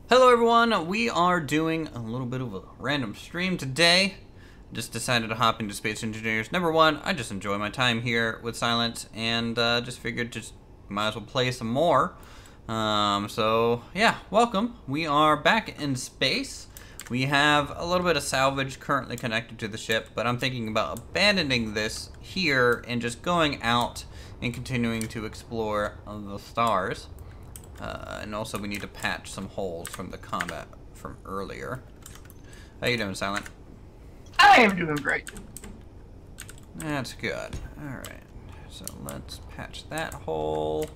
Hello everyone, we are doing a little bit of a random stream today. Just decided to hop into Space Engineers. Number one, I just enjoy my time here with Silent, and just figured just might as well play some more. So yeah, welcome. We are back in space. We have a little bit of salvage currently connected to the ship, but I'm thinking about abandoning this here and just going out and continuing to explore the stars. And also we need to patch some holes from the combat from earlier. How you doing, Silent? I am doing great. That's good. Alright, so let's patch that hole.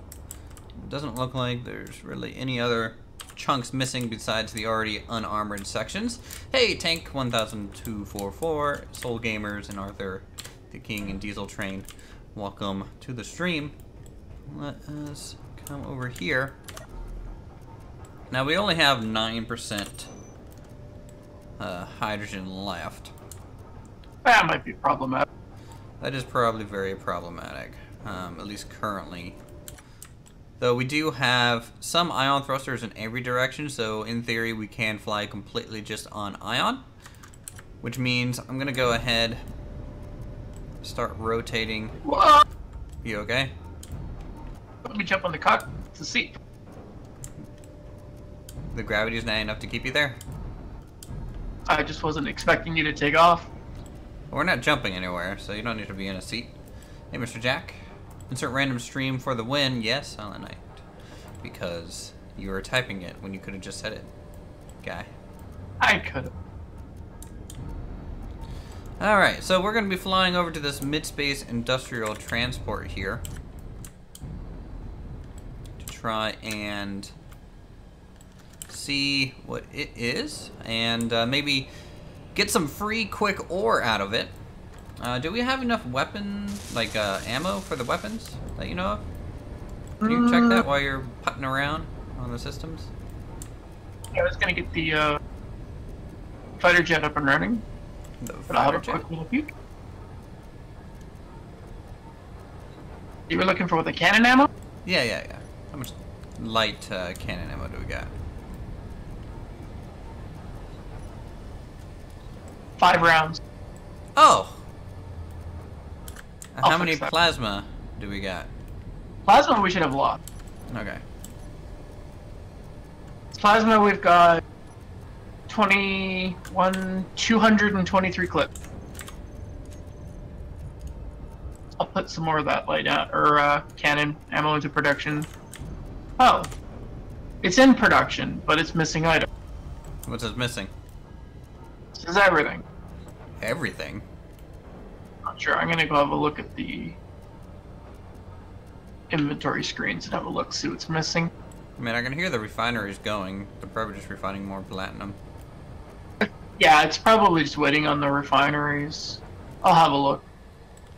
Doesn't look like there's really any other chunks missing besides the already unarmored sections. Hey, Tank 10244, Soul Gamers, and Arthur, the King and Diesel Train. Welcome to the stream. Let us come over here. Now we only have 9% hydrogen left. That might be problematic. That is probably very problematic, at least currently. Though we do have some ion thrusters in every direction, so in theory we can fly completely just on ion. Which means I'm gonna go ahead, start rotating. Whoa! You okay? Let me jump on the cockpit to see. The gravity is not enough to keep you there? I just wasn't expecting you to take off. We're not jumping anywhere, so you don't need to be in a seat. Hey, Mr. Jack. Insert random stream for the win. Yes, Silent Night. Because you were typing it when you could have just said it, guy. I could've. Alright, so we're going to be flying over to this mid-space industrial transport here. To try and see what it is, and maybe get some free quick ore out of it. Do we have enough weapon, like ammo for the weapons that you know of? Can you check that while you're putting around on the systems? I was gonna get the fighter jet up and running, but I'll have a quick little peek. You were looking for the cannon ammo? Yeah. How much light cannon ammo do we got? 5 rounds. Oh! How I'll many fix that. plasma do we got? Plasma we should have lost. Okay. Plasma we've got 223 clips. I'll put some more of that light out, or cannon ammo into production. Oh. It's in production, but it's missing item. What's it missing? This is everything. Everything? Not sure. I'm gonna go have a look at the inventory screens and have a look, see what's missing. I mean, I can hear the refineries going. They're probably just refining more platinum. Yeah, it's probably just waiting on the refineries. I'll have a look.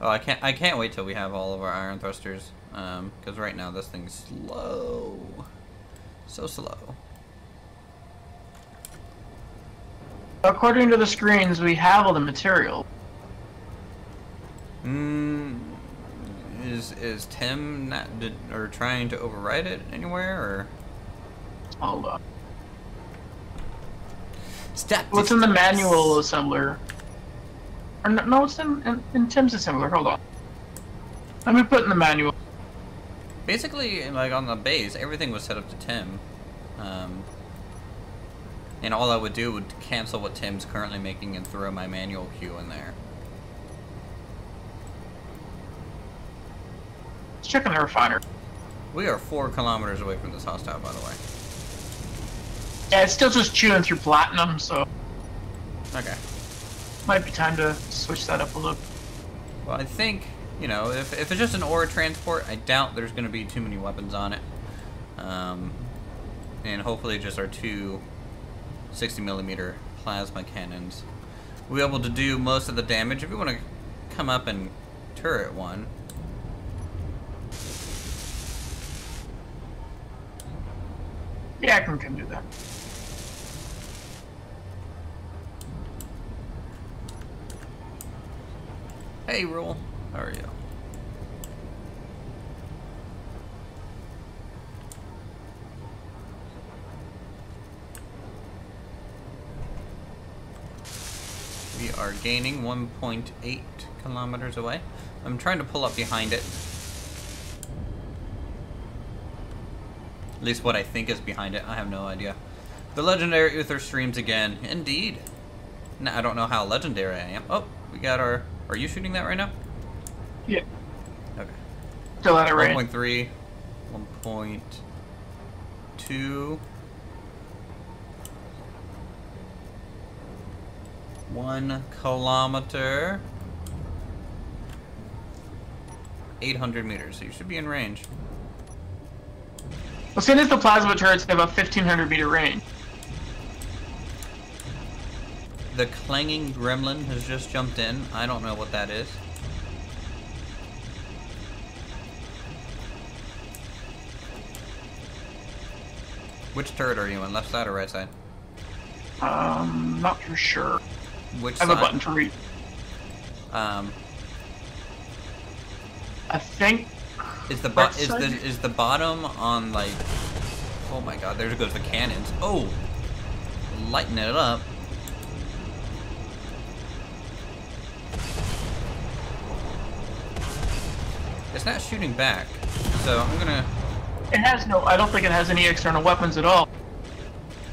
Oh, I can't wait till we have all of our iron thrusters. Because right now this thing's slow. So slow. According to the screens, we have all the material. Is Tim not or trying to override it anywhere, or? Hold on. Stop. What's in the manual assembler? Or no, it's in Tim's assembler. Hold on. Let me put in the manual. Basically, like on the base, everything was set up to Tim. And all I would do would cancel what Tim's currently making and throw my manual queue in there. Let's check on the refiner. We are 4 kilometers away from this hostile, by the way. Yeah, it's still just chewing through platinum, so Okay. might be time to switch that up a little. Well, I think, you know, if it's just an ore transport, I doubt there's going to be too many weapons on it. And hopefully just our 2 60mm plasma cannons. We'll be able to do most of the damage. If you want to come up and turret one. Yeah, I can come do that. Hey, Rule. How are you? are gaining 1.8 kilometers away. I'm trying to pull up behind it. At least what I think is behind it. I have no idea. The legendary Uther streams again. Indeed. Now, I don't know how legendary I am. Oh, we got our... Are you shooting that right now? Yeah. Okay. Still at a range. 1.3. 1.2. 1 kilometer. 800 meters, so you should be in range. Well, seeing as the plasma turrets have a 1,500 meter range. The clanging gremlin has just jumped in. I don't know what that is. Which turret are you on? Left side or right side? Not for sure. Which I have side? a button to read. I think. Is the Left is side? the bottom on like? Oh my God! There goes the cannons. Oh, lighten it up. It's not shooting back, so I'm gonna. It has no. I don't think it has any external weapons at all.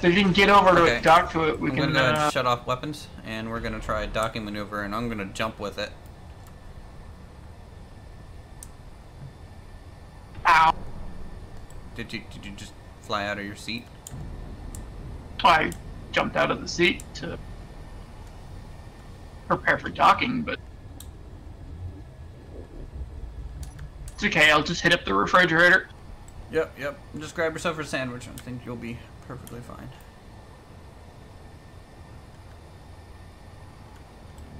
So if you can get over to Okay. it, dock to it, we I'm can. gonna shut off weapons, and we're gonna try a docking maneuver, and I'm gonna jump with it. Ow! Did you just fly out of your seat? I jumped out of the seat to prepare for docking, but it's okay. I'll just hit up the refrigerator. Yep. Just grab yourself a sandwich. I think you'll be perfectly fine.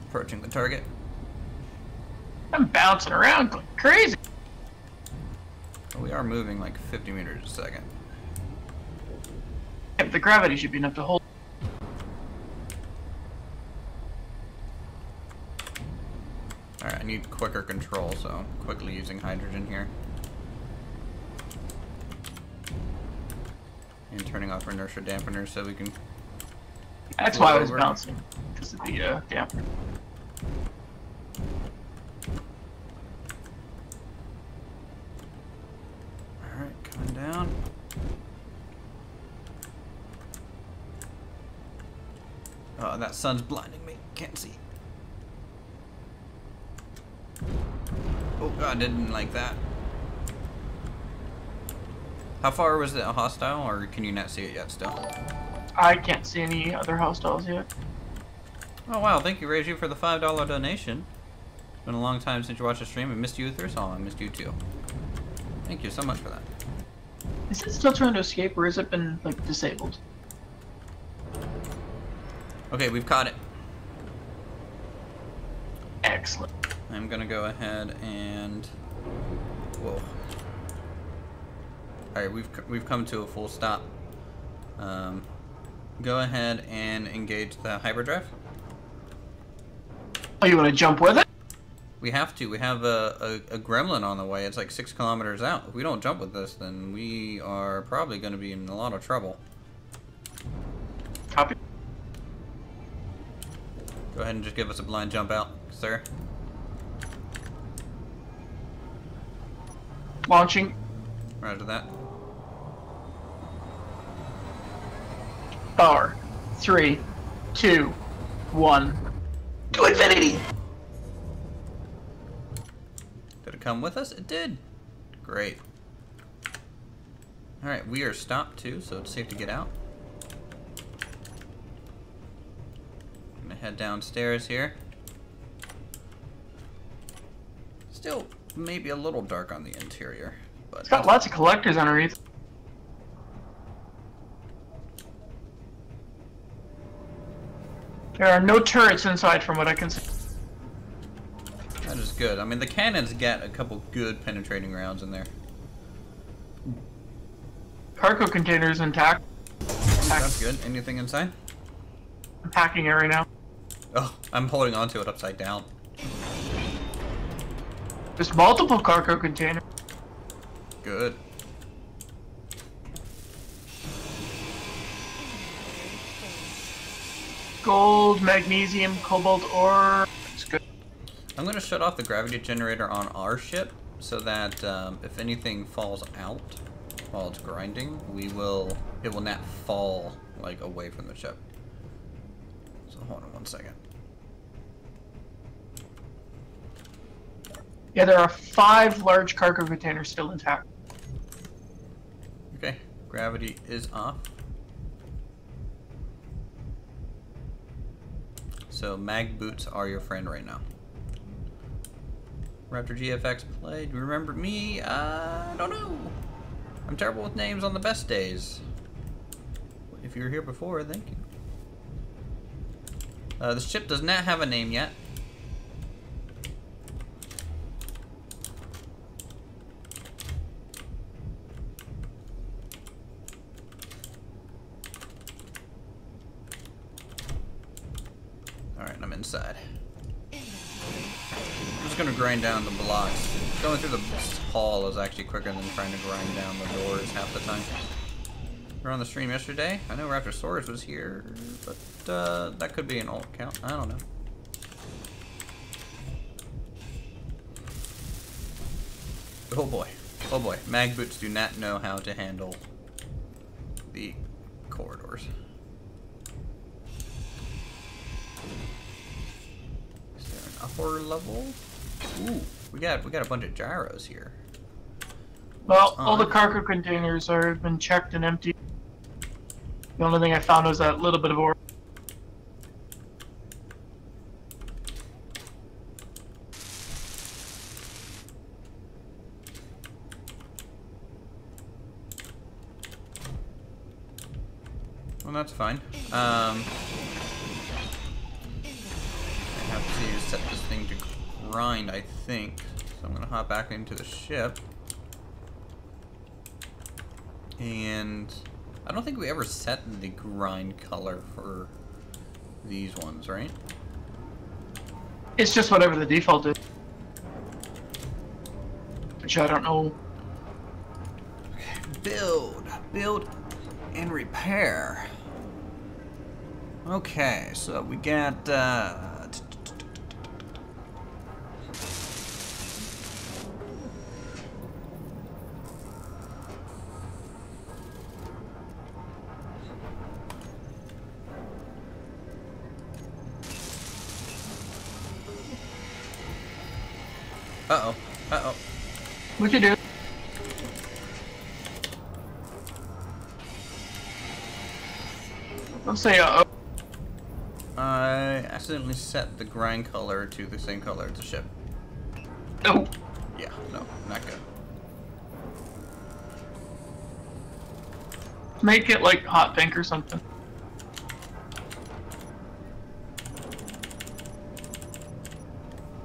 Approaching the target. I'm bouncing around like crazy. We are moving like 50 meters a second. Yeah, but the gravity should be enough to hold. Alright, I need quicker control, so I'm quickly using hydrogen here. And turning off inertia dampeners so we can... That's why I was over. bouncing, because of the damper. Alright, coming down. Oh, that sun's blinding me. Can't see. Oh God, didn't like that. How far was it hostile, or can you not see it yet still? I can't see any other hostiles yet. Oh wow, thank you, Reggie, for the $5 donation. It's been a long time since you watched a stream. I missed you, Thursol. I missed you too. Thank you so much for that. Is it still trying to escape, or has it been, like, disabled? Okay, we've caught it. Excellent. I'm gonna go ahead and... Whoa. Alright, we've come to a full stop. Go ahead and engage the hyperdrive. Oh, you want to jump with it? We have to. We have a gremlin on the way. It's like 6 kilometers out. If we don't jump with this, then we are probably going to be in a lot of trouble. Copy. Go ahead and just give us a blind jump out, sir. Launching. Roger that. 4, 3, 2, 1. To infinity! Did it come with us? It did. Great. Alright, we are stopped too, so it's safe to get out. I'm gonna head downstairs here. Still maybe a little dark on the interior, but It's got lots of collectors underneath. There are no turrets inside from what I can see. that is good. I mean, the cannons get a couple good penetrating rounds in there. Cargo containers intact. That's good. Anything inside? I'm packing it right now. Oh, I'm holding onto it upside down. There's multiple cargo containers. Good. Gold, magnesium, cobalt ore. It's good. I'm going to shut off the gravity generator on our ship so that if anything falls out while it's grinding, it will not fall like away from the ship. So hold on one second. Yeah, there are 5 large cargo containers still intact. Okay, gravity is off. So mag boots are your friend right now. Raptor GFX play. Do you remember me? I don't know. I'm terrible with names on the best days. If you were here before, thank you. The ship does not have a name yet. Alright, I'm inside. I'm just gonna grind down the blocks. Going through the hall is actually quicker than trying to grind down the doors half the time. We were on the stream yesterday. I know Raptor Storage was here, but that could be an alt count. I don't know. Oh boy. Oh boy. Mag boots do not know how to handle the corridors. Is there an upper level? Ooh, we got a bunch of gyros here. Well, all the cargo containers have been checked and emptied. The only thing I found was that little bit of ore. Well, that's fine. I have to set this thing to grind, I think. So I'm gonna hop back into the ship. And I don't think we ever set the grind color for these ones, right? It's just whatever the default is. Which I don't know. Build, and repair. Okay, so we got, uh-oh. What'd you do? Don't say uh-oh. I accidentally set the grind color to the same color as the ship. No. Yeah, no, not good. Make it like hot pink or something.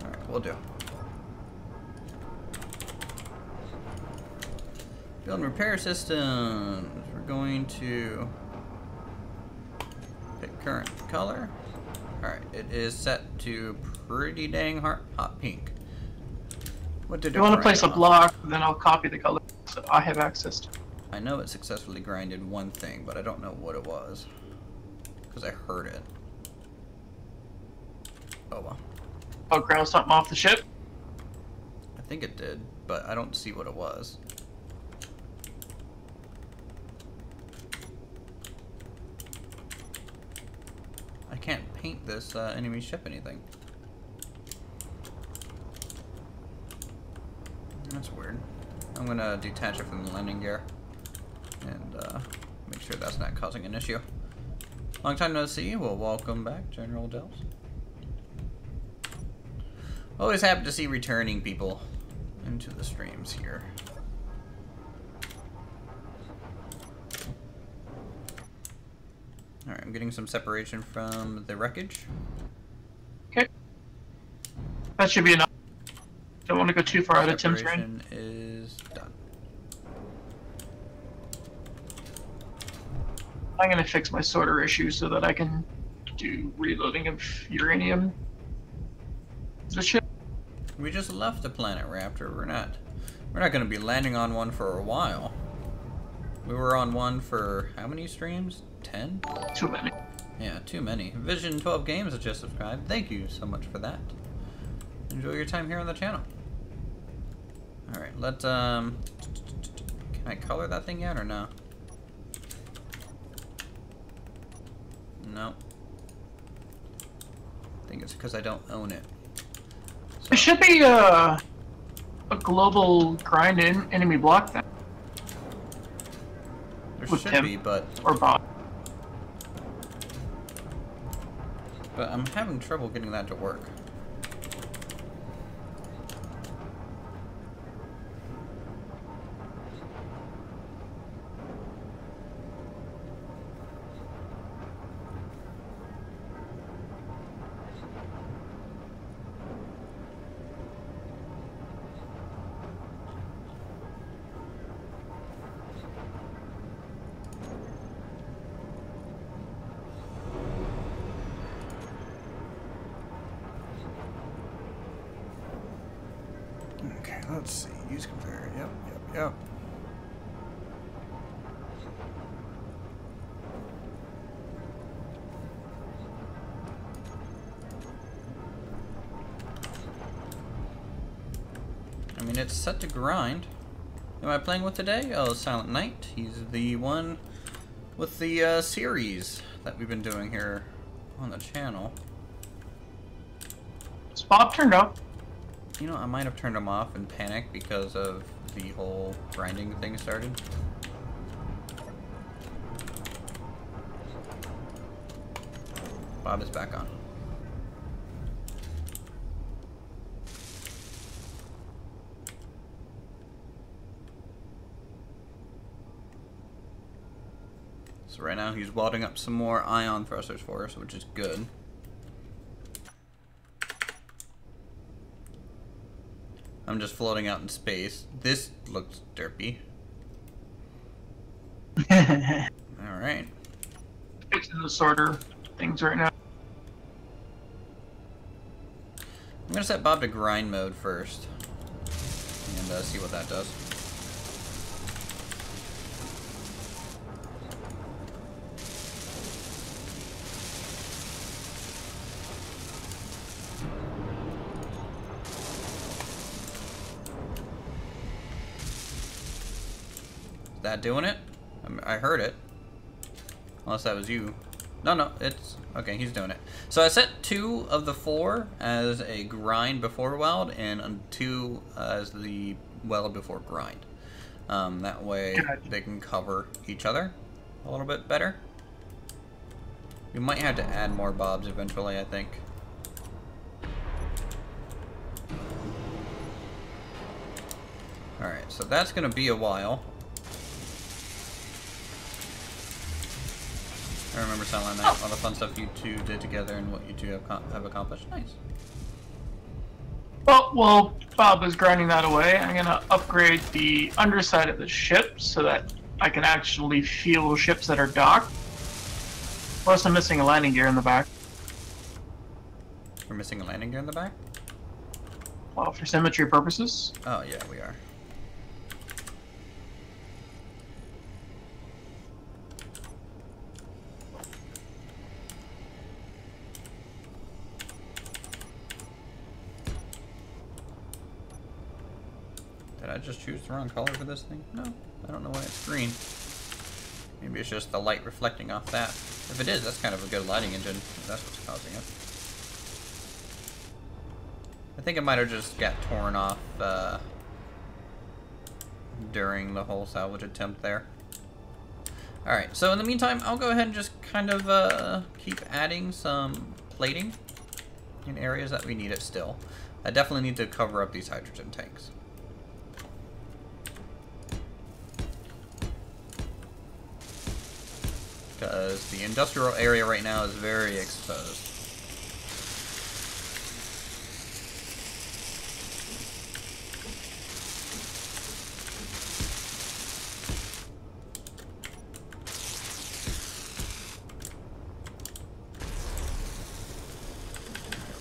Alright, we'll do. Build and repair systems. We're going to pick current color. Alright, it is set to pretty dang hot pink. What did If you want to place a block, then I'll copy the color so I have access to it. I know it successfully grinded one thing, but I don't know what it was. Because I heard it. Oh well. I'll ground something off the ship. I think it did, but I don't see what it was. I can't paint this enemy ship anything. That's weird. I'm gonna detach it from the landing gear and make sure that's not causing an issue. Long time no see. Well, welcome back, General Delves. Always happy to see returning people into the streams here. Alright, I'm getting some separation from the wreckage. Okay. That should be enough. Don't want to go too far out of Tim's range. Separation is done. I'm going to fix my sorter issue so that I can do reloading of uranium. The ship. We just left the planet Raptor. We're not going to be landing on one for a while. We were on one for how many streams? 10? Too many. Yeah, too many. Vision 12 Games has just subscribed. Thank you so much for that. Enjoy your time here on the channel. Alright, let's, can I color that thing yet or no? No. I think it's because I don't own it. So. It should be a global grind in enemy block then. There With should Tim be, but or Bob. I'm having trouble getting that to work. Okay, let's see. Use compare. Yep. I mean, it's set to grind. Who am I playing with today? Oh, Silent Knight. He's the one with the series that we've been doing here on the channel. Is Bob turned up? You know, I might have turned him off in panic because of the whole grinding thing started. Bob is back on. So right now he's welding up some more ion thrusters for us, which is good. I'm just floating out in space. This looks derpy. Alright. Fixing the sorter things right now. I'm gonna set Bob to grind mode first. And see what that does. That doing it? I heard it. Unless that was you. No, it's... Okay, he's doing it. So I set 2 of the 4 as a grind before weld, and 2 as the weld before grind. That way they can cover each other a little bit better. We might have to add more bobs eventually, I think. Alright, so that's going to be a while. I remember Silent Night, all the fun stuff you two did together and what you two have accomplished. Nice. Well, while Bob is grinding that away, I'm gonna upgrade the underside of the ship so that I can actually fuel ships that are docked. Plus, I'm missing a landing gear in the back. We're missing a landing gear in the back? Well, for symmetry purposes. Oh, yeah, we are. Did I just choose the wrong color for this thing? No, I don't know why it's green. Maybe it's just the light reflecting off that. If it is, that's kind of a good lighting engine. If that's what's causing it. I think it might have just got torn off during the whole salvage attempt there. Alright, so in the meantime, I'll go ahead and just kind of keep adding some plating in areas that we need it still. I definitely need to cover up these hydrogen tanks. Because the industrial area right now is very exposed.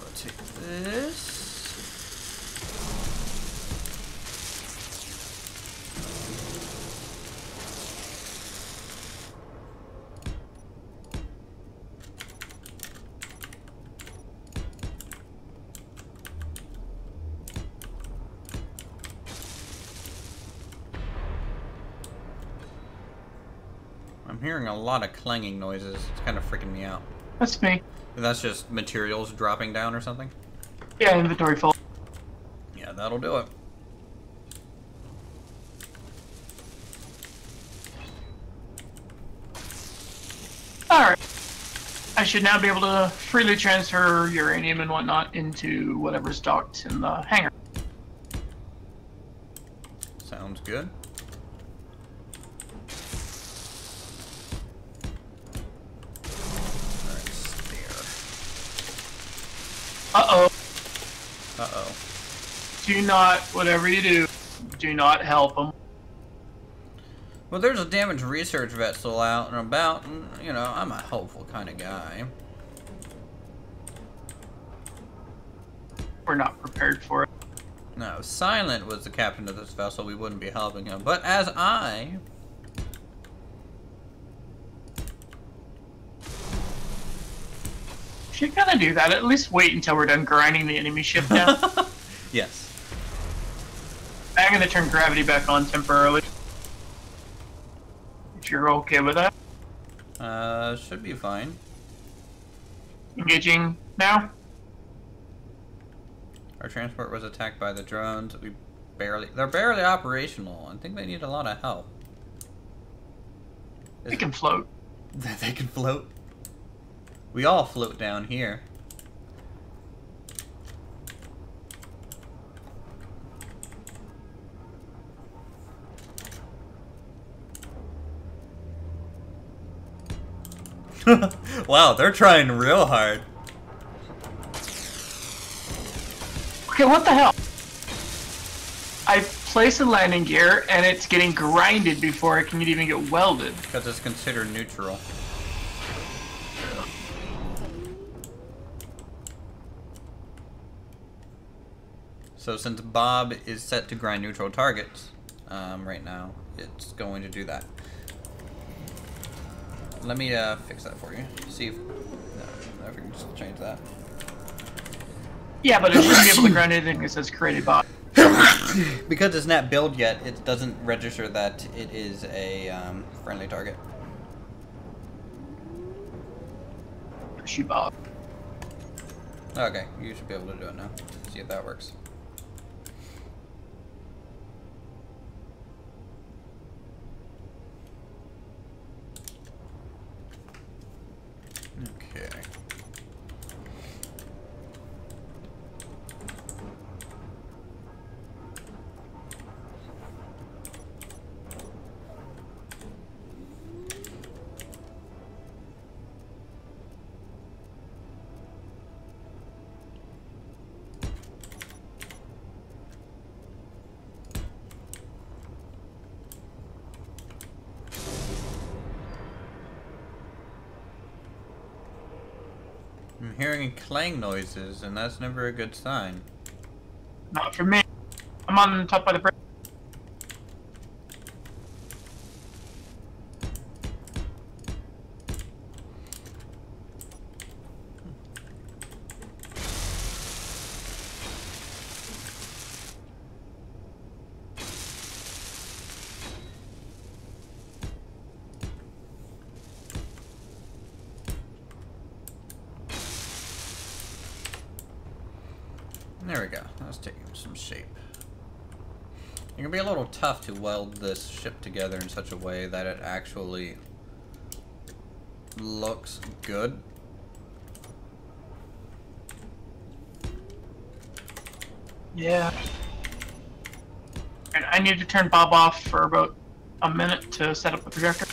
We'll take this. hearing a lot of clanging noises. It's kind of freaking me out. That's me. That's just materials dropping down or something? Yeah, inventory full. Yeah, that'll do it. Alright. I should now be able to freely transfer uranium and whatnot into whatever's docked in the hangar. Sounds good. Uh-oh. Uh-oh. Do not, whatever you do not help them. Well, there's a damaged research vessel out and about, and, you know, I'm a hopeful kind of guy. We're not prepared for it. No, if Silent was the captain of this vessel, we wouldn't be helping him. But as I... If you're gonna do that, at least wait until we're done grinding the enemy ship down. Yes. I'm gonna turn gravity back on temporarily. If you're okay with that. Should be fine. Engaging now. Our transport was attacked by the drones. They're barely operational. I think they need a lot of help. They can float. They can float? We all float down here. Wow, they're trying real hard. Okay, what the hell? I place a landing gear and it's getting grinded before it can even get welded. Because it's considered neutral. So since Bob is set to grind neutral targets right now, it's going to do that. Let me fix that for you. See if I can just change that. Yeah, but it shouldn't be able to grind anything that says created Bob. Because it's not built yet, it doesn't register that it is a friendly target. Shoot Bob. Okay, you should be able to do it now. See if that works. Okay. I'm hearing clang noises, and that's never a good sign. Not for me. I'm on top of the bridge. There we go. That's taking some shape. It can be a little tough to weld this ship together in such a way that it actually looks good. Yeah. And I need to turn Bob off for about a minute to set up the projector.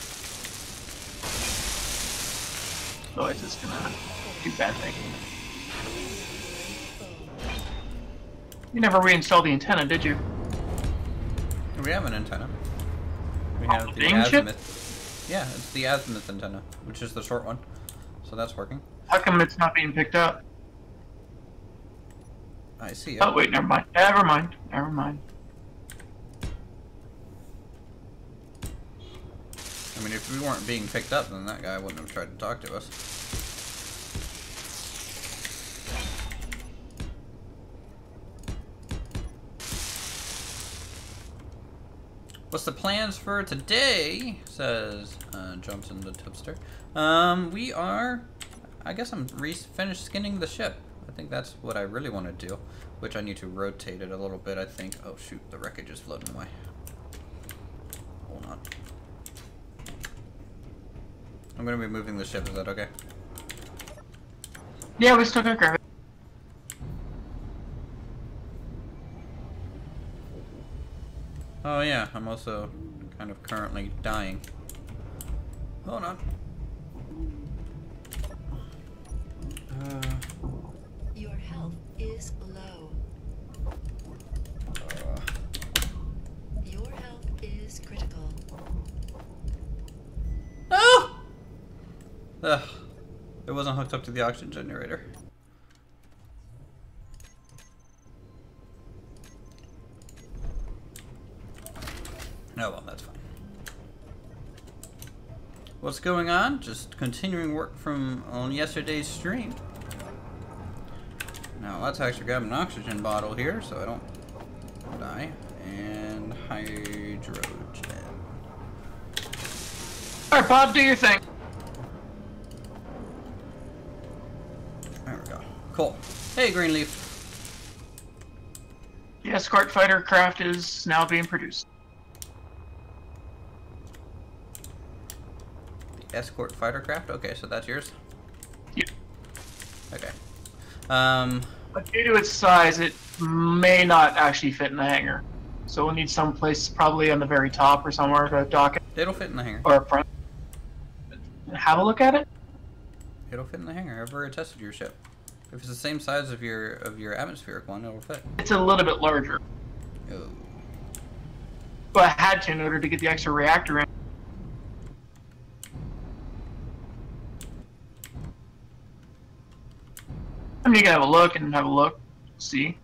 Otherwise it's gonna do bad things. You never reinstalled the antenna, did you? We have an antenna. We have the dang ship? azimuth. Yeah, it's the azimuth antenna, which is the short one. So that's working. How come it's not being picked up? I see it. Oh wait, never mind. Never mind. Never mind. I mean, if we weren't being picked up, then that guy wouldn't have tried to talk to us. What's the plans for today? Says Johnson the tipster. We are. I guess I'm finished skinning the ship. I think that's what I really want to do. Which I need to rotate it a little bit. I think. Oh shoot, the wreckage is floating away. Hold on. I'm gonna be moving the ship. Is that okay? Yeah, we still gotta grab it. Oh yeah, I'm also kind of currently dying. Hold on. Your health is low. Your health is critical. No! Ugh. It wasn't hooked up to the oxygen generator. Oh well, that's fine. What's going on? Just continuing work from on yesterday's stream. Now let's actually grab an oxygen bottle here so I don't die. And hydrogen. Alright, Bob, do your thing. There we go. Cool. Hey, Greenleaf. The escort fighter craft is now being produced. Escort fighter craft? Okay, so that's yours? Yep. Okay. But due to its size, it may not actually fit in the hangar. So we'll need some place probably on the very top or somewhere to dock it. It'll fit in the hangar. Or up front. Have a look at it? It'll fit in the hangar. I've already tested your ship. If it's the same size of your atmospheric one, it'll fit. It's a little bit larger. Oh. But I had to in order to get the extra reactor in. I mean, you can have a look and have a look. See.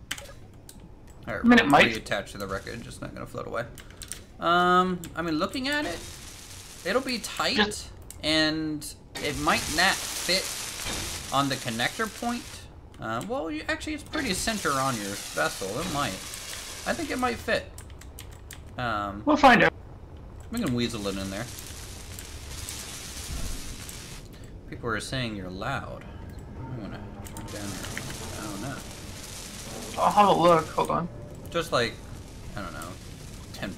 Alright, I mean, it we'll might. reattach to the wreckage. It's not gonna float away. I mean, looking at it, it'll be tight, and it might not fit on the connector point. Well, actually, it's pretty center on your vessel. It might. I think it might fit. We'll find out. We can weasel it in there. People are saying you're loud. I'm gonna turn it down here. I don't know. I'll have a look. Hold on. Just like, I don't know, 10%.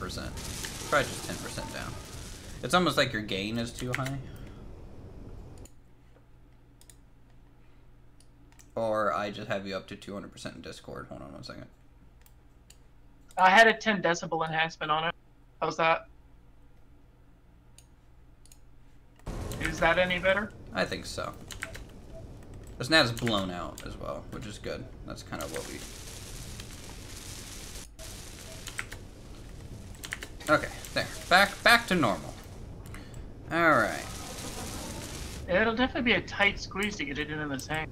Probably just 10% down. It's almost like your gain is too high. Or I just have you up to 200% in Discord. Hold on one second. I had a 10 decibel enhancement on it. How's that? Is that any better? I think so. This NAS blown out as well, which is good. That's kind of what we... Okay, there. Back to normal. Alright. It'll definitely be a tight squeeze to get it into the tank.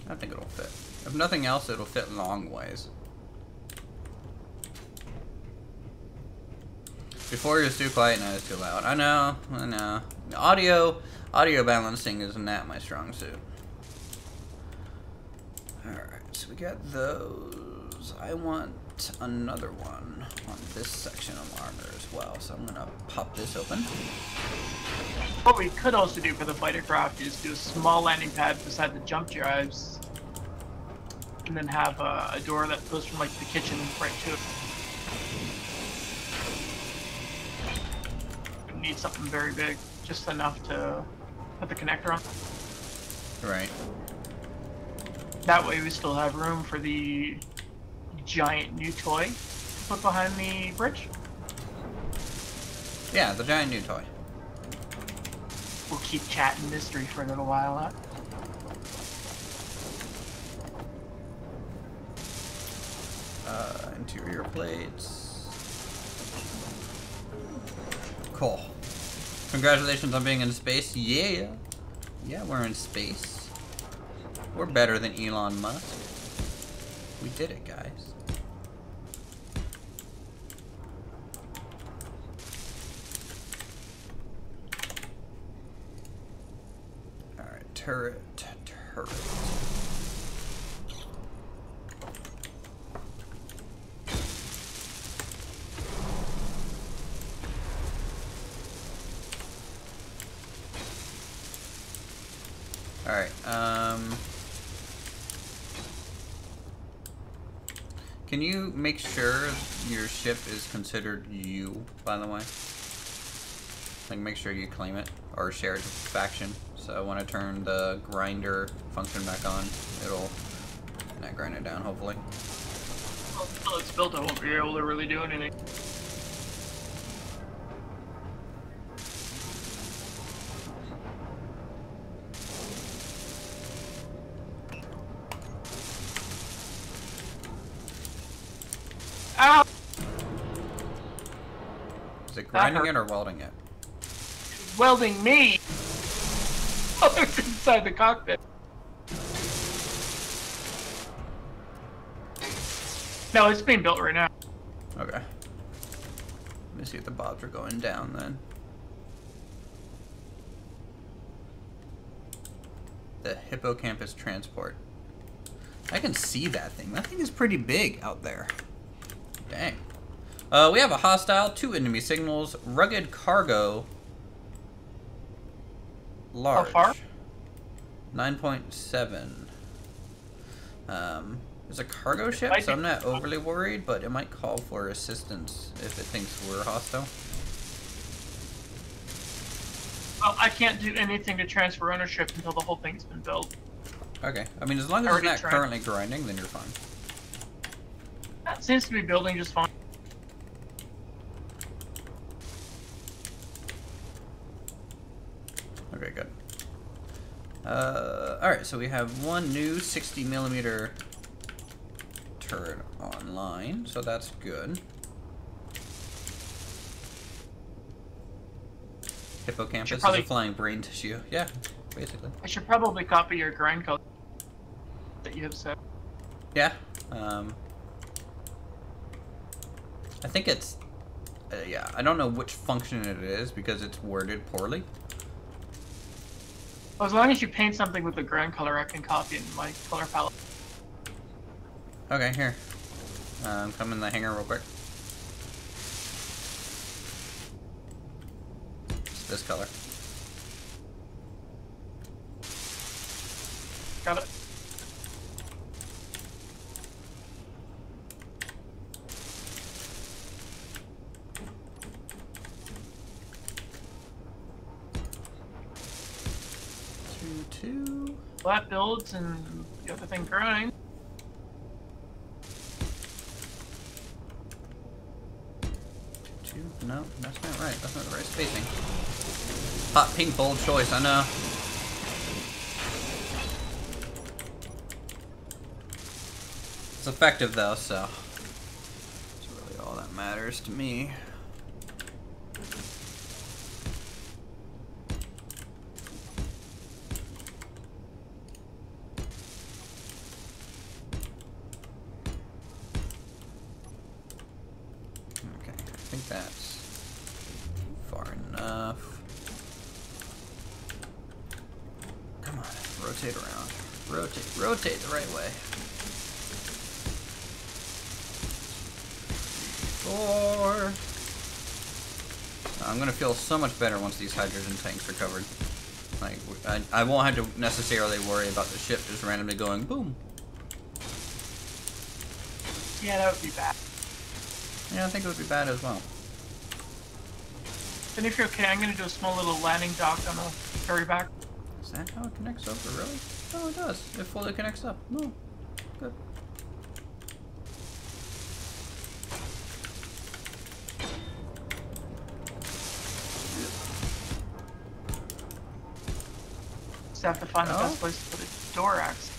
I think it'll fit. If nothing else, it'll fit long ways. Before it was too quiet, now it's too loud. I know. Audio balancing is not my strong suit. Alright, so we got those. I want another one on this section of armor as well, so I'm gonna pop this open. What we could also do for the fighter craft is do a small landing pad beside the jump drives, and then have a door that goes from like the kitchen right to it. We need something very big, just enough to put the connector on. Right. That way we still have room for the giant new toy to put behind the bridge. Yeah, the giant new toy. We'll keep chatting mystery for a little while, huh? Interior plates. Cool. Congratulations on being in space. Yeah. Yeah, we're in space. We're better than Elon Musk. We did it, guys. Alright, turret. Alright, can you make sure your ship is considered you, by the way? Like, make sure you claim it, or shared faction. So when I turn the grinder function back on, it'll not grind it down, hopefully. Well, until it's built, I won't be able to really do anything. Ow! Is it grinding it or welding it? Welding me! Oh, it's inside the cockpit. No, it's being built right now. Okay. Let me see if the bobs are going down then. The hippocampus transport. I can see that thing. That thing is pretty big out there. Dang. We have a hostile, 2 enemy signals, rugged cargo, large. How far? 9.7. It's a cargo ship, so I'm not overly worried, but it might call for assistance if it thinks we're hostile. Well, I can't do anything to transfer ownership until the whole thing's been built. Okay. I mean, as long as it's not currently grinding, then you're fine. That seems to be building just fine. Okay, good. Alright, so we have one new 60mm turret online, so that's good. Hippocampus is a flying brain tissue. Yeah, basically. I should probably copy your grind code that you have set. Yeah. I think it's... yeah, I don't know which function it is because it's worded poorly. Well, as long as you paint something with the grind color, I can copy it in my color palette. Okay, here. Come in the hangar real quick. It's this color. Got it. Two. Well, that builds and the other thing grinds. No, that's not right. That's not the right spacing. Hot pink bold choice, I know. It's effective though, so it's really all that matters to me. Okay, I think that's far enough. Come on, rotate around. Rotate the right way. 4. I'm gonna feel so much better once these hydrogen tanks are covered. Like, I won't have to necessarily worry about the ship just randomly going boom. Yeah, that would be bad. Yeah, I think it would be bad as well. And if you're okay, I'm gonna do a small little landing dock on the ferry back. Is that how it connects over, really? Oh, it does. It fully connects up. No. Good. Just have to find the best place to put a door axe.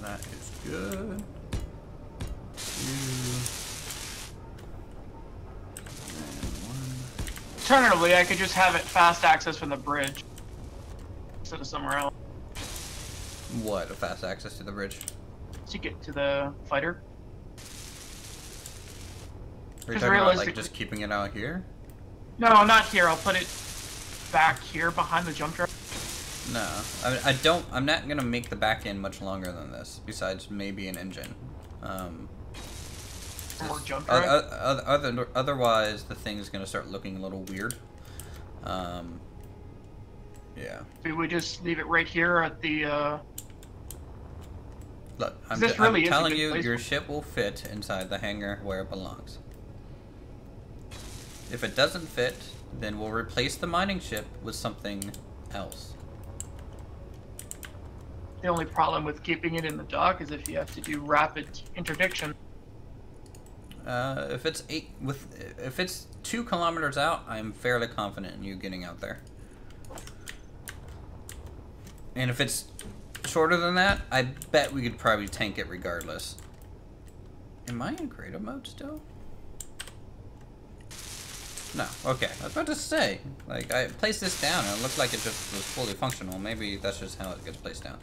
That is good. 2. And 1. Alternatively, I could just have it fast access from the bridge instead of somewhere else What? A fast access to the bridge? to get to the fighter. Are you talking about like just keeping it out here? No, not here. I'll put it back here behind the jump drive. No, I'm not gonna make the back end much longer than this. Besides maybe an engine. More jump drive. Otherwise, the thing's gonna start looking a little weird. Yeah. Maybe we just leave it right here at the. Look, I'm This really is a telling good you, place your for- ship will fit inside the hangar where it belongs. If it doesn't fit, then we'll replace the mining ship with something else. The only problem with keeping it in the dock is if you have to do rapid interdiction. If it's 2 kilometers out, I'm fairly confident in you getting out there. And if it's shorter than that, I bet we could probably tank it regardless. Am I in creative mode still? No. Okay. I was about to say, like, I placed this down and it looked like it just was fully functional. Maybe that's just how it gets placed down.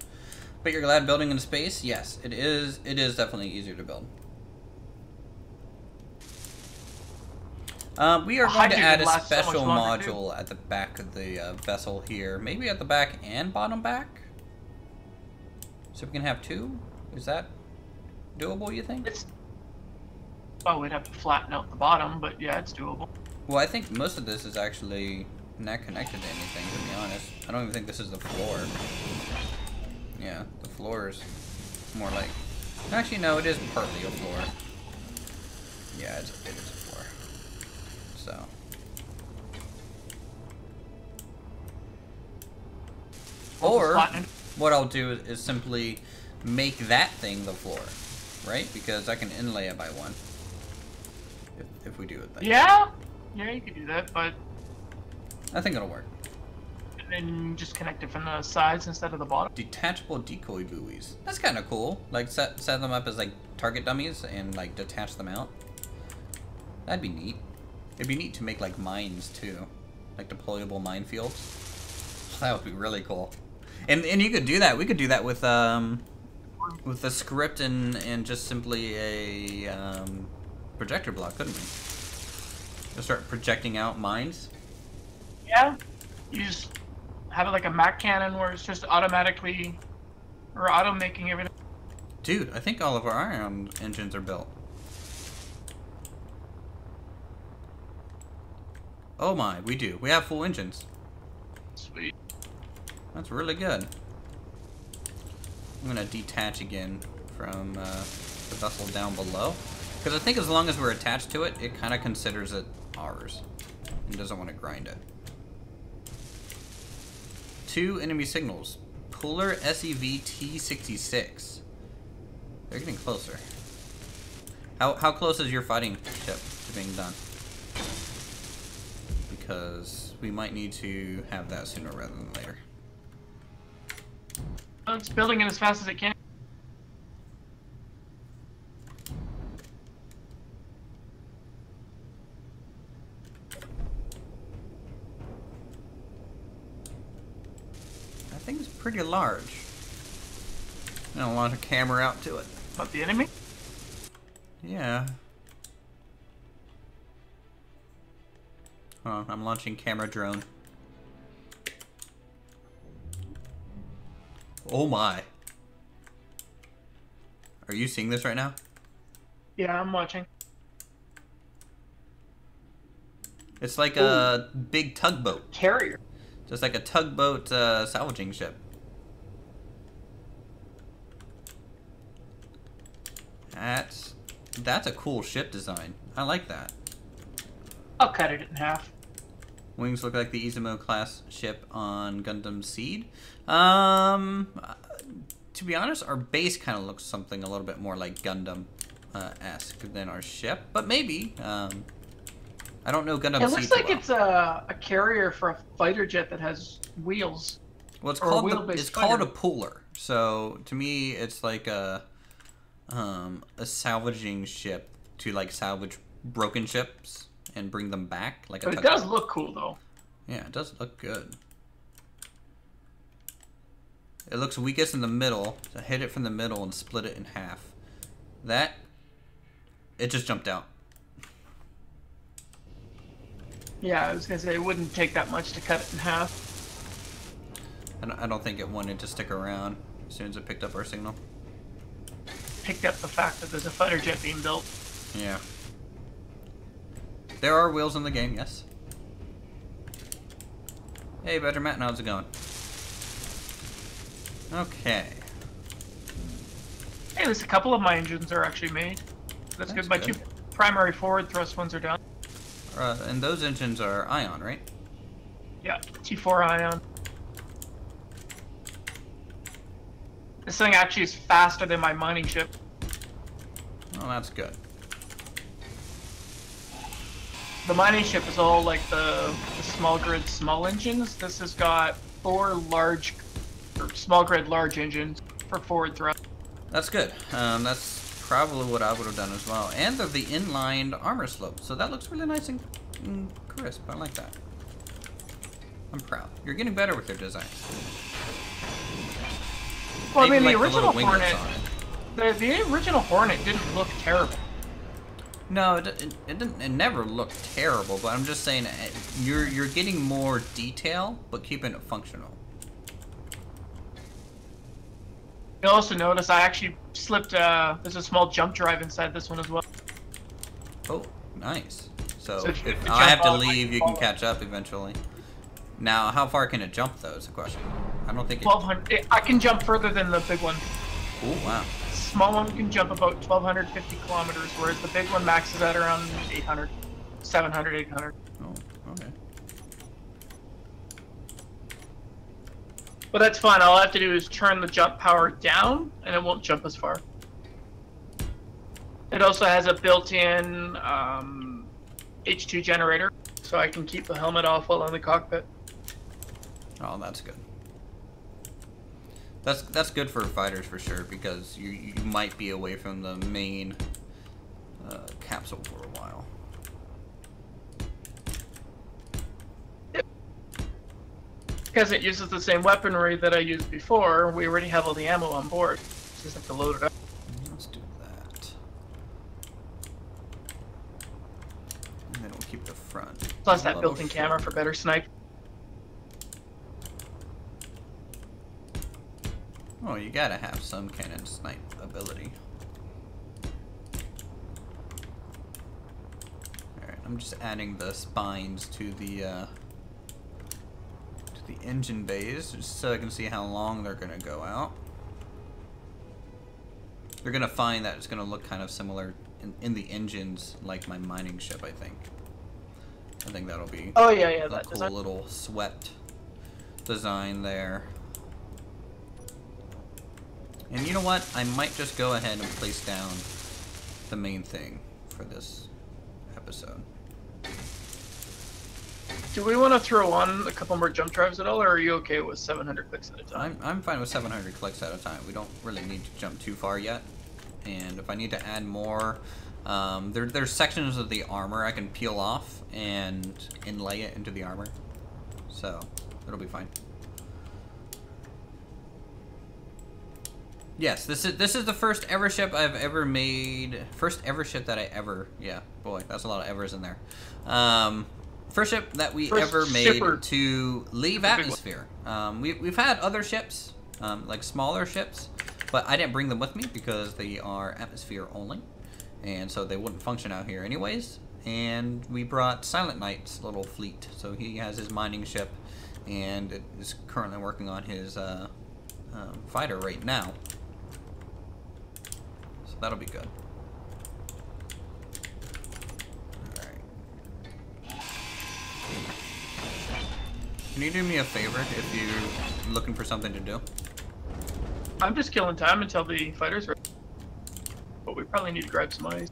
But you're glad building in space? Yes, it is. It is definitely easier to build. We are going to add a special module at the back of the vessel here. Maybe at the back and bottom back? So we can have 2? Is that doable, you think? Oh, we'd have to flatten out the bottom, but yeah, it's doable. Well, I think most of this is actually not connected to anything, to be honest. I don't even think this is the floor. Yeah, the floor is more like... Actually, no, it is partly a floor. Yeah, it is a floor. So... Or, what I'll do is simply make that thing the floor, right? Because I can inlay it by 1. If we do it then. Yeah? Yeah, you could do that, but... I think it'll work. And then just connect it from the sides instead of the bottom. Detachable decoy buoys. That's kind of cool. Like, set them up as, like, target dummies and, like, detach them out. That'd be neat. It'd be neat to make, like, mines, too. Like, deployable minefields. That would be really cool. And you could do that. We could do that with a script and just simply a projector block, couldn't we? Just start projecting out mines. Yeah. You just have it like a Mac cannon where it's just automatically or auto making everything. Dude, I think all of our ion engines are built. Oh my, we do. We have full engines. Sweet. That's really good. I'm gonna detach again from the vessel down below. Because I think as long as we're attached to it, it kind of considers it ours. It doesn't want to grind it. 2 enemy signals. Puller SEV T-66. They're getting closer. How close is your fighting ship to being done? Because we might need to have that sooner rather than later. It's building it as fast as it can. That thing's pretty large. I don't want a camera out to it. But the enemy? Yeah. Oh, I'm launching camera drone. Oh my. Are you seeing this right now? Yeah, I'm watching. It's like a big tugboat. Carrier. Just like a tugboat salvaging ship. That's a cool ship design. I like that. I'll cut it in half. Wings look like the Izumo class ship on Gundam Seed. To be honest, our base kind of looks something a little bit more like Gundam-esque than our ship, but maybe. I don't know Gundam Seed. It looks like it's a carrier for a fighter jet that has wheels. Well, it's Or called a puller. So to me, it's like a salvaging ship to like salvage broken ships and bring them back. Like a But it does look cool though. Yeah, it does look good. It looks weakest in the middle. So hit it from the middle and split it in half. It just jumped out. Yeah, I was gonna say it wouldn't take that much to cut it in half. I don't think it wanted to stick around as soon as it picked up our signal. Picked up the fact that there's a fighter jet being built. Yeah. There are wheels in the game, yes. Hey, Better Matt, how's it going? Okay. Hey, at least a couple of my engines are actually made. That's good. My 2 primary forward thrust ones are done. And those engines are ion, right? Yeah, T4 ion. This thing actually is faster than my mining ship. Well, that's good. The mining ship is all like the small grid small engines. This has got 4 small grid large engines for forward thrust. That's good. That's probably what I would have done as well. And they're the inlined armor slope, so that looks really nice and crisp. I like that. I'm proud. You're getting better with your designs. Well, I mean, like the original little winglets Hornet, the original Hornet didn't look terrible. No, it never looked terrible, but I'm just saying you're getting more detail, but keeping it functional. You'll also notice I actually slipped, there's a small jump drive inside this one as well. Oh, nice. So So if if you I have to jump off, I leave, can you can follow. catch up eventually. Now, how far can it jump, though, is the question. I don't think it... 1,200. I can jump further than the big one. Oh, wow. Small one can jump about 1,250 kilometers, whereas the big one maxes out around 800, 700, 800. Oh, okay. But that's fine. All I have to do is turn the jump power down, and it won't jump as far. It also has a built-in H2 generator, so I can keep the helmet off while in the cockpit. Oh, that's good. That's good for fighters for sure, because you might be away from the main capsule for a while. Because it uses the same weaponry that I used before, we already have all the ammo on board. Just have to load it up. Let's do that. And then we'll keep the front. Plus that Level built-in short. camera for better snipe. Oh, you gotta have some cannon snipe ability. Alright, I'm just adding the spines to the engine bays, just so I can see how long they're gonna go out. You're gonna find that it's gonna look kind of similar in the engines, like my mining ship, I think. I think that'll be Oh yeah, a that cool design. little swept design there. And you know what? I might just go ahead and place down the main thing for this episode. Do we want to throw on a couple more jump drives at all, or are you okay with 700 clicks at a time? I'm fine with 700 clicks at a time. We don't really need to jump too far yet. And if I need to add more, there's sections of the armor I can peel off and inlay it into the armor. So, it'll be fine. Yes, this is the first ever ship I've ever made. First ever ship that I ever, yeah, boy, that's a lot of evers in there. First ship that we First ever made shipper. to leave The big one. atmosphere. We've had other ships, like smaller ships, but I didn't bring them with me because they are atmosphere only, and so they wouldn't function out here anyways. And we brought Silent Knight's little fleet, so he has his mining ship, and it is currently working on his fighter right now. So that'll be good. Alright. Can you do me a favor if you're looking for something to do? I'm just killing time until the fighters are. But we probably need to grab some ice.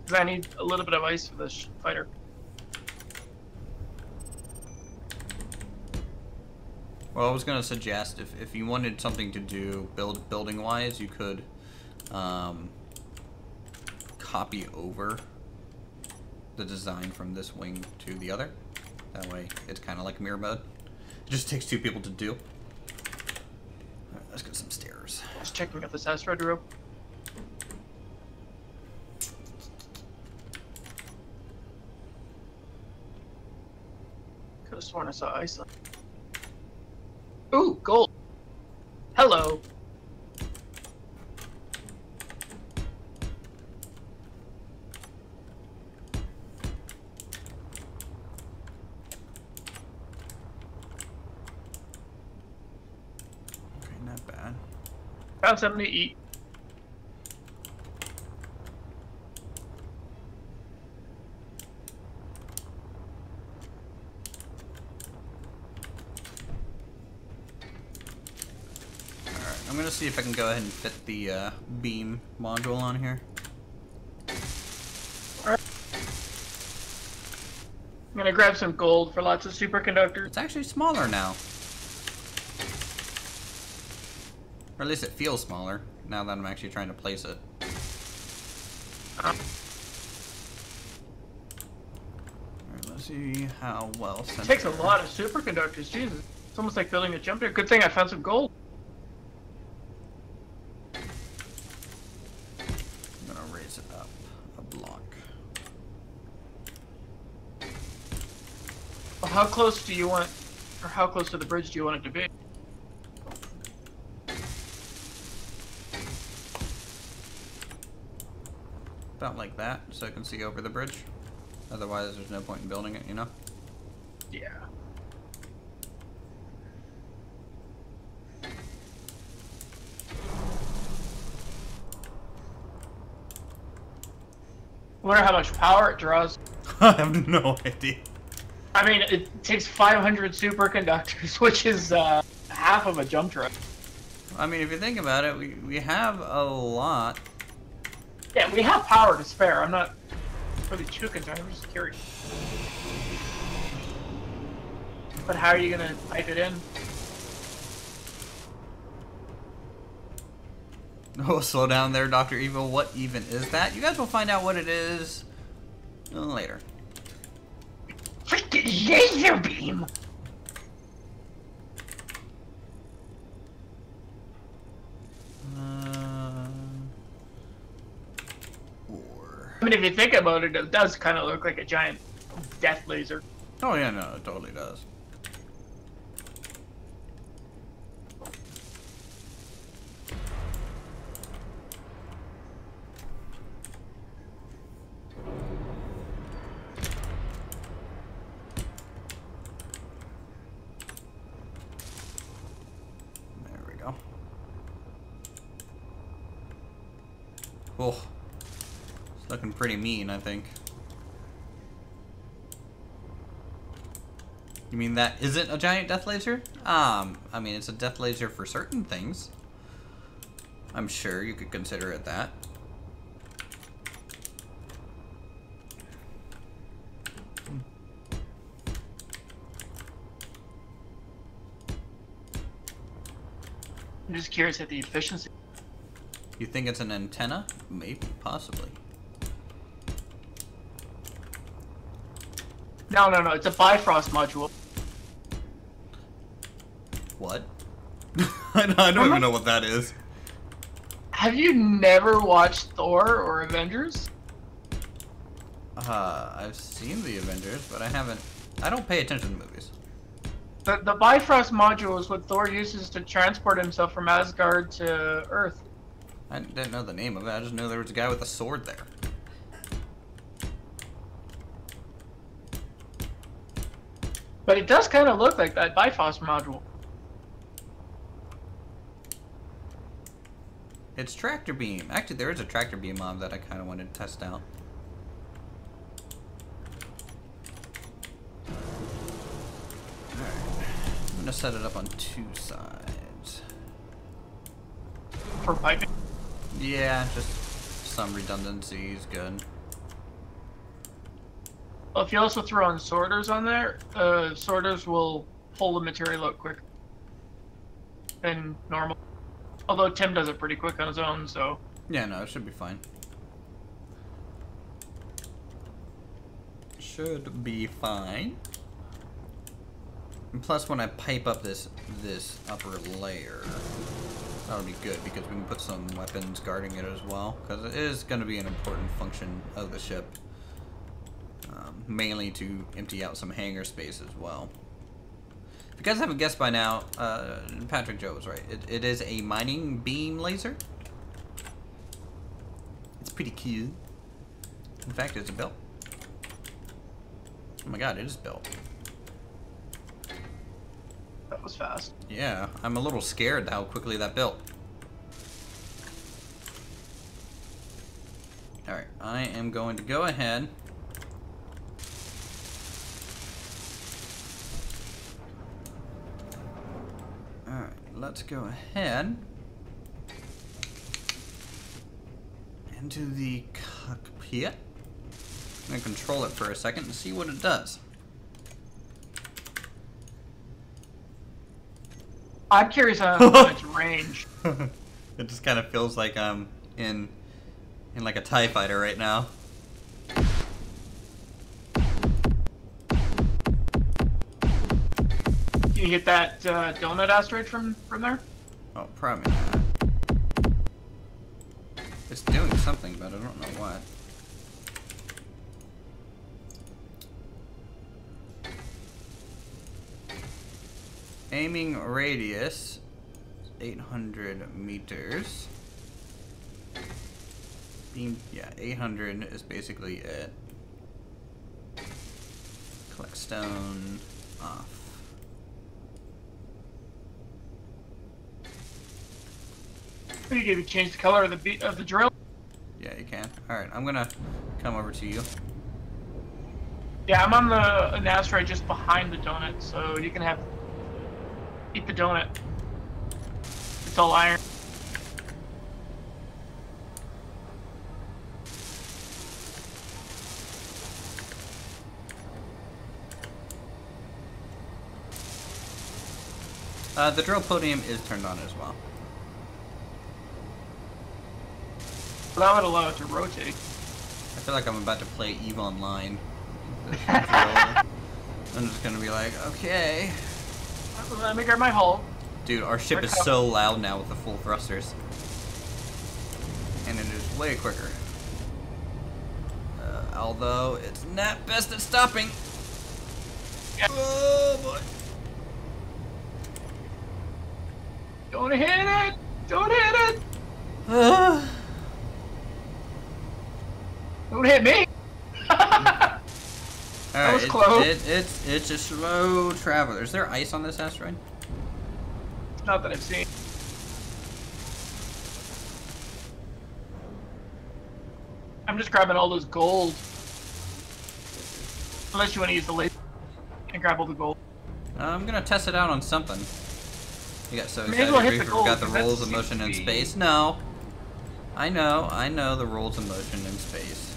Because I need a little bit of ice for this fighter. Well, I was gonna suggest if you wanted something to do building wise, you could copy over the design from this wing to the other. That way, it's kind of like mirror mode. It just takes 2 people to do. All right, let's get some stairs. Just checking out this asteroid rope. Could have sworn I saw ice on. Ooh, gold. Hello. found something to eat. Alright, I'm gonna see if I can go ahead and fit the beam module on here. Alright. I'm gonna grab some gold for lots of superconductors. It's actually smaller now. Or at least it feels smaller, now that I'm actually trying to place it. Alright, let's see how well It takes a lot of superconductors, Jesus. It's almost like building a jump there. Good thing I found some gold. I'm gonna raise it up a block. Well, how close do you want, or how close to the bridge do you want it to be? About like that, so I can see over the bridge. Otherwise, there's no point in building it, you know? Yeah. I wonder how much power it draws. I have no idea. I mean, it takes 500 superconductors, which is half of a jump truck. I mean, if you think about it, we have a lot. Yeah, we have power to spare. I'm not really too concerned. I'm just curious. But how are you gonna pipe it in? Oh, slow down there, Dr. Evil. What even is that? You guys will find out what it is later. Freaking laser beam! I mean, if you think about it, it does kind of look like a giant death laser. Oh yeah, no, it totally does. There we go. Oh. Looking pretty mean, I think. You mean that isn't a giant death laser? I mean, it's a death laser for certain things. I'm sure you could consider it that. I'm just curious at the efficiency. You think it's an antenna? Maybe, possibly. No, it's a Bifrost module. What? I don't even know what that is. Have you never watched Thor or Avengers? I've seen the Avengers, but I haven't. I don't pay attention to movies. The Bifrost module is what Thor uses to transport himself from Asgard to Earth. I didn't know the name of it. I just knew there was a guy with a sword there. But it does kind of look like that Bifrost module. It's tractor beam. Actually, there is a tractor beam mob that I kind of wanted to test out. Alright. I'm going to set it up on two sides. For piping? Yeah, just some redundancy is good. Well, if you also throw on sorters on there, sorters will pull the material out quicker than normal. Although Tim does it pretty quick on his own, so... Yeah, no, it should be fine. Should be fine. And plus, when I pipe up this upper layer, that'll be good because we can put some weapons guarding it as well. Because it is going to be an important function of the ship. Mainly to empty out some hangar space as well. If you guys haven't guessed by now, Patrick Joe was right. It is a mining beam laser. It's pretty cute. In fact, it's built. Oh my god, it is built. That was fast. Yeah, I'm a little scared how quickly that built. I am going to go ahead. Alright, let's go ahead into the cockpit. I'm going to control it for a second and see what it does. I'm curious on its range. It just kind of feels like I'm in like a TIE fighter right now. Can you hit that donut asteroid from there? Oh, probably not. It's doing something, but I don't know what. Aiming radius 800 meters. Beam, yeah, 800 is basically it. Collect stone off. Can you change the color of the drill? Yeah, you can. All right, I'm gonna come over to you. Yeah, I'm on an asteroid just behind the donut, so you can eat the donut. It's all iron. The drill podium is turned on as well. That would allow it to rotate. I feel like I'm about to play EVE Online. I'm just gonna be like, okay. Let me grab my hull. Dude, our ship is so loud now with the full thrusters. And it is way quicker. Although, it's not best at stopping. Yeah. Oh, boy. Don't hit it! Don't hit it! Don't hit me! Alright, was close. It's a slow traveler. Is there ice on this asteroid? Not that I've seen. I'm just grabbing all those gold. Unless you want to use the laser and grab all the gold. I'm gonna test it out on something. You got so Maybe excited we'll hit we the gold, forgot the 'cause that rules of seems motion to in be- space. No. I know the rules of motion in space.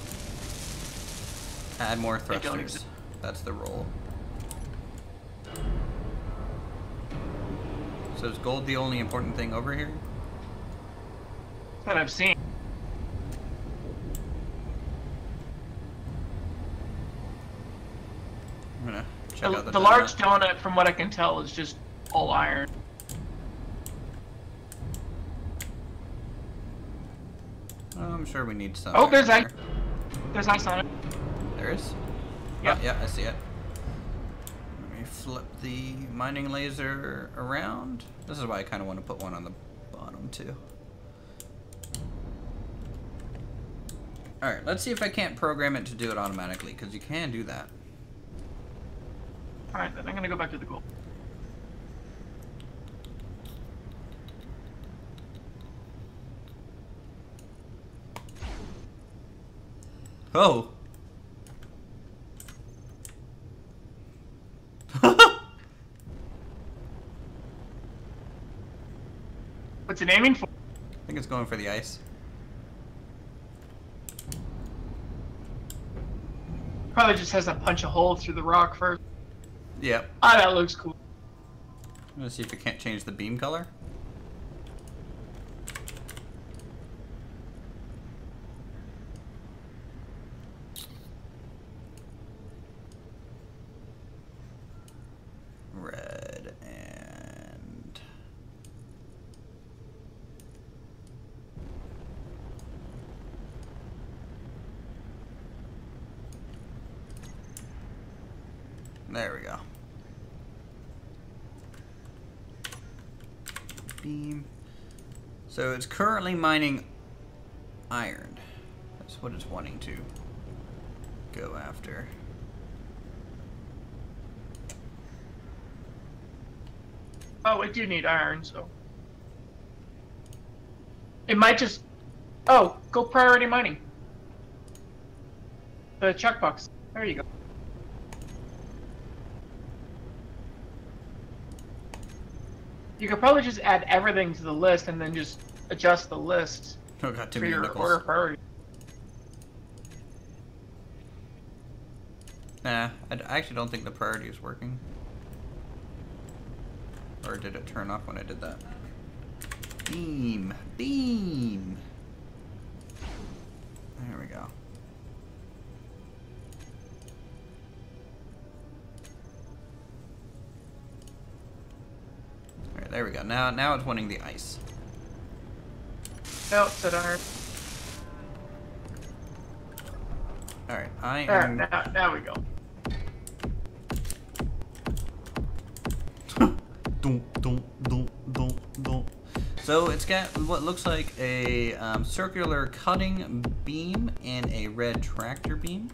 Add more They don't thrusters. exist. That's the rule. So is gold the only important thing over here? That I've seen. I'm gonna check out The large donut, from what I can tell, is just all iron. I'm sure we need some. Oh, there's iron ice. There's ice on it. there. There is? Yep. Oh, yeah, I see it. Let me flip the mining laser around. This is why I kind of want to put one on the bottom, too. Alright, let's see if I can't program it to do it automatically, because you can do that. Alright, then I'm gonna go back to the gold. Oh! What's it aiming for? I think it's going for the ice. Probably just has to punch a hole through the rock first. Yep. Ah, that looks cool. I'm gonna see if it can't change the beam color. Red and... There we go. Beam. So it's currently mining iron. That's what it's wanting to go after. Oh, it do need iron, so. It might just... Oh, go priority mining. The checkbox. There you go. You could probably just add everything to the list and then just adjust the list Oh, got too for many your nickels. order priority. Nah, I actually don't think the priority is working. Or did it turn off when I did that? Beam! Beam! There we go. Alright, there we go. Now it's wanting the ice. Nope, set iron. Alright, I There, am... now we go. So it's got what looks like a circular cutting beam and a red tractor beam.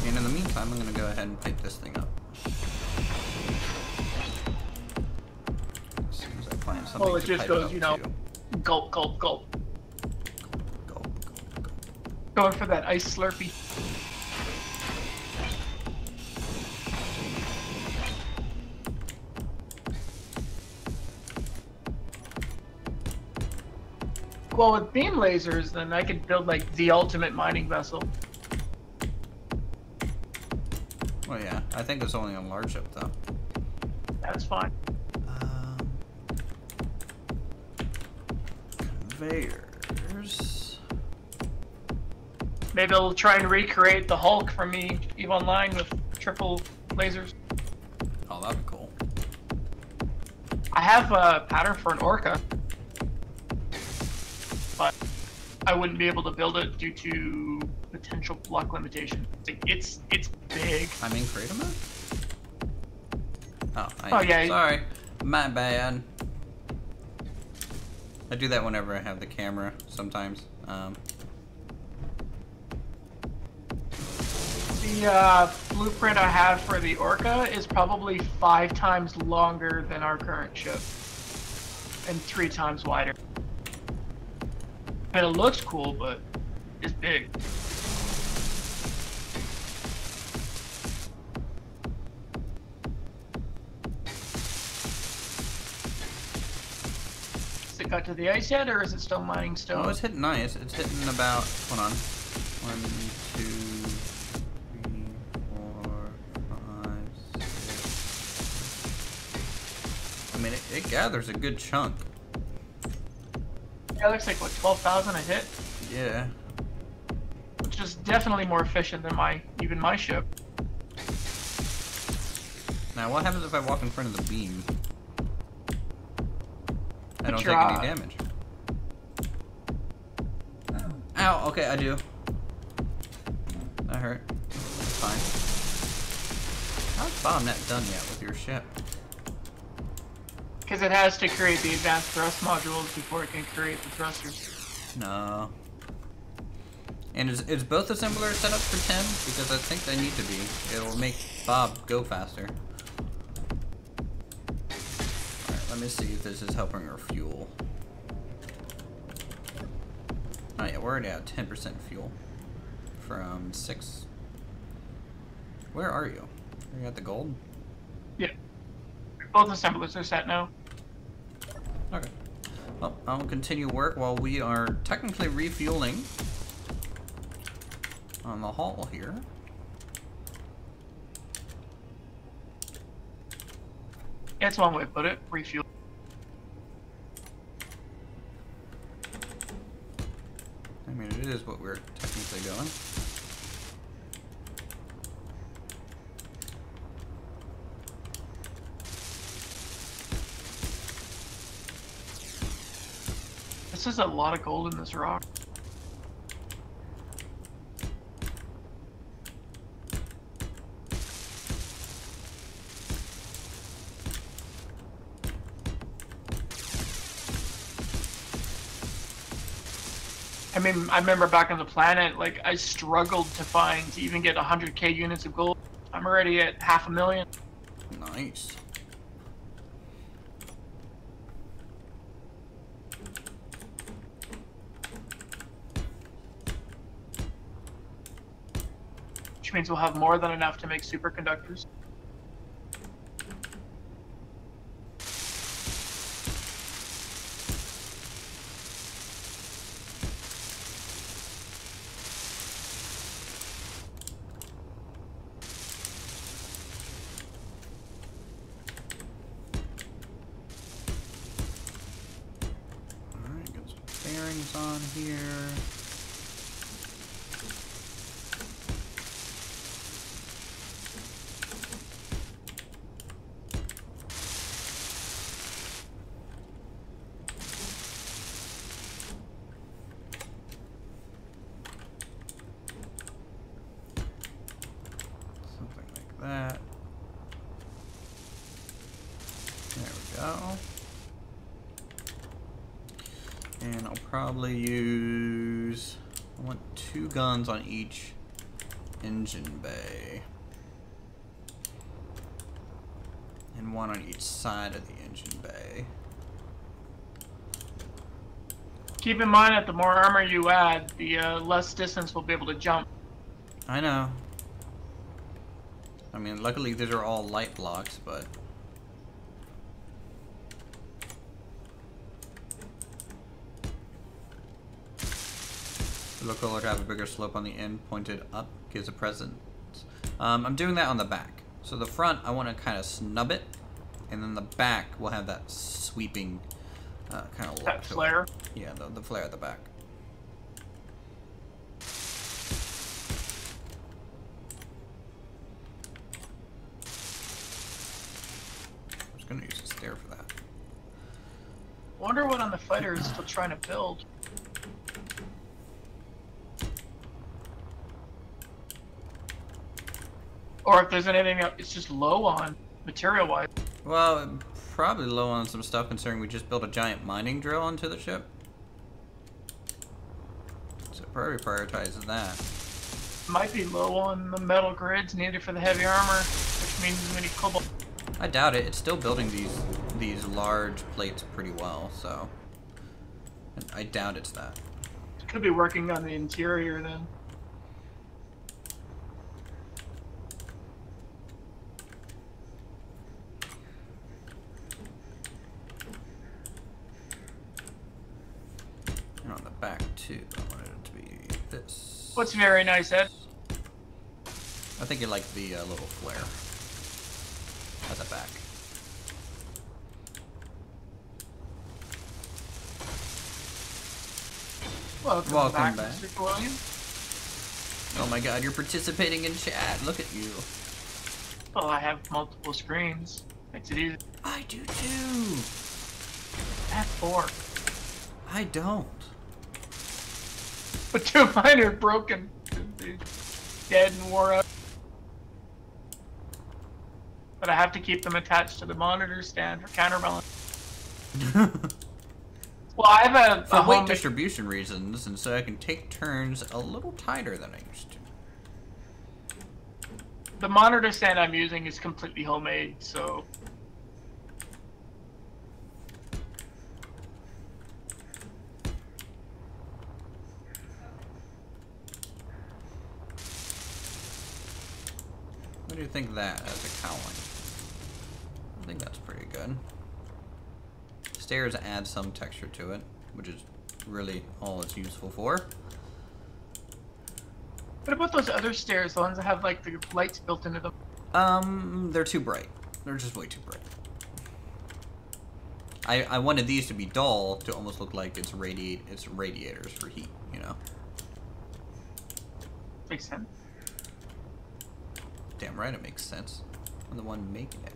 And in the meantime, I'm going to go ahead and pick this thing up. As soon as I find something Well, it to just pipe goes, up you know, to. gulp, gulp, gulp. Gulp, gulp, gulp. Going for that ice slurpee. Well, with beam lasers, then I could build like the ultimate mining vessel. Well, yeah, I think it's only on large ship though. That's fine. Conveyors. Maybe I'll try and recreate the Hulk from EVE Online with triple lasers. Oh, that'd be cool. I have a pattern for an Orca, but I wouldn't be able to build it due to potential block limitation. It's big. I'm in creator mode? Oh, Oh, yeah. Sorry. My bad. I do that whenever I have the camera sometimes. The blueprint I have for the Orca is probably 5 times longer than our current ship. And 3 times wider. And it looks cool, but it's big. Has it got to the ice yet, or is it still mining stone? Oh, it's hitting nice. It's hitting about, hold on. 1, 2, 3, 4, 5, 6. I mean, it gathers a good chunk. Yeah, it looks like, what, 12,000 a hit? Yeah. Which is definitely more efficient than even my ship. Now, what happens if I walk in front of the beam? I don't take Try. any damage. Ow, okay, I do. That hurt. It's fine. How's Bombnet done yet with your ship? Because it has to create the advanced thrust modules before it can create the thrusters. No. And is both assemblers set up for 10? Because I think they need to be. It'll make Bob go faster. Alright, let me see if this is helping our fuel. Oh yeah, we're already at 10% fuel. From 6. Where are you? Are you at the gold? Yeah. Both assemblers are set now. Okay. Well, I'll continue work while we are technically refueling on the hull here. That's one way to put it. Refuel. I mean, it is what we're technically doing. This is a lot of gold in this rock. I mean, I remember back on the planet, like, I struggled to even get 100k units of gold. I'm already at 500,000. Nice. which means we'll have more than enough to make superconductors. Alright, got some bearings on here. That. There we go. And I'll probably use... I want 2 guns on each engine bay. And 1 on each side of the engine bay. Keep in mind that the more armor you add, the less distance we'll be able to jump. I know. I mean, luckily these are all light blocks, but... It'll look cooler to have a bigger slope on the end pointed up, gives a presence. I'm doing that on the back. So the front, I want to kind of snub it, and then the back will have that sweeping kind of look. That flare? Yeah, the flare at the back. Gonna use a stair for that. Wonder what on the fighter is still trying to build. Or if there's anything that it's just low on, material-wise. Well, probably low on some stuff considering we just built a giant mining drill onto the ship. So probably prioritize that. Might be low on the metal grids needed for the heavy armor, which means we need cobalt. I doubt it. It's still building these large plates pretty well, so I doubt it's that. Could be working on the interior then. And on the back too, I wanted it to be this. What's very nice, Ed? I think you like the little flare at the back. Welcome back. Mr. William. Oh my god, you're participating in chat. Look at you. Well, I have multiple screens. Makes it easy. I do too. I have 4. I don't. But 2 of mine are broken. They're dead and wore out. But I have to keep them attached to the monitor stand for counterbalance. Well, I have a for weight home distribution reasons, and so I can take turns a little tighter than I used to. The monitor stand I'm using is completely homemade, so... What do you think of that as a cowling? I think that's pretty good. Stairs add some texture to it, which is really all it's useful for. What about those other stairs, the ones that have like the lights built into them? They're too bright. They're just way too bright. I wanted these to be dull to almost look like it's radiators for heat, you know? Makes sense. Damn right it makes sense. I'm the one making it.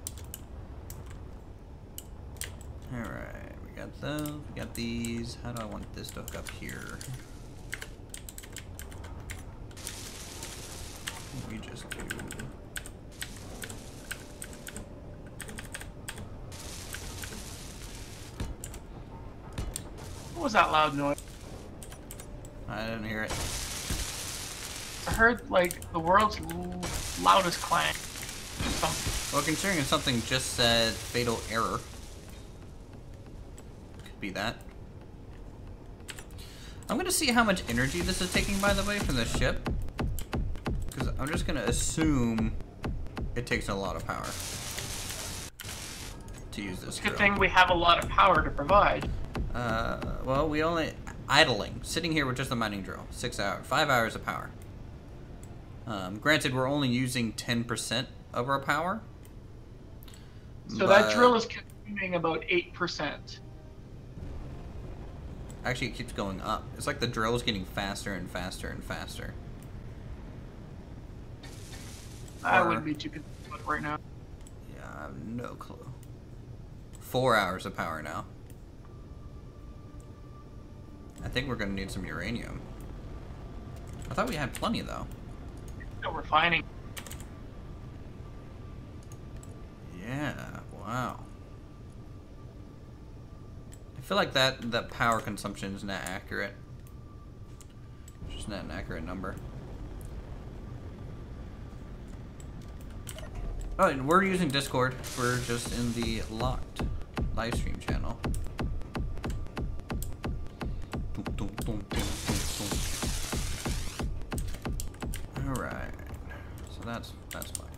Alright, we got those, we got these. How do I want this to hook up here? We just do... What was that loud noise? I didn't hear it. I heard like the world's loudest clang. Well, considering something just said fatal error. Could be that. I'm gonna see how much energy this is taking, by the way, from the ship. Because I'm just gonna assume it takes a lot of power to use this drill. Good thing we have a lot of power to provide. Well, we only idling, sitting here with just the mining drill, 6 hours, 5 hours of power. Granted, we're only using 10% of our power. So that drill is consuming about 8%. Actually, it keeps going up. It's like the drill is getting faster and faster and faster. I wouldn't be too concerned about it right now. Yeah, I have no clue. 4 hours of power now. I think we're gonna need some uranium. I thought we had plenty though. No refining. Yeah, wow. I feel like that power consumption is not accurate. It's just not an accurate number. Oh, and we're using Discord. We're just in the locked live stream channel. Alright. So that's fine.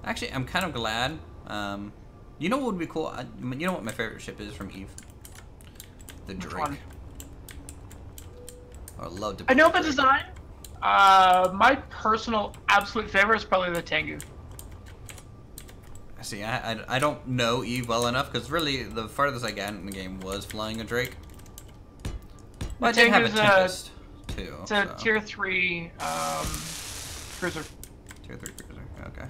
Actually, I'm kind of glad. You know what would be cool? You know what my favorite ship is from Eve? The Drake. I would love to. I know the design. My personal absolute favorite is probably the Tengu. See, I don't know Eve well enough because really the farthest I got in the game was flying a Drake. But I did have a Tempest too. It's a tier 3 cruiser. Tier 3 cruiser. Okay.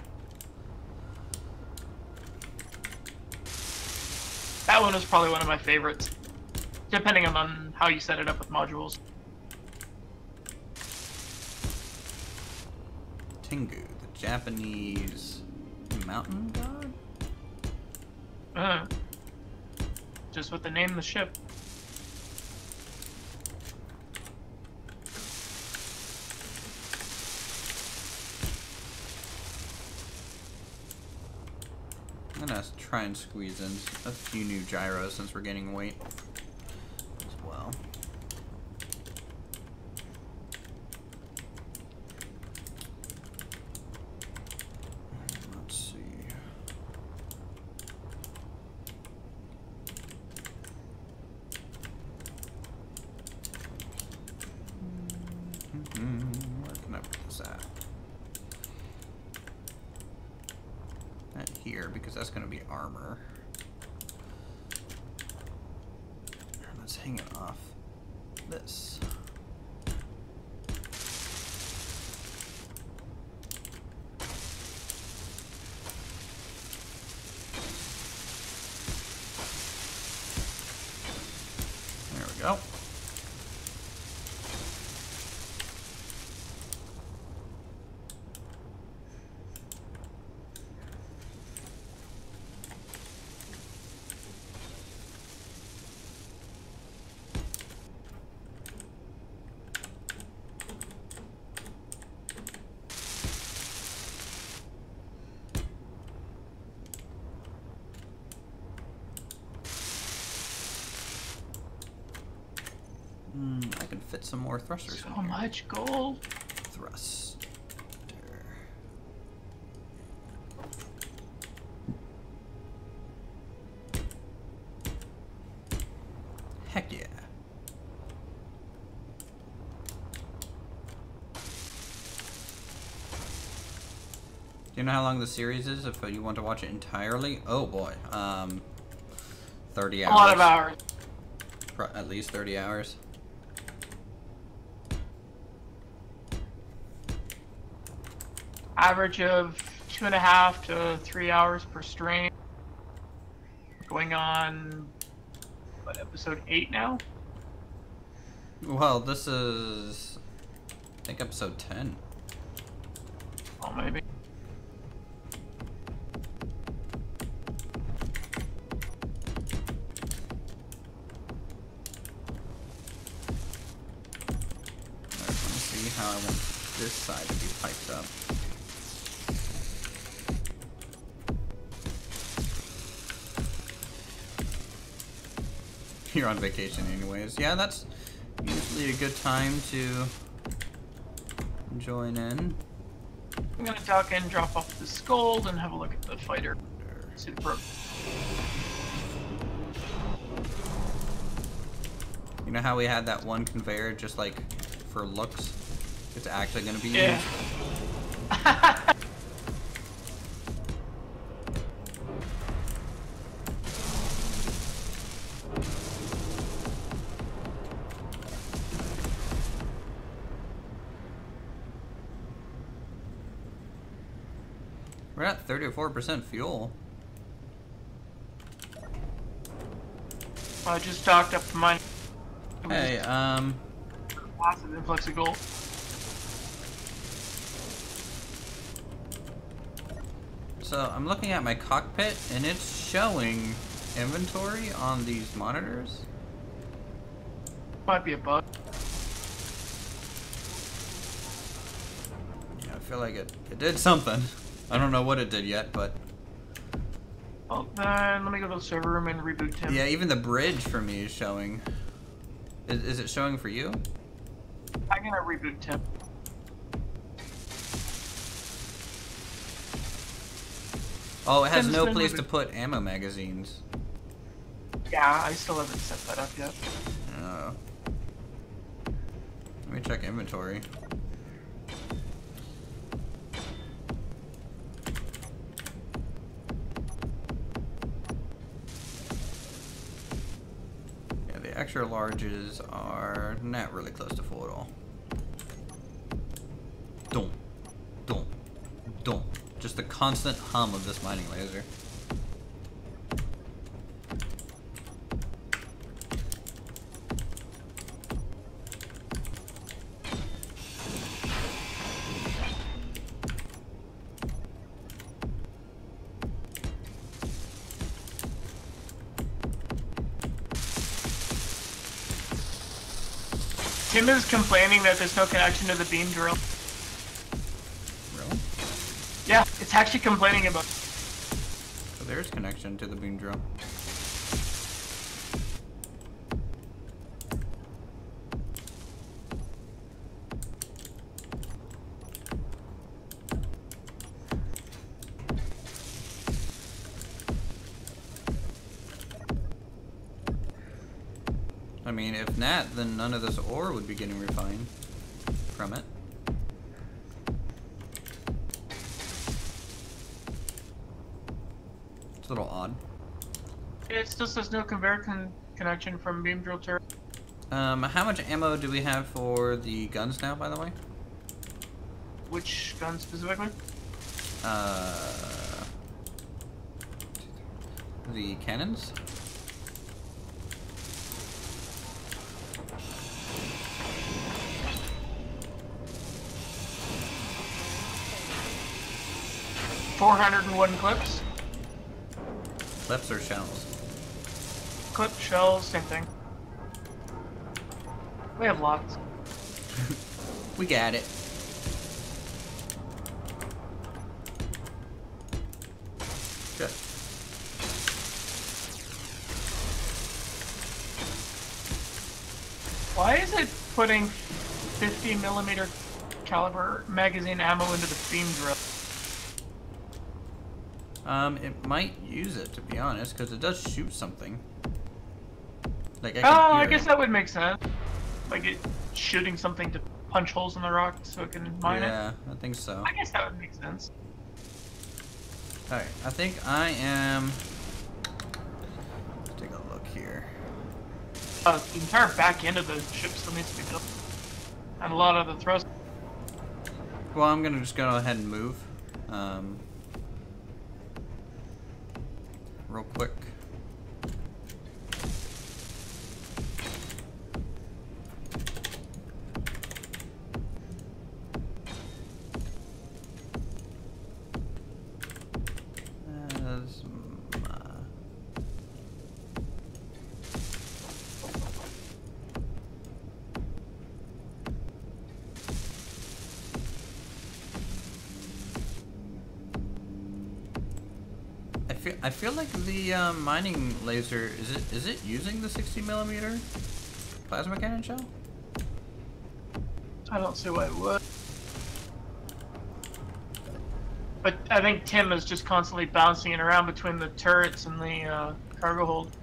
That one is probably one of my favorites, depending on how you set it up with modules. Tengu, the Japanese mountain god? Just with the name of the ship. I'm gonna try and squeeze in a few new gyros since we're gaining weight as well. Let's see. Where can I put this at? Not here, because that's going to be armor. Let's hang it off this. There we go. I can fit some more thrusters in So here. much gold. Thruster. Heck yeah. Do you know how long the series is if you want to watch it entirely? Oh boy. 30 hours. A lot of hours. At least 30 hours. Average of 2.5 to 3 hours per stream. Going on, what, episode 8 now? Well, this is, I think, episode 10. Oh, maybe. Alright, let me see how I want this side to be piped up. You're on vacation anyways. Yeah, that's usually a good time to join in. I'm gonna duck in, drop off the gold, and have a look at the fighter. See the program. You know how we had that one conveyor just like for looks? It's actually gonna be Yeah. used. We're at 34% fuel. I just docked up to mine. Hey, Massive influx of gold. so I'm looking at my cockpit and it's showing inventory on these monitors. Might be a bug. Yeah, I feel like it did something. I don't know what it did yet, but Well, then let me go to the server room and reboot Tim. yeah, even the bridge for me is showing. Is it showing for you? I'm gonna reboot Tim. Oh, it has Tim's no been place to rebooted. put ammo magazines. Yeah, I still haven't set that up yet. Oh. Let me check inventory. Yeah, the extra larges are not really close to full at all. Don't. Just the constant hum of this mining laser. Tim is complaining that there's no connection to the beam drill. Really? Yeah, it's actually complaining about. So there's connection to the beam drill. I mean, if not, then none of this ore would be getting refined from it. It's a little odd. It still says no conveyor connection from beam drill turret. How much ammo do we have for the guns now, by the way? Which gun specifically? The cannons? $401 clips. Clips or shells? Clip, shells, same thing. We have lots. We got it. Good. Why is it putting 50mm caliber magazine ammo into the beam drill? It might use it, to be honest, because it does shoot something. Like I Oh, can I hear guess it. that would make sense. Like it shooting something to punch holes in the rock so it can mine it. Yeah, I think so. I guess that would make sense. Alright, I think I am... Let's take a look here. The entire back end of the ship still needs to be built. And a lot of the thrust. Well, I'm gonna just go ahead and move. Real quick. As I feel like the mining laser is it using the 60mm plasma cannon shell? I don't see why it would. But I think Tim is just constantly bouncing it around between the turrets and the cargo hold.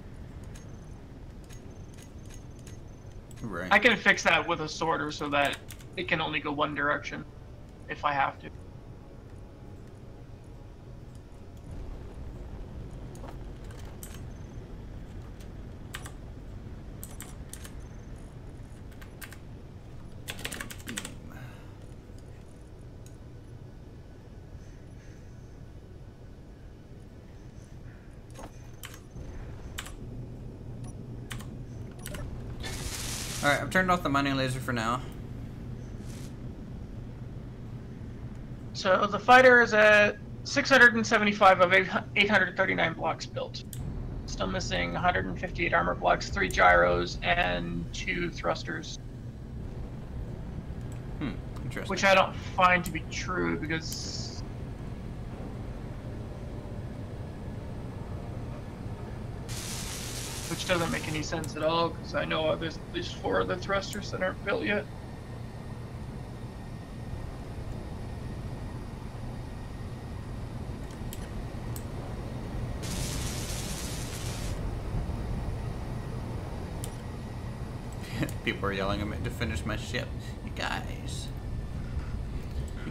Right. I can fix that with a sorter so that it can only go one direction if I have to. Alright, I've turned off the mining laser for now. So the fighter is at 675 of 839 blocks built. Still missing 158 armor blocks, 3 gyros, and 2 thrusters. Interesting. Which I don't find to be true because... Which doesn't make any sense at all, because I know there's at least 4 other thrusters that aren't built yet. People are yelling at me to finish my ship. You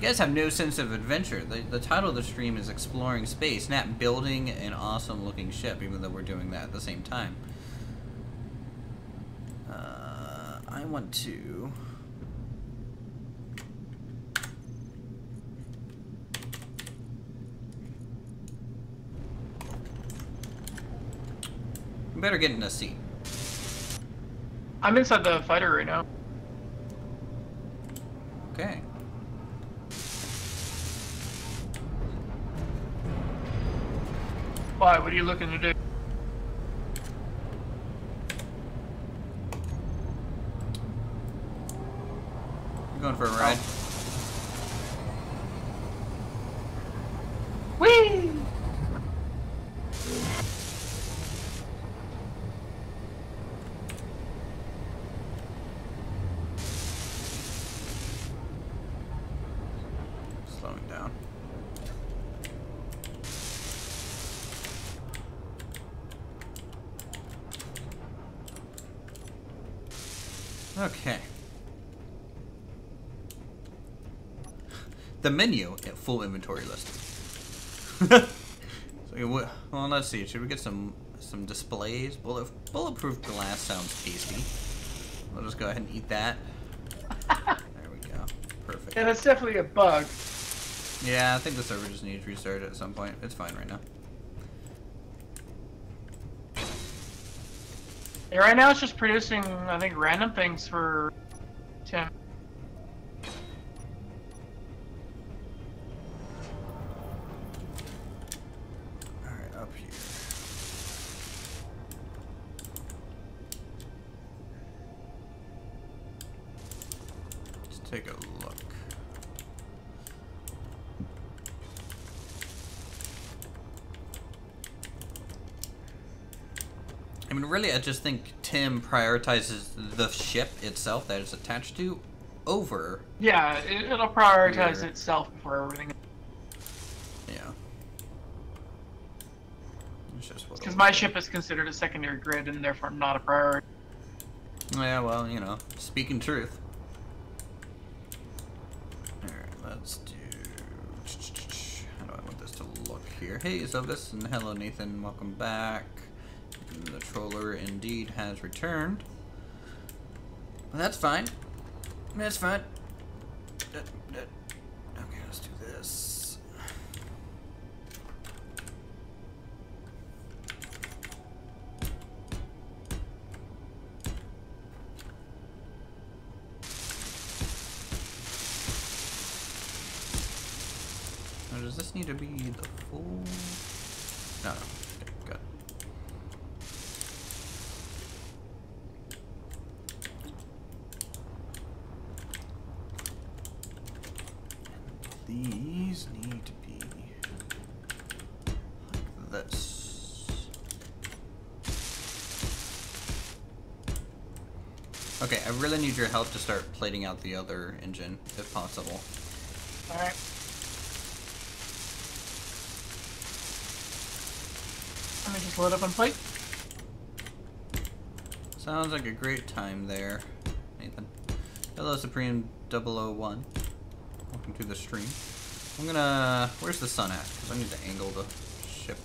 guys have no sense of adventure. The title of the stream is Exploring Space, not building an awesome looking ship, even though we're doing that at the same time. I want to... better get in a seat. I'm inside the fighter right now. Okay. Why? What are you looking to do? I'm going for a ride. Whee! Slowing down. Okay. The menu at full inventory list. So, well, let's see. Should we get some displays? Bulletproof glass sounds tasty. We'll just go ahead and eat that. There we go. Perfect. Yeah, that's definitely a bug. Yeah, I think the server just needs restarted at some point. It's fine right now. Yeah, right now it's just producing, I think, random things for Tim. Alright, up here. Let's take a look. I mean, really, I just think Tim prioritizes the ship itself that it's attached to over... Yeah, it'll prioritize Your- itself before everything. Yeah. It's just what... Because my ship is considered a secondary grid and therefore not a priority. Yeah, well, you know, speaking truth. Alright, let's do... How do I want this to look here? Hey, Zovis, and hello, Nathan. Welcome back. The troller indeed has returned. Well, that's fine. That's fine. Okay, let's do this. Now, does this need to be the full... No, no. Okay, good. These need to be like this. Okay, I really need your help to start plating out the other engine, if possible. Alright. Let me just load up and plate. Sounds like a great time there, Nathan. Hello, Supreme 001. Welcome to the stream. I'm gonna... Where's the sun at? Because I need to angle the ship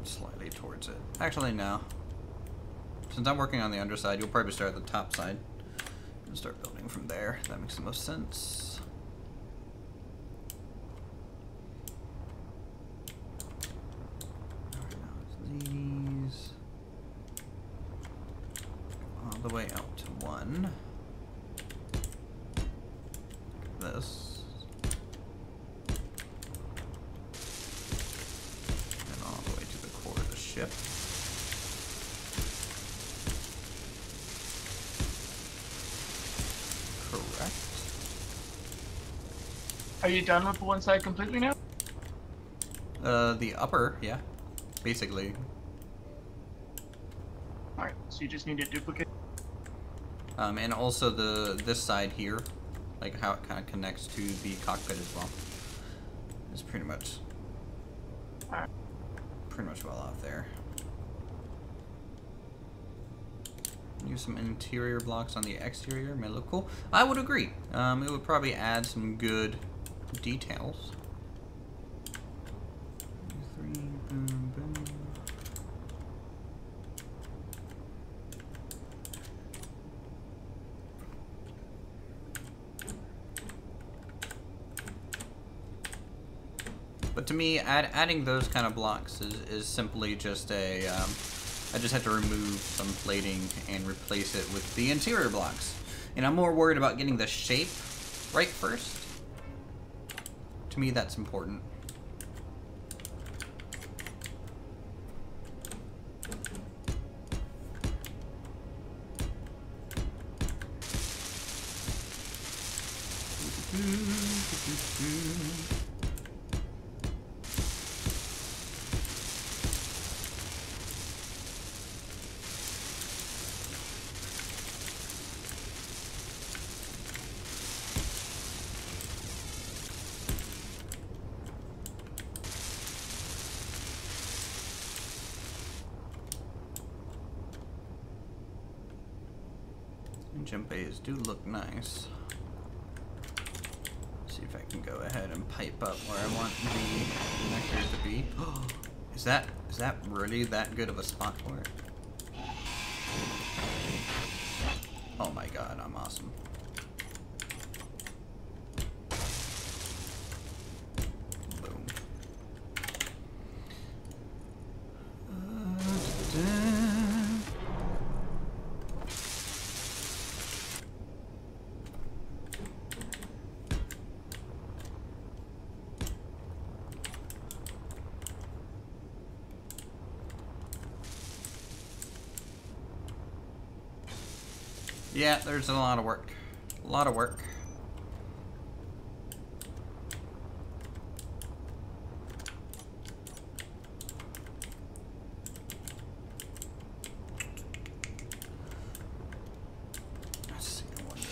slightly towards it. Actually, no. Since I'm working on the underside, you'll probably start at the top side and start building from there. That makes the most sense. Alright, now it's these. All the way out to 1. This. And all the way to the core of the ship. Correct. Are you done with the one side completely now? The upper, yeah. Basically. Alright, so you just need to duplicate. And also this side here, like how it kind of connects to the cockpit as well, is pretty much well off there. Use some interior blocks on the exterior, may look cool. I would agree. It would probably add some good details. 3, boom, boom. But to me, adding those kind of blocks is simply just a, I just have to remove some plating and replace it with the interior blocks. And I'm more worried about getting the shape right first. To me, that's important. Engine bays do look nice. See if I can go ahead and pipe up where I want the connectors to be. Is that really that good of a spot for it? Oh my god, I'm awesome. Boom. Yeah, there's a lot of work. A lot of work. Let's see, I wonder if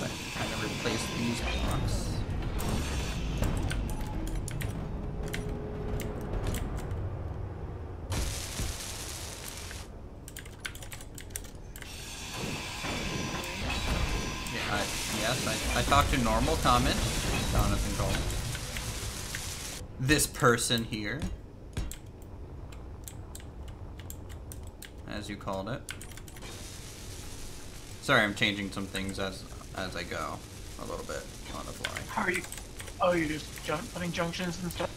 I can kind of replace these blocks. I talked to normal comment, Jonathan called this person here, as you called it. Sorry, I'm changing some things as I go a little bit on the fly. How are you? Oh, you're just putting junctions and stuff?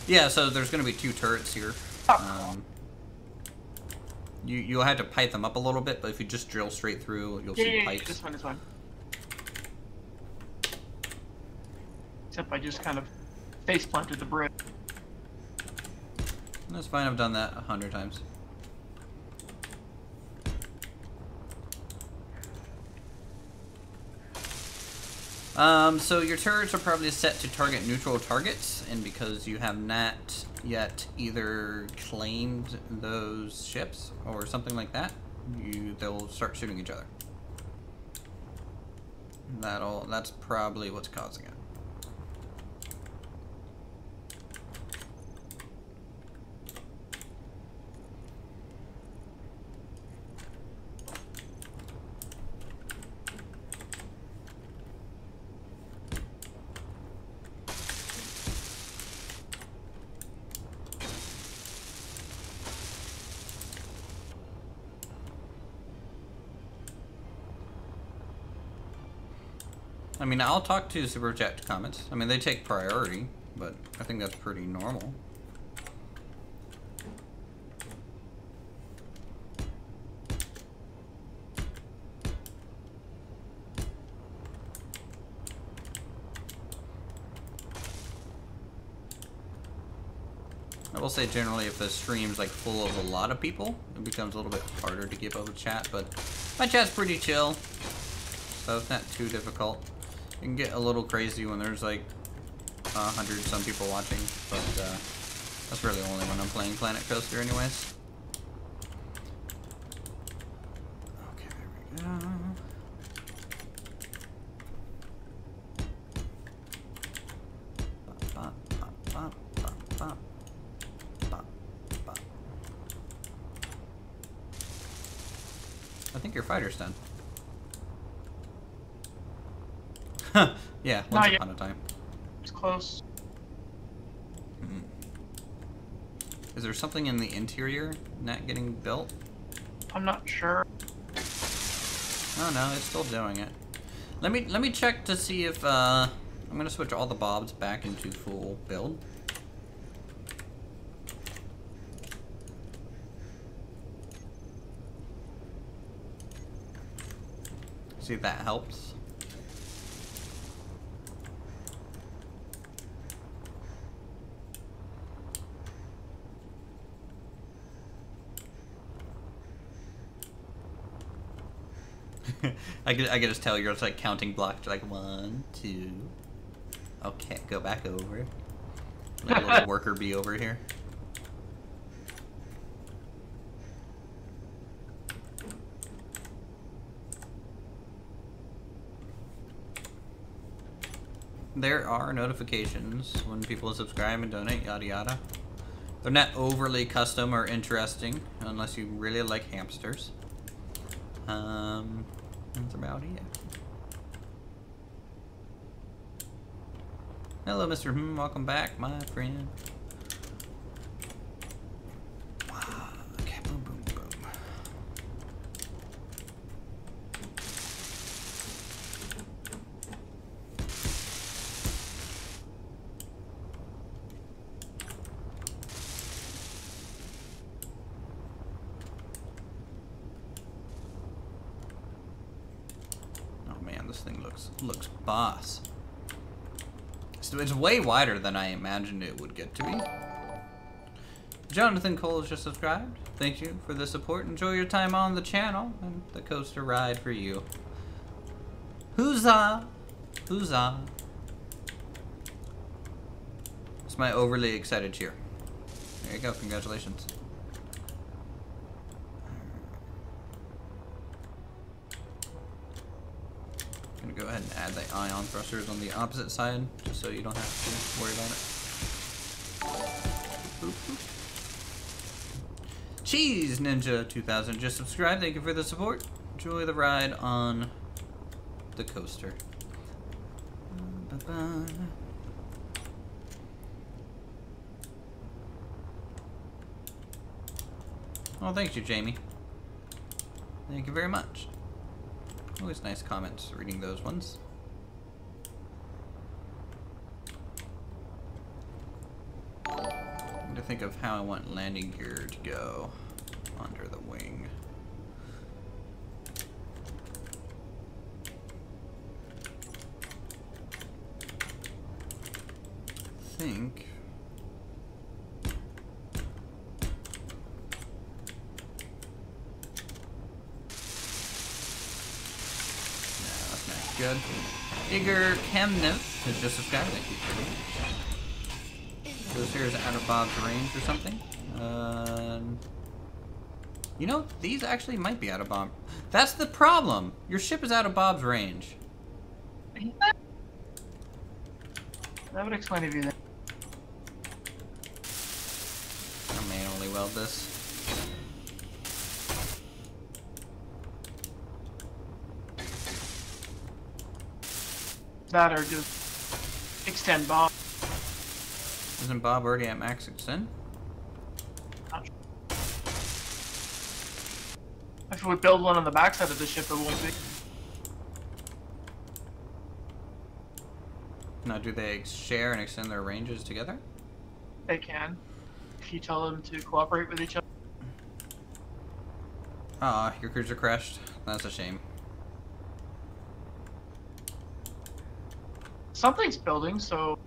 Yeah, so there's going to be 2 turrets here. You'll have to pipe them up a little bit, but if you just drill straight through, you'll see pipes. This one is fine. Except I just kind of face planted the brick. That's fine, I've done that 100 times. So your turrets are probably set to target neutral targets, and because you have not yet either claimed those ships or something like that, they'll start shooting each other. That's probably what's causing it. I mean, I'll talk to Super Chat comments. I mean, they take priority, but I think that's pretty normal. I will say generally if the stream's like full of a lot of people, it becomes a little bit harder to keep up with chat, but my chat's pretty chill, so it's not too difficult. It can get a little crazy when there's like 100 some people watching, but that's really only when I'm playing Planet Coaster anyways. Okay, there we go. Bop, bop, bop, bop, bop, bop, bop. I think your fighter's done. Yeah, once upon a time. It's close. Is there something in the interior not getting built? I'm not sure. Oh no, it's still doing it. Let me check to see if I'm gonna switch all the bobs back into full build. See if that helps. I can just tell you're just like counting blocks, like 1, 2. Okay, go back over. Let a little worker bee over here. There are notifications when people subscribe and donate, yada yada. They're not overly custom or interesting unless you really like hamsters. That's about it. Hello, Mr. Welcome back, my friend. Okay, boom, boom, boom. This thing looks boss. So it's way wider than I imagined it would get to be. Jonathan Cole has just subscribed. Thank you for the support. Enjoy your time on the channel and the coaster ride for you. Huzzah! Huzzah! It's my overly excited cheer. There you go. Congratulations. I'm gonna go ahead and add the ion thrusters on the opposite side, just so you don't have to worry about it. Boop, boop. Cheese Ninja 2000 just subscribed. Thank you for the support. Enjoy the ride on the coaster. Oh, thank you, Jamie. Thank you very much. Always nice comments reading those ones. I'm to think of how I want landing gear to go under the wing. I think good. Igor Kemnev has just subscribed. Thank you for that. This here is out of Bob's range or something. You know, these actually might be out of Bob. That's the problem. Your ship is out of Bob's range. That would explain it. Then. I manually weld this. That or just extend Bob. Isn't Bob already at max extend? If we build one on the backside of the ship, it won't be. Now, do they share and extend their ranges together? They can. If you tell them to cooperate with each other. Ah, your cruiser crashed. That's a shame. Something's building, so...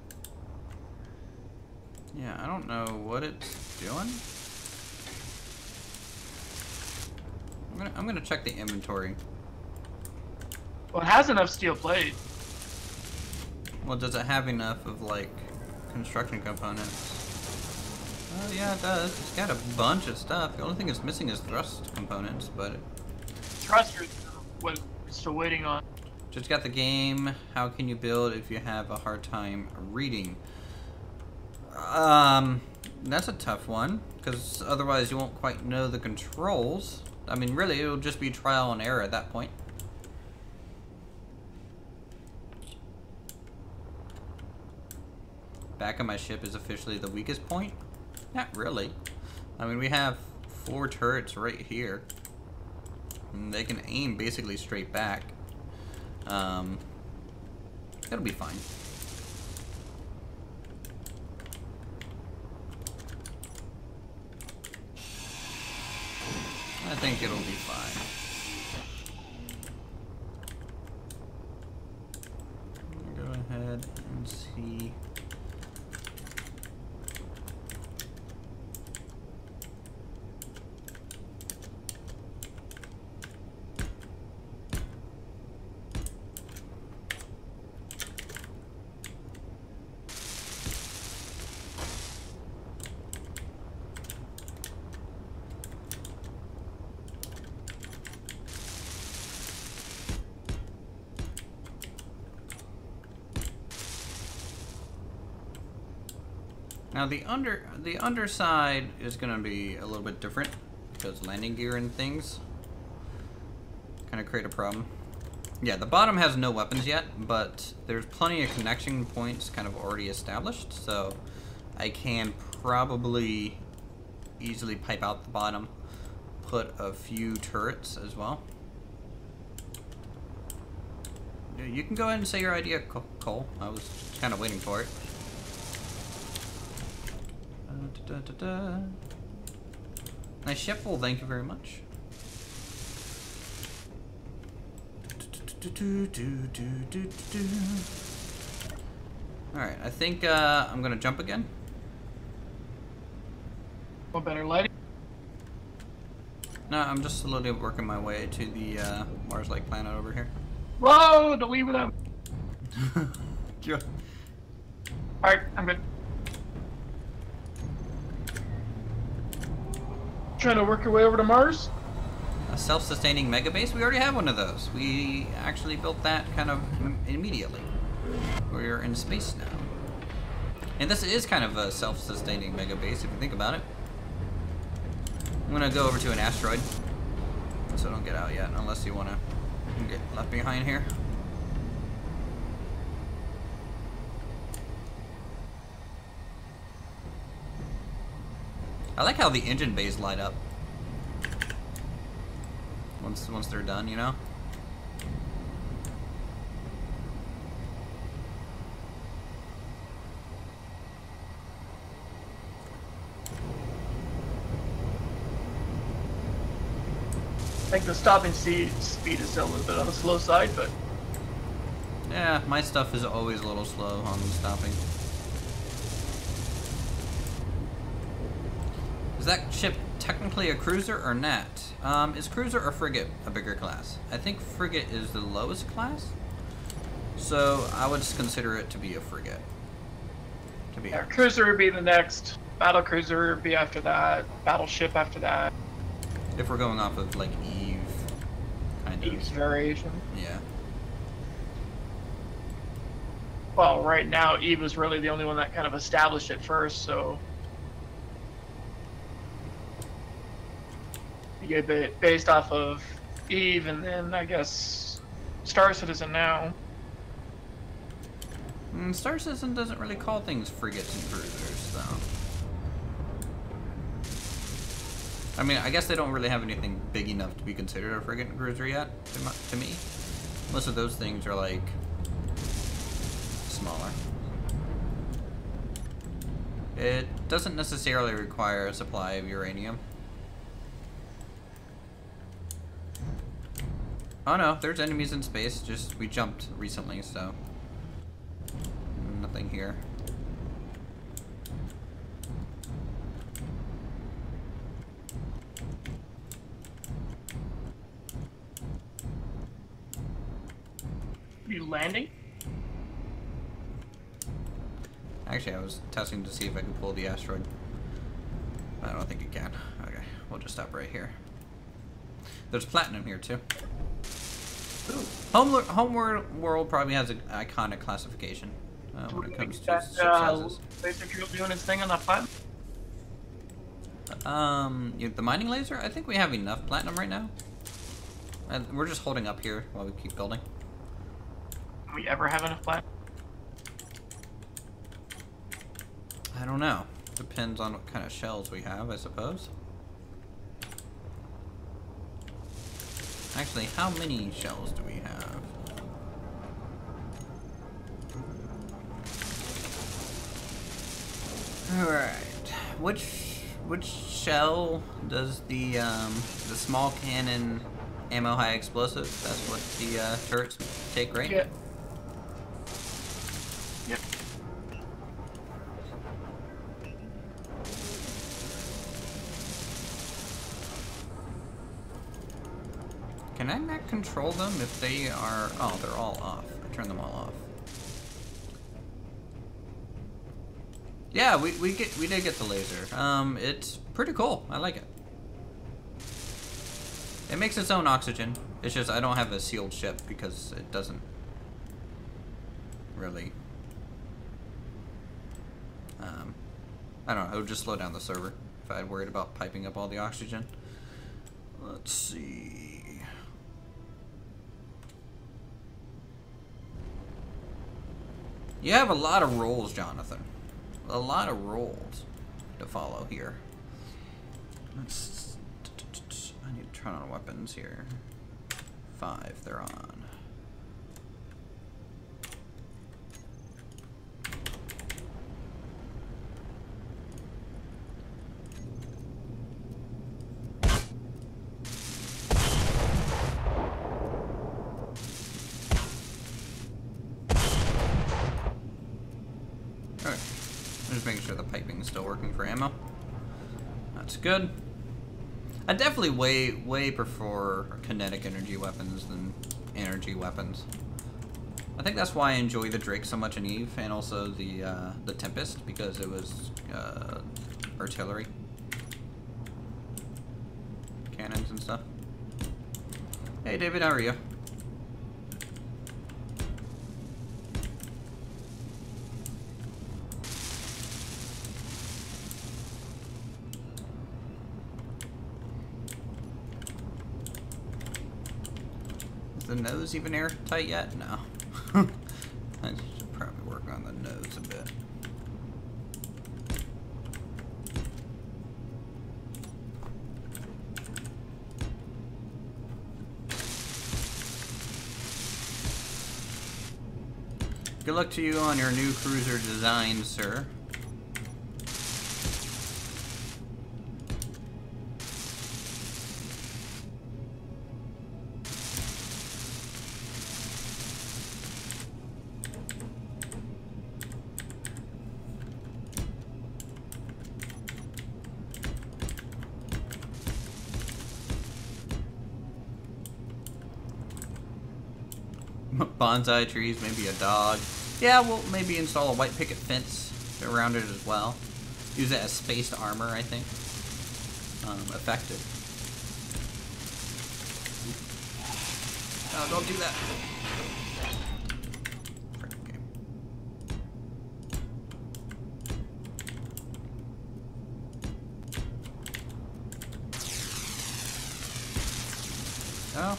Yeah, I don't know what it's doing. I'm gonna check the inventory. Well, it has enough steel plate. Well, does it have enough of, like, construction components? Oh, yeah, it does. It's got a bunch of stuff. The only thing it's missing is thrust components, but... Thrusters, what it's still waiting on. Just got the game. How can you build if you have a hard time reading? That's a tough one, because otherwise you won't quite know the controls. I mean, really, it'll just be trial and error at that point. Back of my ship is officially the weakest point? Not really. I mean, we have 4 turrets right here. And they can aim basically straight back. It'll be fine. I think it'll be fine. Go ahead and see. Now the underside is gonna be a little bit different because landing gear and things kind of create a problem. Yeah, the bottom has no weapons yet, but there's plenty of connection points kind of already established, so I can probably easily pipe out the bottom, put a few turrets as well. You can go ahead and say your idea, Cole. I was kind of waiting for it. Nice ship, well, thank you very much. Alright, I think I'm gonna jump again. What better lighting? No, I'm just slowly working my way to the Mars-like planet over here. Whoa! Don't leave without. Yeah. Alright, I'm good. Trying to work your way over to Mars? A self-sustaining mega base? We already have one of those. We actually built that kind of immediately. We're in space now. And this is kind of a self-sustaining mega base if you think about it. I'm gonna go over to an asteroid. So don't get out yet unless you wanna get left behind here. I like how the engine bays light up once they're done, you know? I think the stopping speed is a little bit on the slow side, but... Yeah, my stuff is always a little slow on stopping. Is that ship technically a cruiser or not? Is cruiser or frigate a bigger class? I think frigate is the lowest class. So I would consider it to be a frigate. To be Yeah, honest. cruiser would be the next. Battle cruiser would be after that. Battleship after that. If we're going off of like Eve, kind of. Eve's variation. Yeah. Well, right now Eve was really the only one that kind of established it first, so you get it based off of Eve, and then I guess Star Citizen now. Star Citizen doesn't really call things frigates and cruisers, though. I mean, I guess they don't really have anything big enough to be considered a frigate and cruiser yet, to me. Most of those things are like smaller. It doesn't necessarily require a supply of uranium. Oh no, there's enemies in space, just we jumped recently, so nothing here. You landing? Actually, I was testing to see if I could pull the asteroid. I don't think you can. Okay, we'll just stop right here. There's platinum here too. Homeworld probably has an iconic classification when it comes to ship sizes. Laser drill doing its thing on that platinum? The mining laser? I think we have enough platinum right now. And we're just holding up here while we keep building. Do we ever have enough platinum? I don't know. Depends on what kind of shells we have, I suppose. Actually, how many shells do we have? Alright. Which shell does the small cannon ammo high explosive? That's what the turrets take, right? Yeah. Yep. Can I not control them if they are... Oh, they're all off. I turned them all off. Yeah, we did get the laser. It's pretty cool. I like it. It makes its own oxygen. It's just I don't have a sealed ship because it doesn't really... I don't know. It would just slow down the server if I had worried about piping up all the oxygen. Let's see... You have a lot of roles, Jonathan. A lot of roles to follow here. Let's... I need to turn on weapons here. 5, they're on. Alright, I'm just making sure the piping is still working for ammo. That's good. I definitely way prefer kinetic energy weapons than energy weapons. I think that's why I enjoy the Drake so much in Eve, and also the Tempest, because it was artillery. Cannons and stuff. Hey David, how are you? Is the nose even airtight yet? No. I should probably work on the nose a bit. Good luck to you on your new cruiser design, sir. Bonsai trees, maybe a dog. Yeah, we'll maybe install a white picket fence around it as well. Use it as spaced armor, I think. Effective. No, don't do that. Frickin' game. Oh.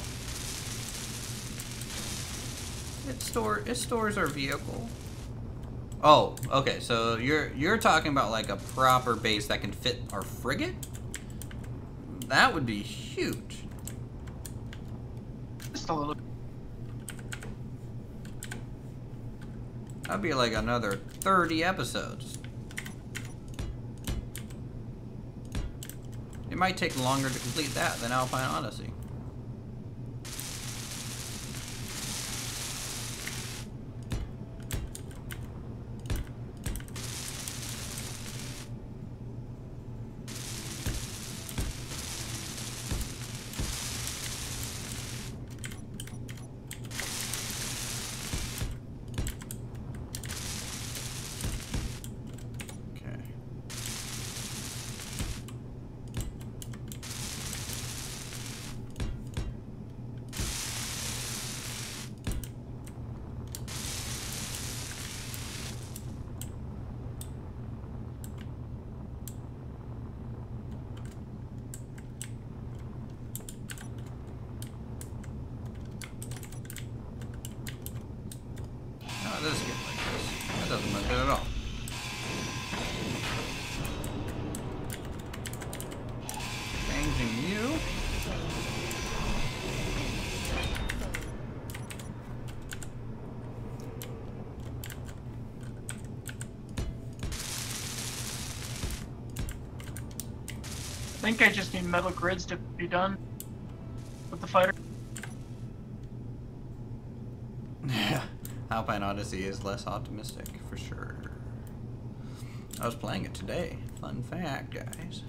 It stores our vehicle. Oh, okay. So you're talking about like a proper base that can fit our frigate? That would be huge. Just a little. That'd be like another 30 episodes. It might take longer to complete that than Alpine Odyssey. This is good like this. That doesn't look good at all. Changing you. I think I just need metal grids to be done with the fighter. Yeah. Alpine Odyssey is less optimistic, for sure. I was playing it today. Fun fact, guys.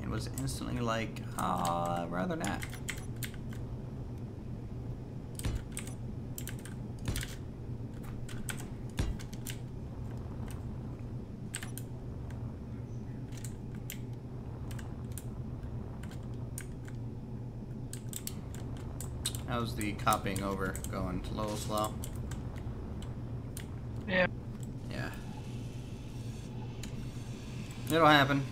It was instantly like, rather not. How's the copying over going? A little slow? Yeah. Yeah. It'll happen.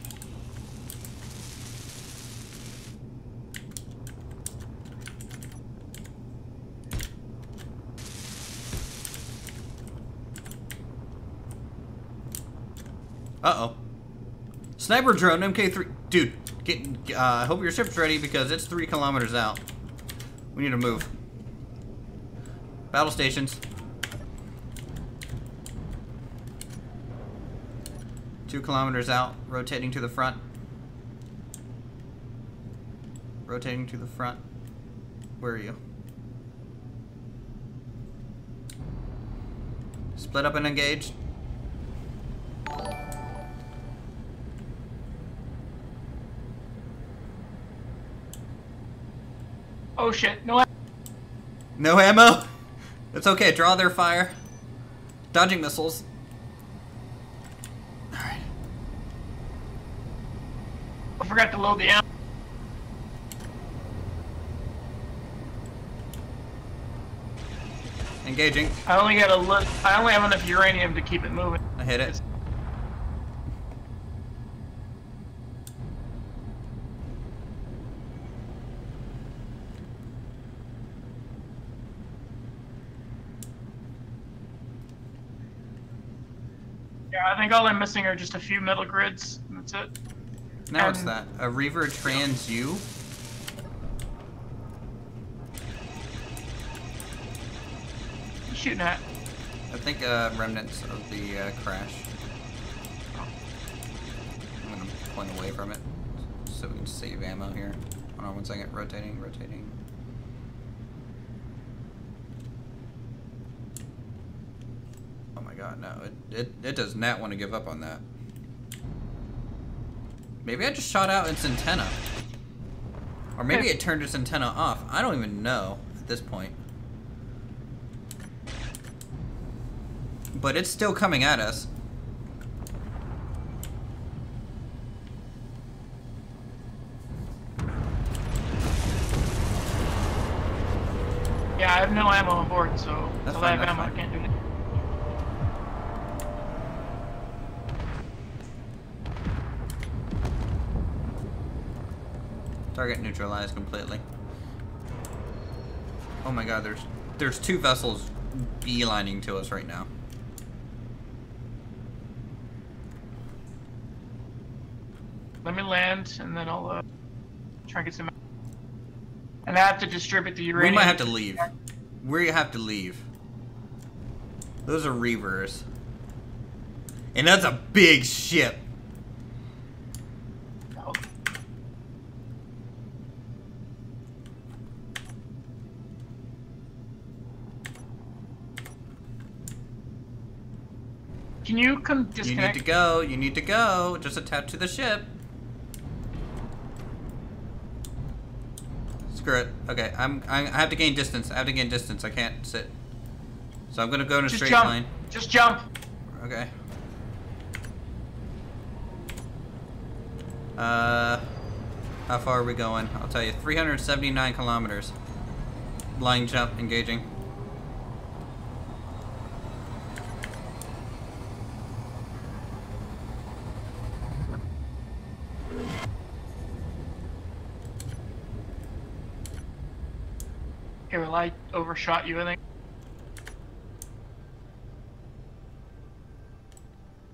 Uh-oh. Sniper drone, MK3. Dude, hope your ship's ready because it's 3 kilometers out. We need to move. Battle stations. 2 kilometers out, rotating to the front. Rotating to the front. Where are you? Split up and engage. Oh shit, no. No ammo? It's okay, draw their fire. Dodging missiles. Alright. I forgot to load the ammo. Engaging. I only have enough uranium to keep it moving. I hit it. Yeah, I think all I'm missing are just a few metal grids. That's it. Now what's that? A Reaver trans U? What are you shooting at? I think remnants of the crash. I'm gonna point away from it so we can save ammo here. Hold on 1 second. Rotating, rotating. Oh my god, no. It does not want to give up on that. Maybe I just shot out its antenna. Or maybe it turned its antenna off. I don't even know. this point. But it's still coming at us. Yeah, I have no ammo on board, so That's until fine, I have that's ammo, fine. I can't do it. Target neutralized completely. Oh my god, there's two vessels beelining to us right now. Let me land, and then I'll try and get some. And I have to distribute the uranium. We might have to leave. We have to leave. Those are reavers. And that's a big ship. Oh. Can you come disconnect? You need to go. You need to go. Just attach to the ship. Screw it. Okay, I have to gain distance. I have to gain distance. I can't sit. So I'm gonna go in a straight line. Just jump. Okay. How far are we going? I'll tell you. 379 kilometers. Line jump, engaging. Okay, well, I overshot you, I think.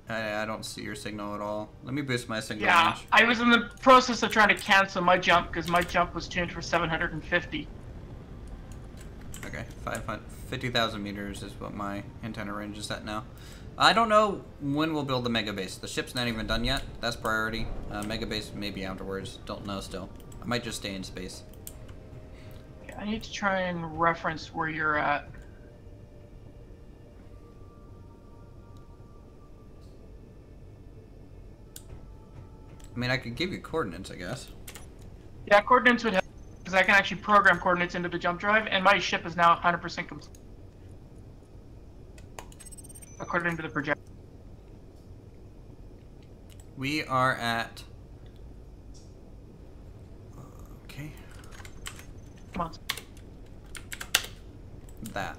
I don't see your signal at all. Let me boost my signal Yeah, range. I was in the process of trying to cancel my jump because my jump was tuned for 750. Okay, 50,000 meters is what my antenna range is at now. I don't know when we'll build the mega base. The ship's not even done yet. That's priority. Mega base maybe afterwards. Don't know still. I might just stay in space. Okay, I need to try and reference where you're at. I mean, I could give you coordinates, I guess. Yeah, coordinates would help because I can actually program coordinates into the jump drive, and my ship is now 100% complete. According to the project. We are at... Okay. Come on. That.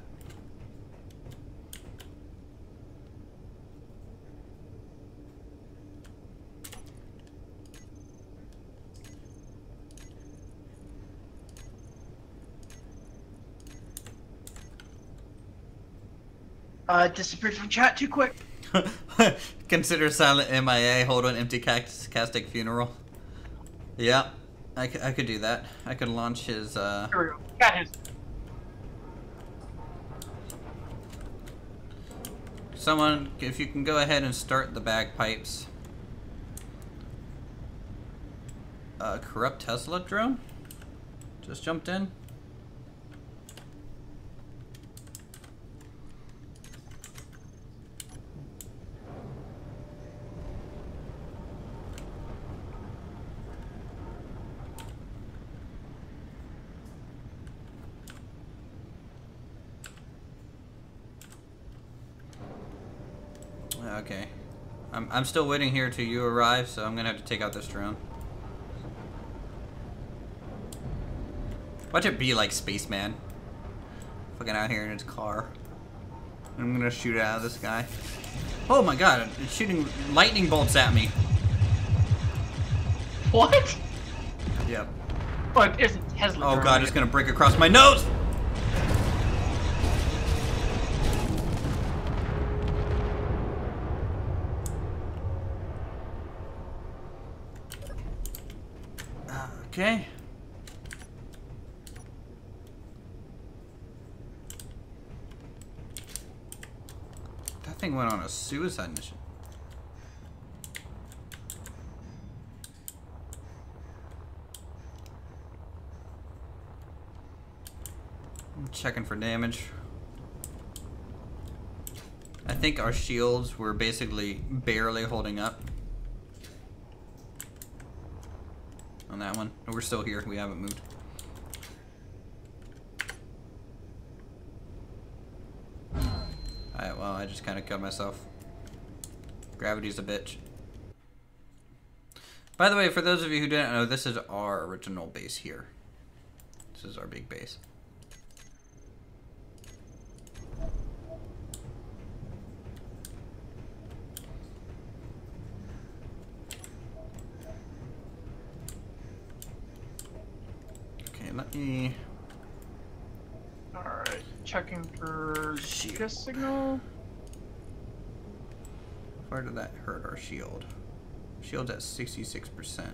Disappeared from chat too quick. Consider silent MIA, hold on empty castic funeral. Yeah, I could do that. I could launch his, Here we go. Got his. Someone, if you can go ahead and start the bagpipes. Corrupt Tesla drone? Just jumped in. Okay. I'm still waiting here till you arrive, so I'm gonna have to take out this drone. Watch it be like Spaceman. Fucking out here in his car. I'm gonna shoot it out of the sky. Oh my god, it's shooting lightning bolts at me. What? Yep. But it's a Tesla. Oh drone. god, it's gonna break across my nose! Okay. That thing went on a suicide mission. I'm checking for damage. I think our shields were basically barely holding up. On that one. We're still here. We haven't moved. Well, I just kind of killed myself. Gravity's a bitch. By the way, for those of you who didn't know, this is our original base here. This is our big base. Okay, let me... Alright, checking for Sheeta signal. How far did that hurt our shield? Shield's at 66%.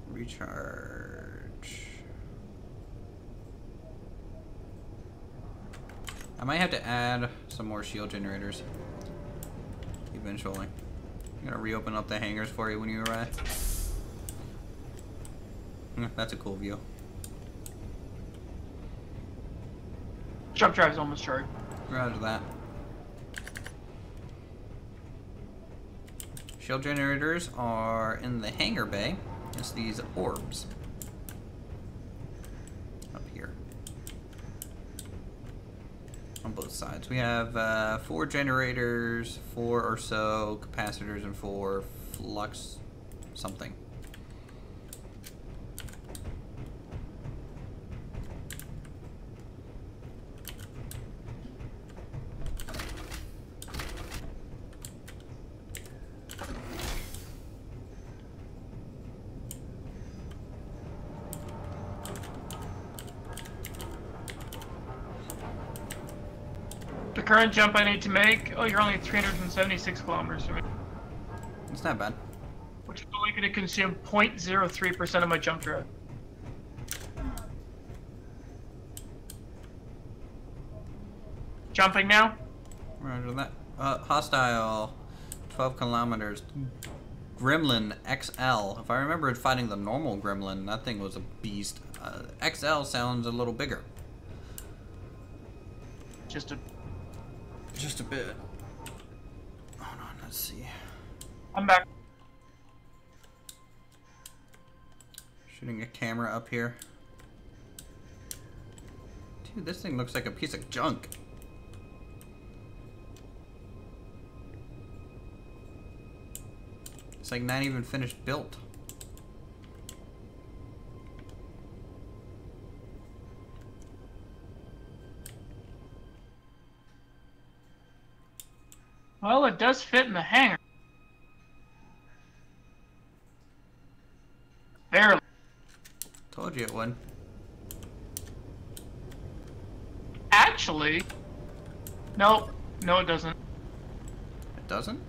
Recharge. I might have to add some more shield generators eventually. I'm gonna reopen up the hangars for you when you arrive. That's a cool view. Jump drive's almost charged. Roger that. Shield generators are in the hangar bay. It's these orbs. Up here. On both sides. We have 4 generators, 4 or so capacitors, and 4 flux something. The current jump I need to make, oh, you're only 376 kilometers from me. It's not bad. Which is only going to consume 0.03% of my jump drive. Jumping now? Roger that. Hostile, 12 kilometers. Gremlin XL. If I remember fighting the normal Gremlin, that thing was a beast. XL sounds a little bigger. Just a bit. Hold on, let's see. I'm back. Shooting a camera up here. Dude, this thing looks like a piece of junk. It's like not even finished built. Well, it does fit in the hangar. Barely. Told you it would. Actually, nope. No, it doesn't. It doesn't?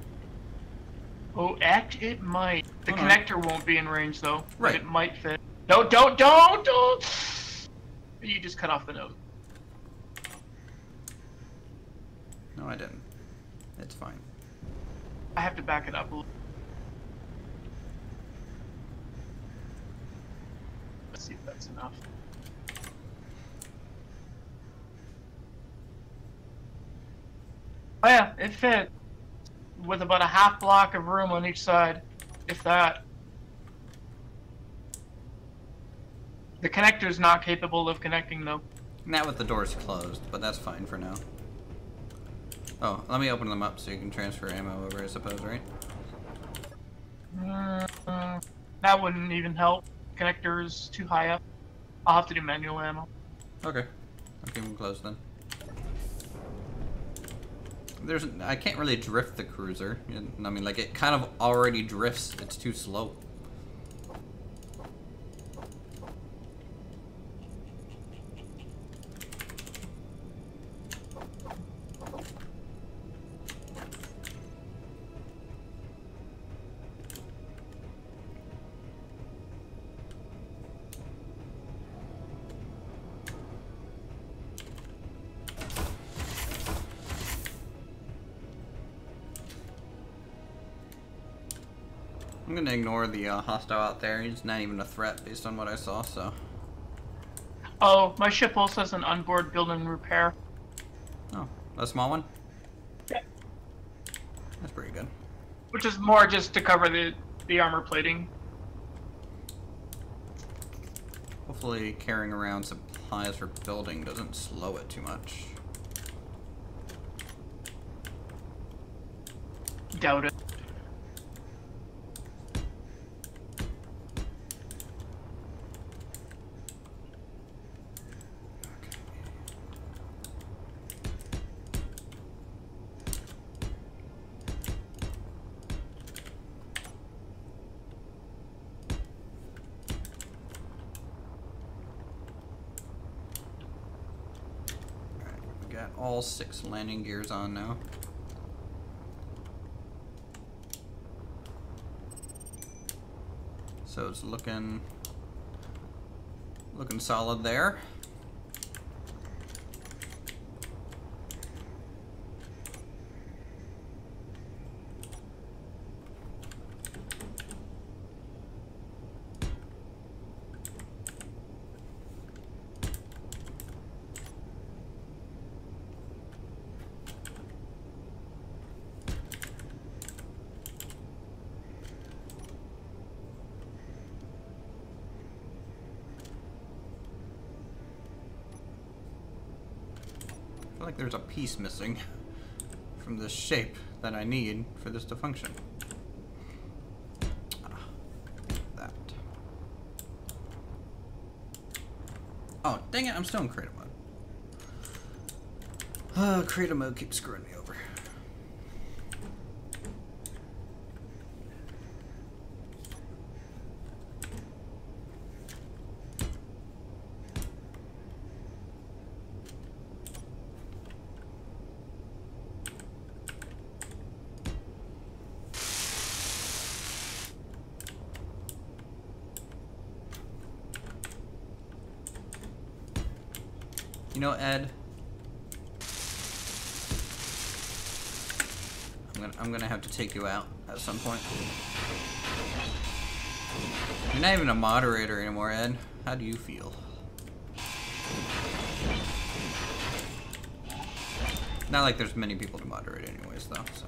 Oh, it might. The Hold on. connector won't be in range though. But Right. it might fit. No, don't! You just cut off the node. No, I didn't. It's fine. I have to back it up a little. Let's see if that's enough. Oh yeah, it fit. With about a half block of room on each side, if that. The connector's not capable of connecting though. Not with the doors closed, but that's fine for now. Oh, let me open them up so you can transfer ammo over, I suppose, right? That wouldn't even help. Connector's too high up. I'll have to do manual ammo. Okay. I'll keep them closed then. I can't really drift the cruiser. I mean, like, it kind of already drifts. It's too slow. I'm gonna ignore the hostile out there. He's not even a threat based on what I saw, so. Oh, my ship also has an onboard build and repair. Oh, a small one? Yeah. That's pretty good. Which is more just to cover the armor plating. Hopefully carrying around supplies for building doesn't slow it too much. doubt it. Got all 6 landing gears on now. So it's looking solid there. I feel like there's a piece missing from this shape that I need for this to function. That. Oh, dang it, I'm still in creative mode. Creative mode keeps screwing me over. You know, Ed, I'm gonna have to take you out at some point. You're not even a moderator anymore, Ed. How do you feel? Not like there's many people to moderate anyways, though, so.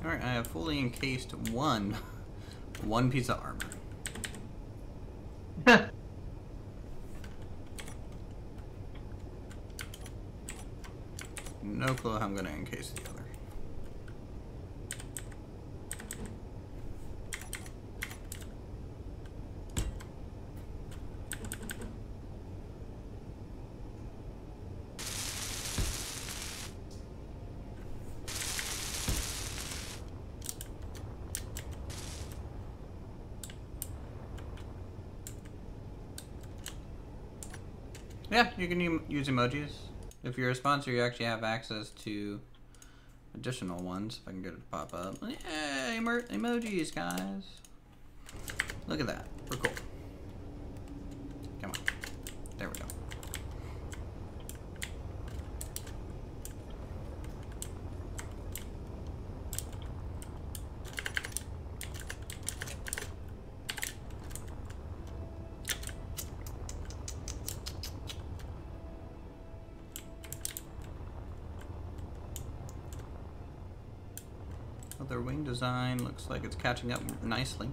Alright, I have fully encased one piece of armor. No clue how I'm gonna encase the other. Yeah, you can use emojis. If you're a sponsor, you actually have access to additional ones. If I can get it to pop up. Yeah, emojis, guys. Look at that. We're cool. Come on. There we go. Their wing design looks like it's catching up nicely.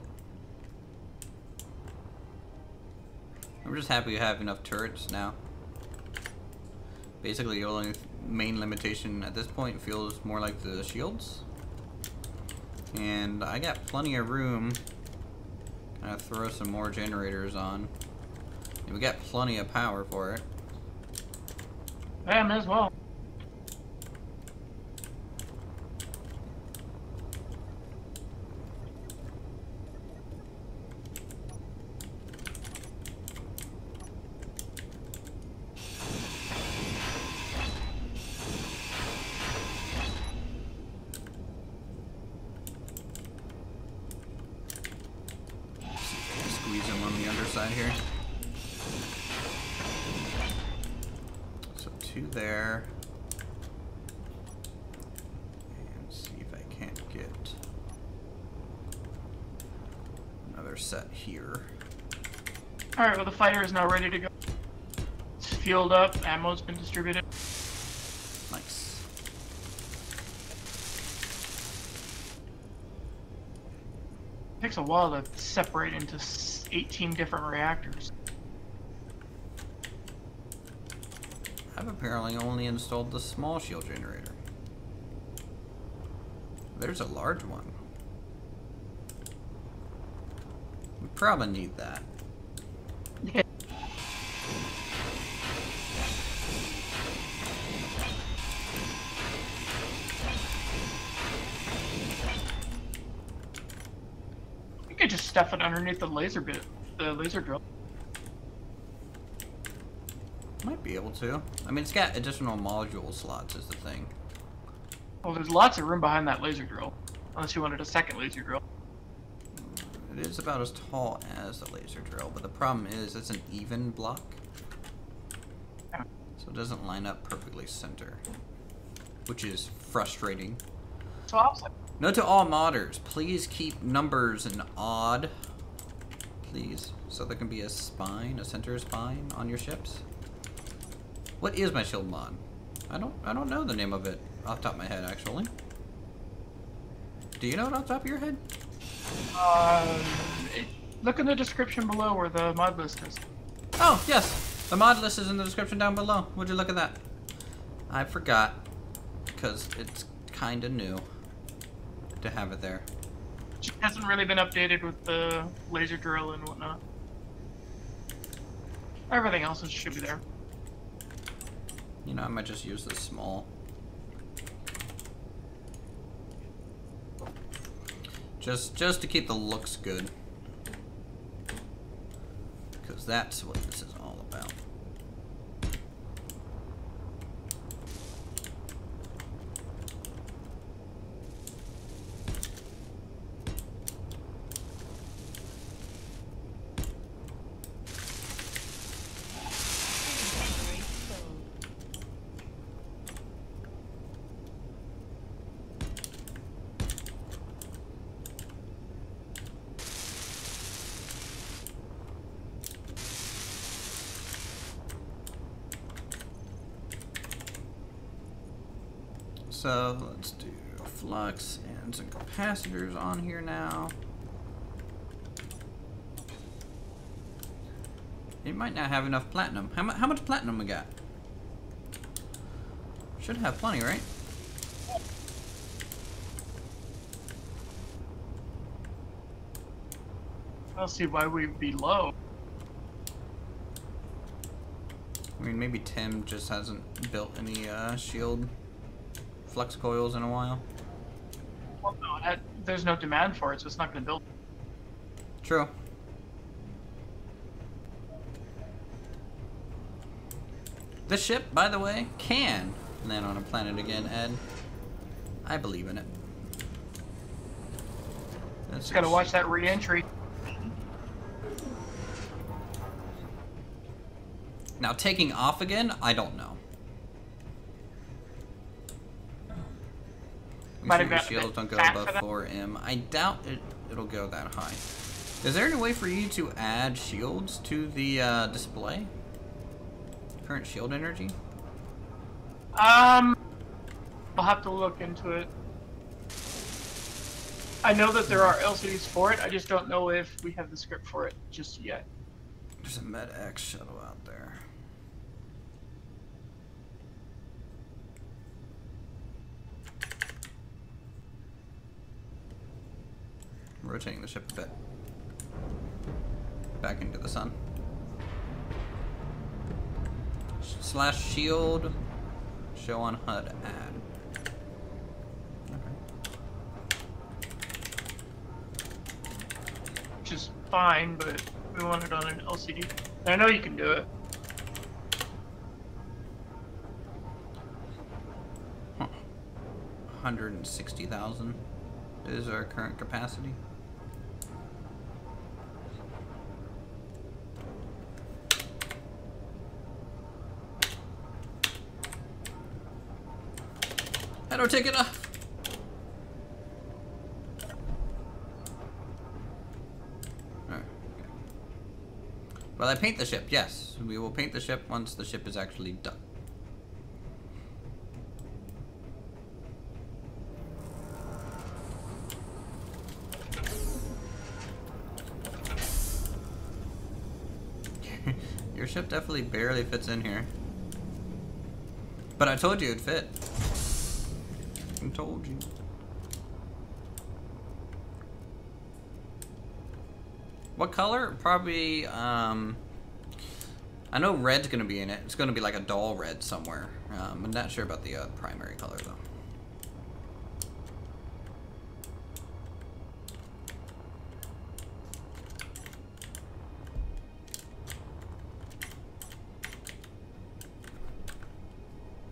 I'm just happy we have enough turrets now. Basically, the only main limitation at this point feels more like the shields. And I got plenty of room to kind of throw some more generators on. And we got plenty of power for it. Yeah, may as well. to there. And see if I can't get another set here. Alright, well the fighter is now ready to go. It's fueled up, ammo's been distributed. Nice. It takes a while to separate into 18 different reactors. I've apparently only installed the small shield generator. There's a large one. We probably need that. Yeah. You could just stuff it underneath the laser drill. Might be able to. I mean, it's got additional module slots is the thing. Well, there's lots of room behind that laser drill. Unless you wanted a second laser drill. It is about as tall as the laser drill, but the problem is it's an even block. So it doesn't line up perfectly center. Which is frustrating. So opposite. Note to all modders, please keep numbers in odd. Please. So there can be a spine, a center spine on your ships. What is my shield mod? I don't know the name of it off the top of my head, actually. Do you know it off the top of your head? Look in the description below where the mod list is. Oh, yes. The mod list is in the description down below. Would you look at that? I forgot. Because it's kind of new to have it there. It hasn't really been updated with the laser drill and whatnot. Everything else should be there. You know, I might just use this small. Just to keep the looks good. Because that's what this is all about. So let's do flux and some capacitors on here now. It might not have enough platinum. How much platinum we got? Should have plenty, right? I don't see why we'd be low. I mean, maybe Tim just hasn't built any shield flux coils in a while. Well, no, there's no demand for it, so it's not going to build. True. This ship, by the way, can land on a planet again, Ed. I believe in it. Just got to watch that re-entry. Now, taking off again, I don't know. Might have Your got shields don't go fat above for that. 4M. I doubt it'll go that high. Is there any way for you to add shields to the display? Current shield energy? I'll have to look into it. I know that there are LCDs for it, I just don't know if we have the script for it just yet. There's a MedX shuttle out there. Rotating the ship a bit. Back into the sun. Slash shield. Show on HUD add. Okay. Which is fine, but we want it on an LCD. And I know you can do it. Huh. 160,000 is our current capacity. I don't take it off. Will I paint the ship? Yes, we will paint the ship once the ship is actually done. Your ship definitely barely fits in here. But I told you it'd fit. I told you. What color? Probably, I know red's gonna be in it. It's gonna be like a dull red somewhere. I'm not sure about the primary color though.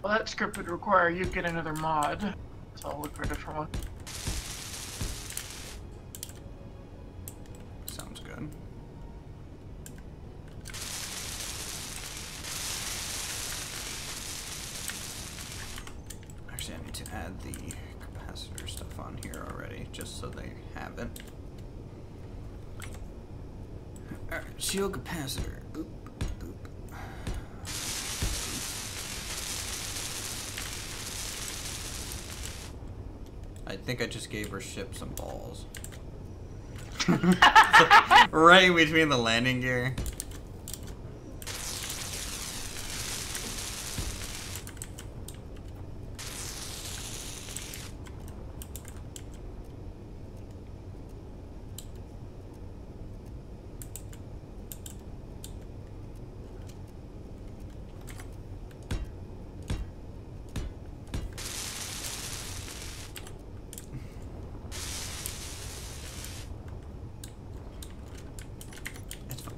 Well, that script would require you get another mod, so I'll look for a different one. Sounds good. Actually, I need to add the capacitor stuff on here already, just so they have it. Alright, shield capacitor. Boop, boop. I think I just gave her ship some balls. Right between the landing gear.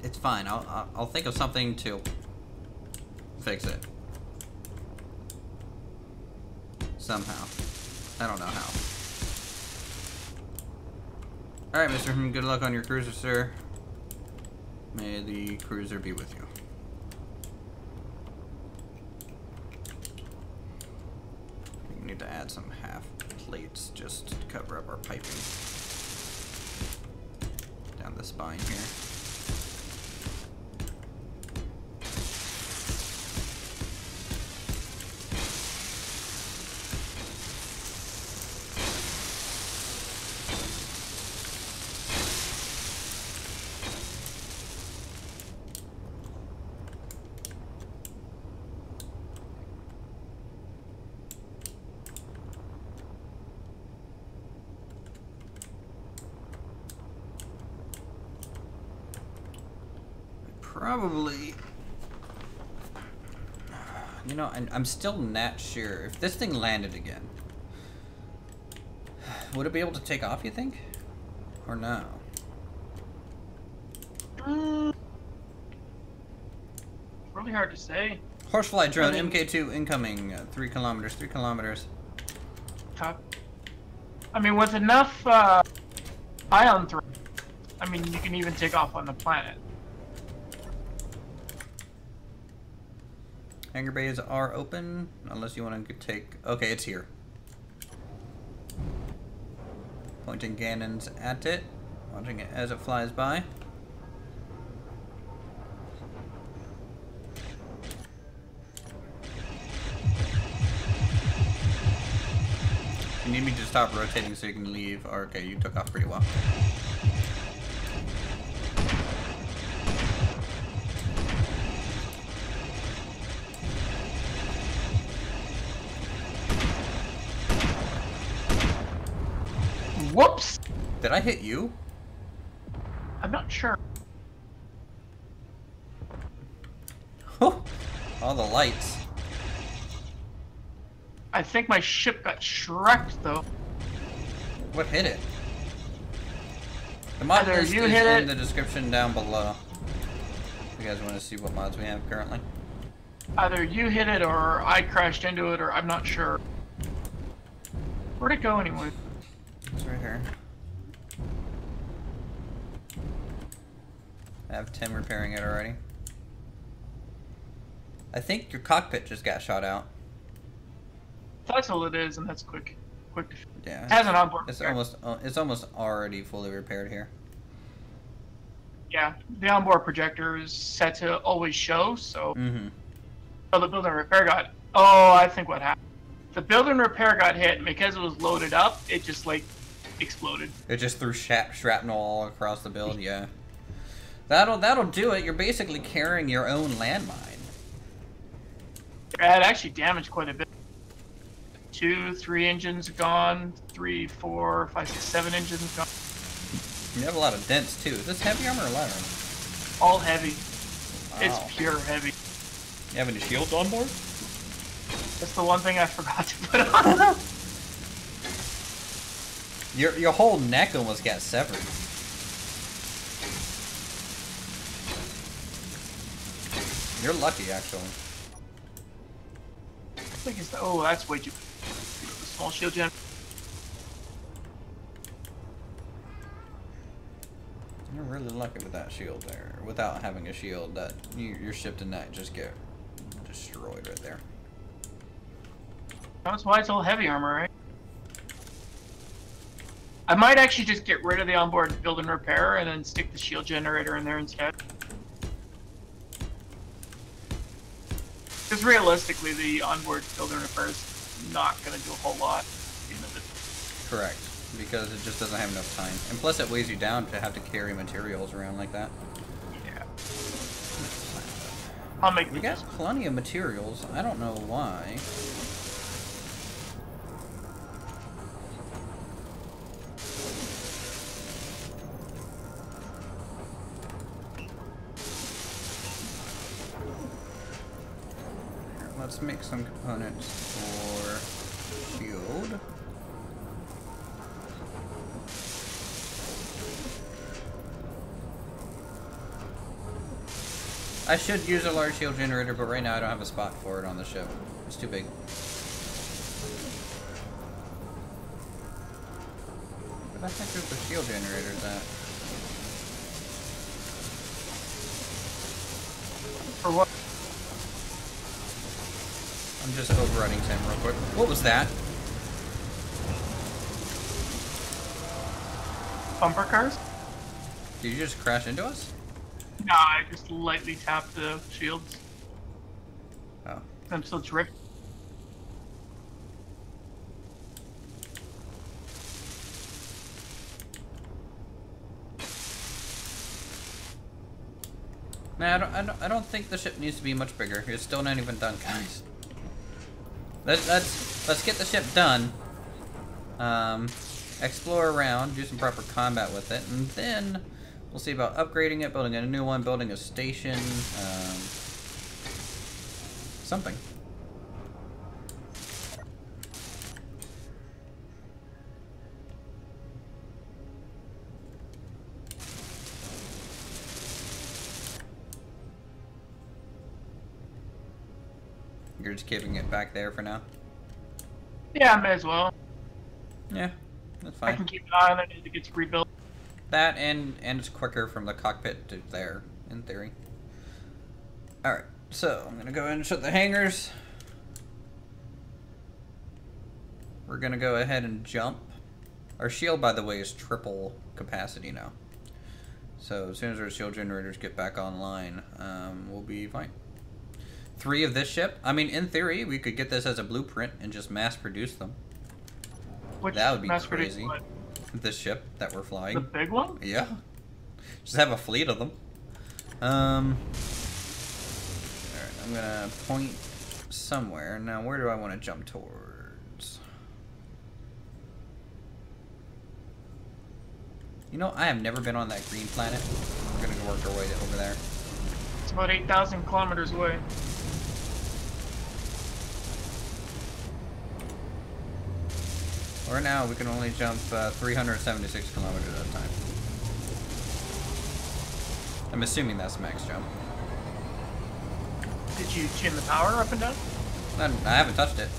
It's fine. I'll think of something to fix it. Somehow. I don't know how. Alright, Mr. Good luck on your cruiser, sir. May the cruiser be with you. We need to add some half plates just to cover up our piping. Down the spine here. Probably, you know, I'm still not sure if this thing landed again. Would it be able to take off, you think? Or no? Really hard to say. Horsefly drone, MK2 incoming, 3 kilometers, 3 kilometers. I mean, with enough ion threat, I mean, you can even take off on the planet. Hangar bays are open, unless you want to take... Okay, it's here. Pointing cannons at it, watching it as it flies by. You need me to stop rotating so you can leave. Okay, you took off pretty well. Whoops! Did I hit you? I'm not sure. Oh, all the lights. I think my ship got shreked, though. What hit it? The mod Either list you is hit in it- the description down below. If you guys want to see what mods we have currently. Either you hit it, or I crashed into it, or I'm not sure. Where'd it go anyway? It's right here. I have Tim repairing it already. I think your cockpit just got shot out. That's all it is, and that's quick. Quick. Yeah. It has an onboard. It's repair. almost already fully repaired here. Yeah, the onboard projector is set to always show, so. Mm-hmm. Oh, the build and repair got. Oh, I think what happened. The build and repair got hit, and because it was loaded up, it just like exploded. It just threw shrapnel all across the build. Yeah. That'll do it. You're basically carrying your own landmine. It actually damaged quite a bit. 2, 3 engines gone. 3, 4, 5, 6, 7 engines gone. You have a lot of dents too. Is this heavy armor or light armor? All heavy. Wow. It's pure heavy. You have any shields on board? That's the one thing I forgot to put on. Your whole neck almost got severed. You're lucky, actually. Oh, that's way too. The small shield gen. You're really lucky with that shield there. Without having a shield, that your ship did not just get destroyed right there. That's why it's all heavy armor, right? I might actually just get rid of the onboard build and repair and then stick the shield generator in there instead. Because realistically, the onboard build and repair is not going to do a whole lot. Correct. Because it just doesn't have enough time. And plus it weighs you down to have to carry materials around like that. Yeah. I'll make You got plenty of materials. I don't know why. Let's make some components for shield. I should use a large shield generator, but right now I don't have a spot for it on the ship. It's too big. Where the heck is the shield generators at? For what? I'm just overrunning Tim real quick. What was that? Bumper cars? Did you just crash into us? No, I just lightly tapped the shields. Oh. I'm still drifting. Nah, I don't think the ship needs to be much bigger. It's still not even done, guys. Let's get the ship done. Explore around, do some proper combat with it, and then we'll see about upgrading it, building a new one, building a station, something. You're just keeping it back there for now? Yeah, I may as well. Yeah, that's I fine. can keep an eye on it as it gets rebuilt. That and it's quicker from the cockpit to there, in theory. Alright, so I'm gonna go ahead and shut the hangars. We're gonna go ahead and jump. Our shield, by the way, is triple capacity now. So as soon as our shield generators get back online, we'll be fine. 3 of this ship. I mean, in theory, we could get this as a blueprint and just mass produce them. Which That would be mass-produced crazy. what? This ship that we're flying. The big one? Yeah. Just have a fleet of them. Alright, I'm gonna point somewhere. Now, where do I want to jump towards? You know, I have never been on that green planet. We're gonna go work our way over there. It's about 8,000 kilometers away. Or now, we can only jump 376 kilometers at a time. I'm assuming that's max jump. Did you tune the power up and down? I haven't touched it.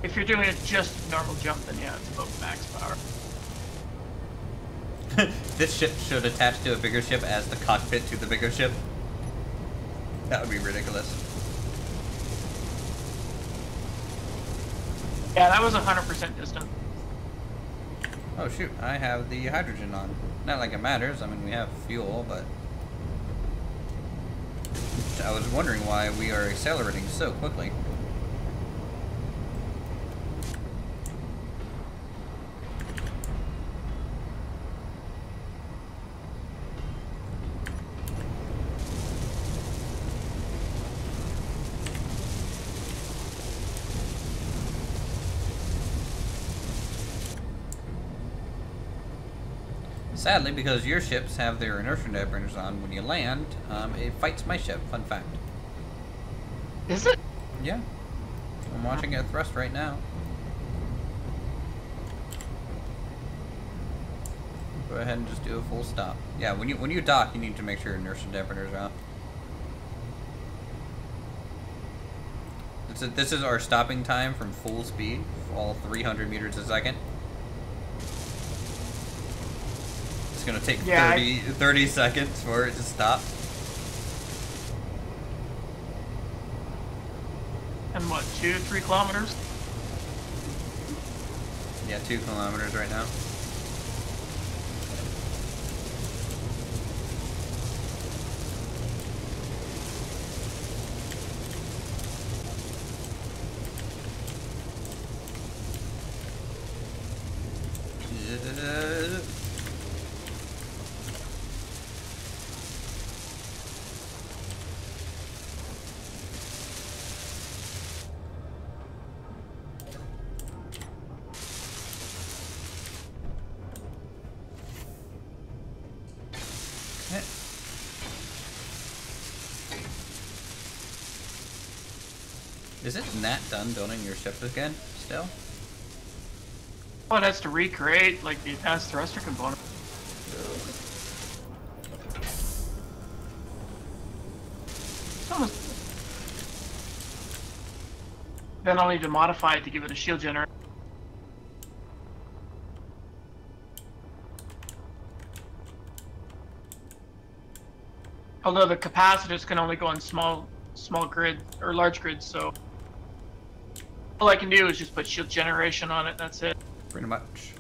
If you're doing it just normal jump, then yeah, it's about max power. This ship should attach to a bigger ship as the cockpit to the bigger ship. That would be ridiculous. Yeah, that was 100% distant. Oh shoot, I have the hydrogen on. Not like it matters, I mean we have fuel, but... I was wondering why we are accelerating so quickly. Sadly, because your ships have their inertia burners on when you land, it fights my ship. Fun fact. Is it? Yeah. I'm watching it thrust right now. Go ahead and just do a full stop. Yeah, when you dock, you need to make sure your inertia dampeners are off. This is our stopping time from full speed, all 300 meters a second. It's gonna take 30 seconds for it to stop. And what, 2-3 kilometers? Yeah, 2 kilometers right now. Is it Nat done building your ship again, still? Oh, it has to recreate, like, the advanced thruster component. Then I'll need to modify it to give it a shield generator. Although the capacitors can only go on small grid or large grids, so all I can do is just put shield generation on it. That's it. Pretty much.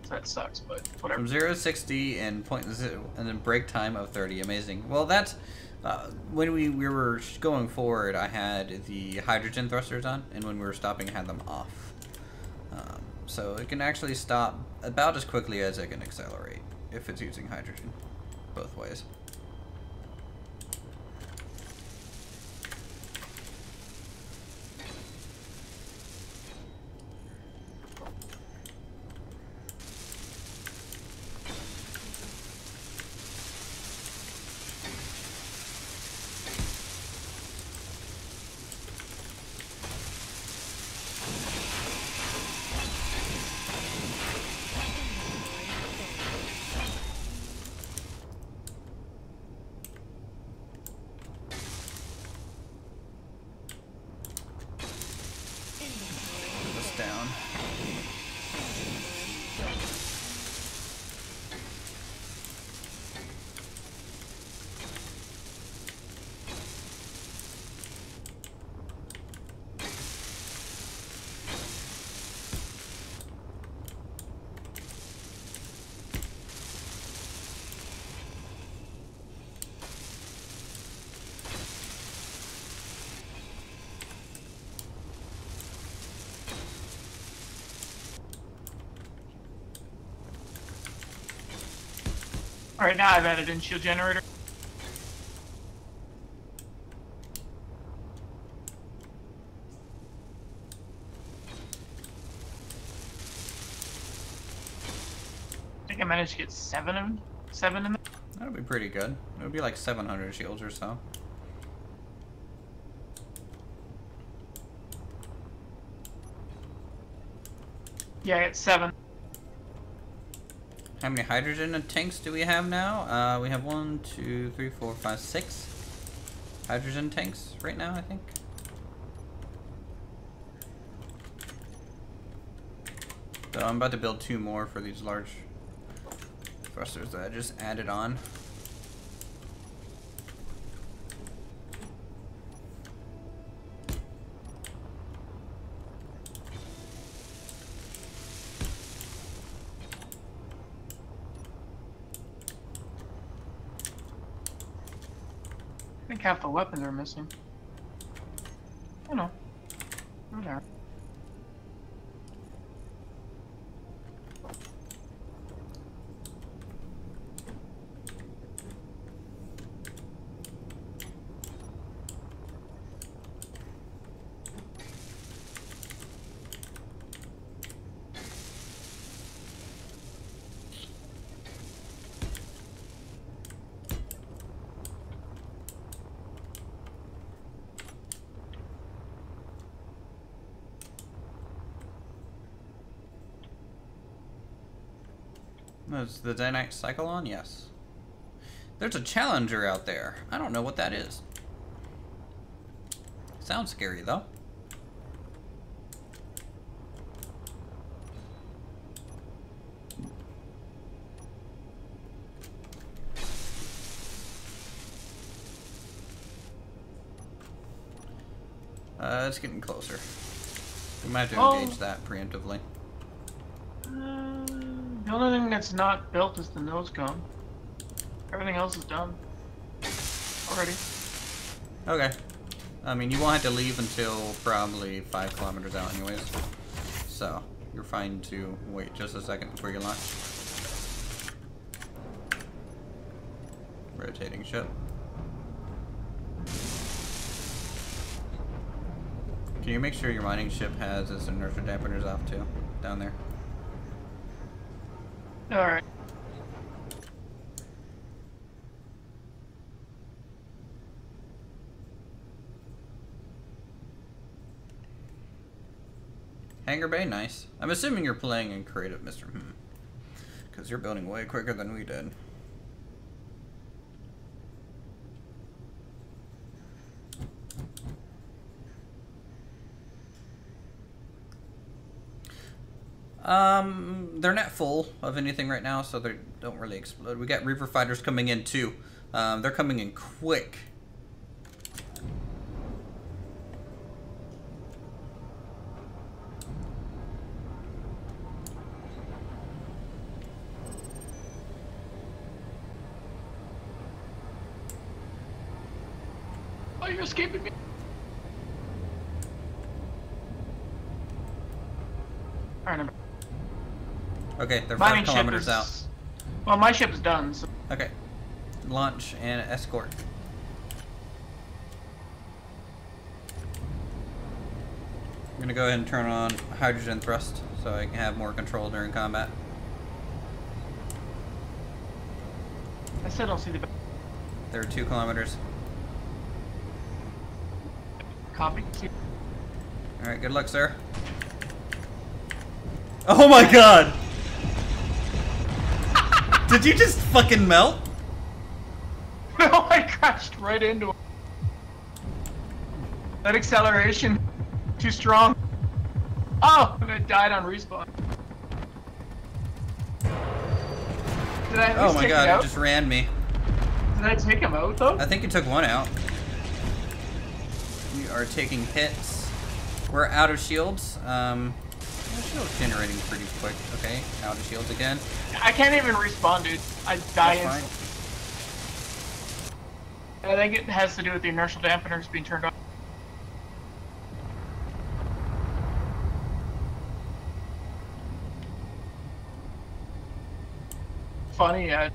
So that sucks, but whatever. From 0 to 60 and and then break time of 30. Amazing. Well, that's when we were going forward. I had the hydrogen thrusters on, and when we were stopping, I had them off. So it can actually stop about as quickly as it can accelerate if it's using hydrogen, both ways. Down. Alright, now I've added in shield generator. I think I managed to get 7 in there. That would be pretty good. It would be like 700 shields or so. Yeah, I got 7. How many hydrogen tanks do we have now? We have 1, 2, 3, 4, 5, 6 hydrogen tanks right now, I think. So I'm about to build 2 more for these large thrusters that I just added on. think half the weapons are missing. Oh no. Oh, there. Is the day night cycle on? Yes. There's a challenger out there. I don't know what that is. Sounds scary though. It's getting closer. We might have to engage that preemptively. The only thing that's not built is the nose cone. Everything else is done already. Okay. I mean, you won't have to leave until probably 5 kilometers out anyways. So, you're fine to wait just a second before you launch. Rotating ship. Can you make sure your mining ship has its inertia dampeners off too? Down there. Alright. Hangar Bay, nice. I'm assuming you're playing in creative, Mr. Because you're building way quicker than we did. They're not full of anything right now, so they don't really explode. We got Reaper fighters coming in too. They're coming in quick. Oh, you're escaping me. Alright, I'm... Okay, they're Mining 5 kilometers is... out. Well, my ship's done, so... Okay. Launch and escort. I'm gonna go ahead and turn on hydrogen thrust so I can have more control during combat. I still don't see the... They're 2 kilometers. Copy. Alright, good luck, sir. Oh my god! Did you just fucking melt? No, I crashed right into it. That acceleration, too strong. Oh, and I died on respawn. Did I at Oh least my take god, it out? it just ran me. Did I take him out though? I think you took one out. You are taking hits. We're out of shields. Shields generating pretty quick. Okay, out of shields again. I can't even respawn, dude. I die That's instantly. I think it has to do with the inertial dampeners being turned on. Funny, yeah.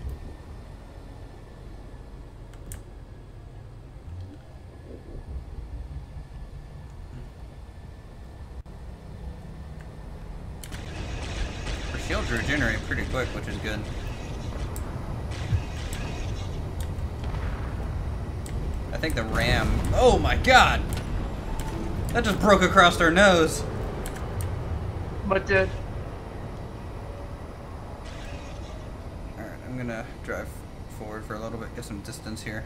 Shields regenerate pretty quick, which is good. I think the ram... Oh my god! That just broke across our nose. But did... Alright, I'm gonna drive forward for a little bit, get some distance here.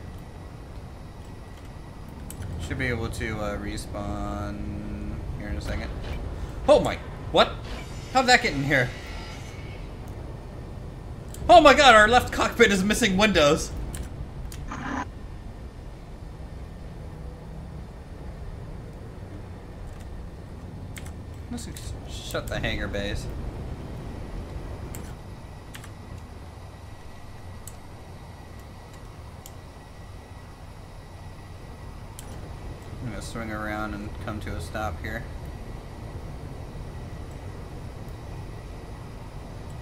Should be able to respawn here in a second. Oh my... What? How'd that get in here? Oh my god, our left cockpit is missing windows. Let's shut the hangar bays. gonna swing around and come to a stop here.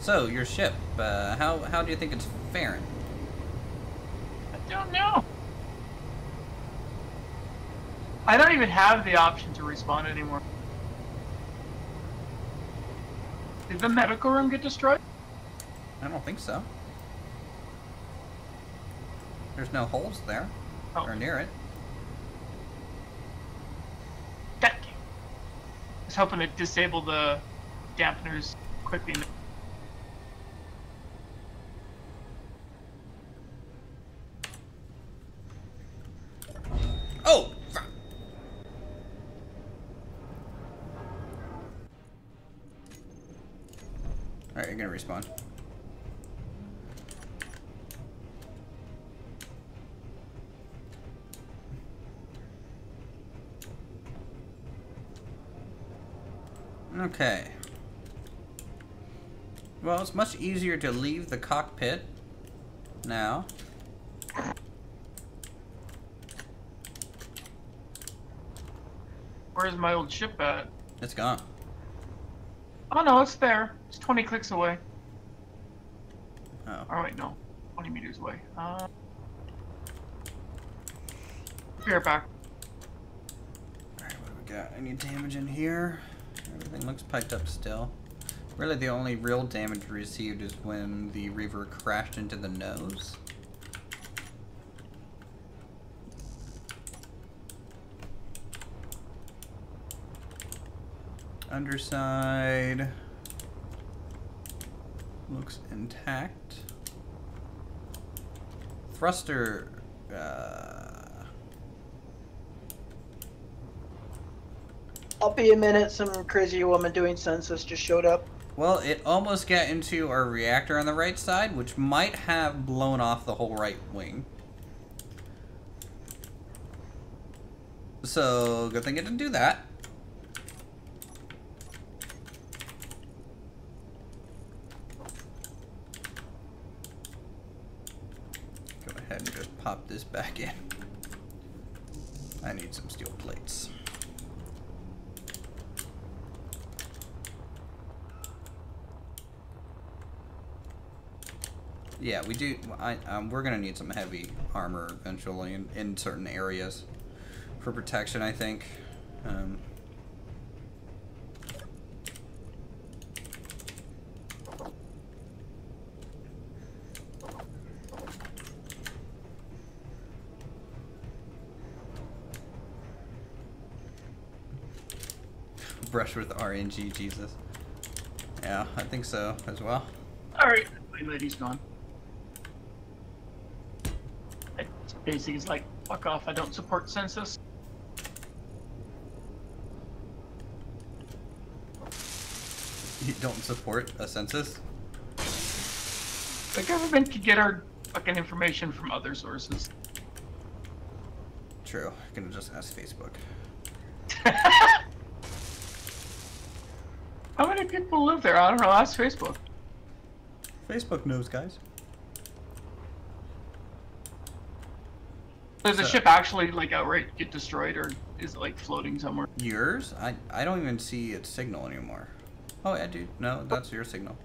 So, your ship, how do you think it's faring? I don't know. I don't even have the option to respawn anymore. Did the medical room get destroyed? I don't think so. There's no holes there, or near it. That game. I was hoping to disable the dampeners quickly. Oh! Alright, you're gonna respawn. Okay. Well, it's much easier to leave the cockpit now. Where's my old ship at? It's gone. Oh no, it's there. It's 20 clicks away. Oh. Oh wait, no. 20 meters away. Be right back. Alright, what do we got? Any damage in here? Everything looks piped up still. Really, the only real damage received is when the Reaver crashed into the nose. Underside looks intact. Thruster, I'll be a minute. Some crazy woman doing census just showed up. well, it almost got into our reactor on the right side, which might have blown off the whole right wing. So, good thing it didn't do that. Go ahead and just pop this back in. I need some steel plates. Yeah, we do. We're gonna need some heavy armor eventually in certain areas for protection, I think. Brush with RNG, Jesus. Yeah, I think so as well. Alright, my lady's gone. It's basically it's like, fuck off, I don't support census. You don't support a census? The government could get our fucking information from other sources. True. I can just ask Facebook. How many people live there? I don't know, ask Facebook. Facebook knows, guys. Does the So- ship actually like outright get destroyed, or is it like floating somewhere? Yours? I don't even see its signal anymore. Oh, yeah, dude. No, that's your signal.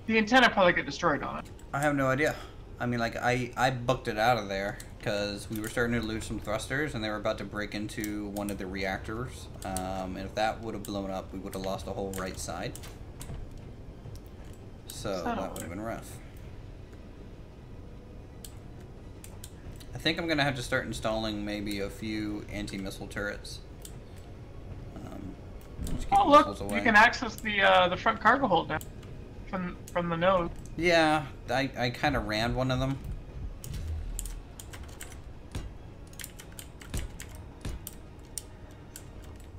The antenna probably get destroyed on it. I have no idea. I mean, like, I booked it out of there because we were starting to lose some thrusters and they were about to break into one of the reactors. And if that would have blown up, we would have lost the whole right side. So that would have been rough. I think I'm going to have to start installing maybe a few anti-missile turrets. Just keep Oh look, missiles you away. can access the front cargo hold now from the nose. Yeah, I kind of rammed one of them.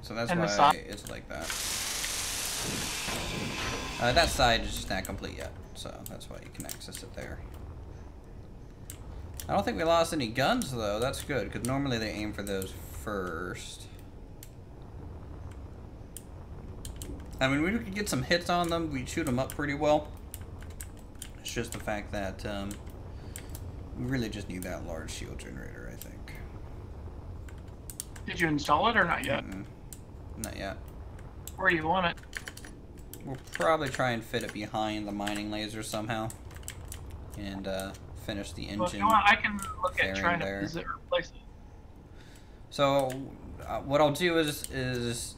So that's And the why side? it's like that. That side is just not complete yet, so that's why you can access it there. I don't think we lost any guns though. That's good, because normally they aim for those first. I mean, we could get some hits on them. We'd shoot them up pretty well. It's just the fact that we really just need that large shield generator, I think. Did you install it or not yet? Not yet. Where do you want it? We'll probably try and fit it behind the mining laser somehow. And finish the engine. Well, if you want, I can look at trying there. to replace it. So, what I'll do is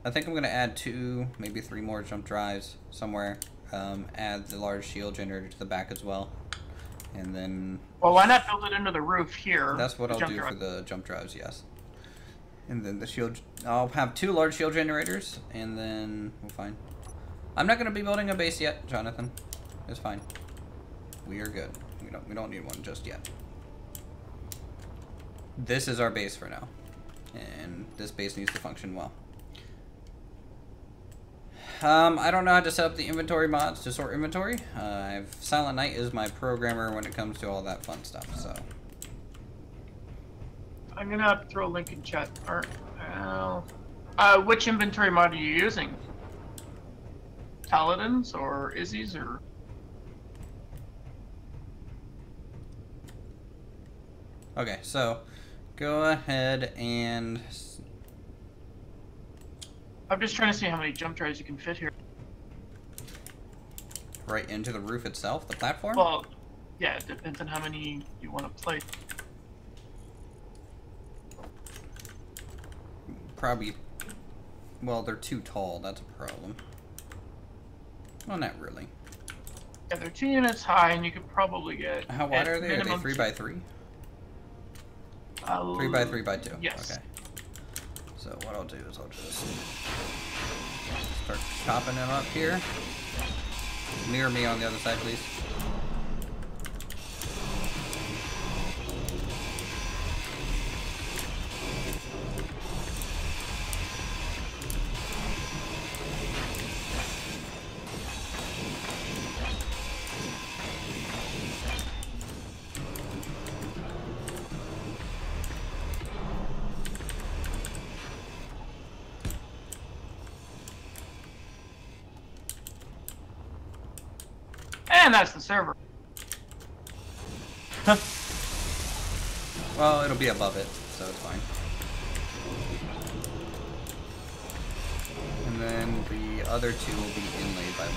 I think I'm going to add 2, maybe 3 more jump drives somewhere. Add the large shield generator to the back as well. And then... Well, why not build it into the roof here? That's what I'll do for the jump drives, yes. And then the shield... I'll have 2 large shield generators, and then we'll find... I'm not going to be building a base yet, Jonathan. It's fine. We are good. We don't need one just yet. This is our base for now. And this base needs to function well. I don't know how to set up the inventory mods to sort inventory. Silent Night is my programmer when it comes to all that fun stuff, so. I'm gonna throw a link in chat. Which inventory mod are you using? Paladins or Izzy's or? Okay, so go ahead and... I'm just trying to see how many jump drives you can fit here. Right into the roof itself, the platform? Well, yeah, it depends on how many you want to place. Probably... Well, they're too tall, that's a problem. Well, not really. Yeah, they're 2 units high, and you could probably get... How wide are they? Are they 3 by 3? 3 by 3 by 2? Yes. Okay. So what I'll do is I'll just start chopping them up here. Mirror me on the other side, please. And that's the server. Well, it'll be above it, so it's fine. And then the other 2 will be inlaid by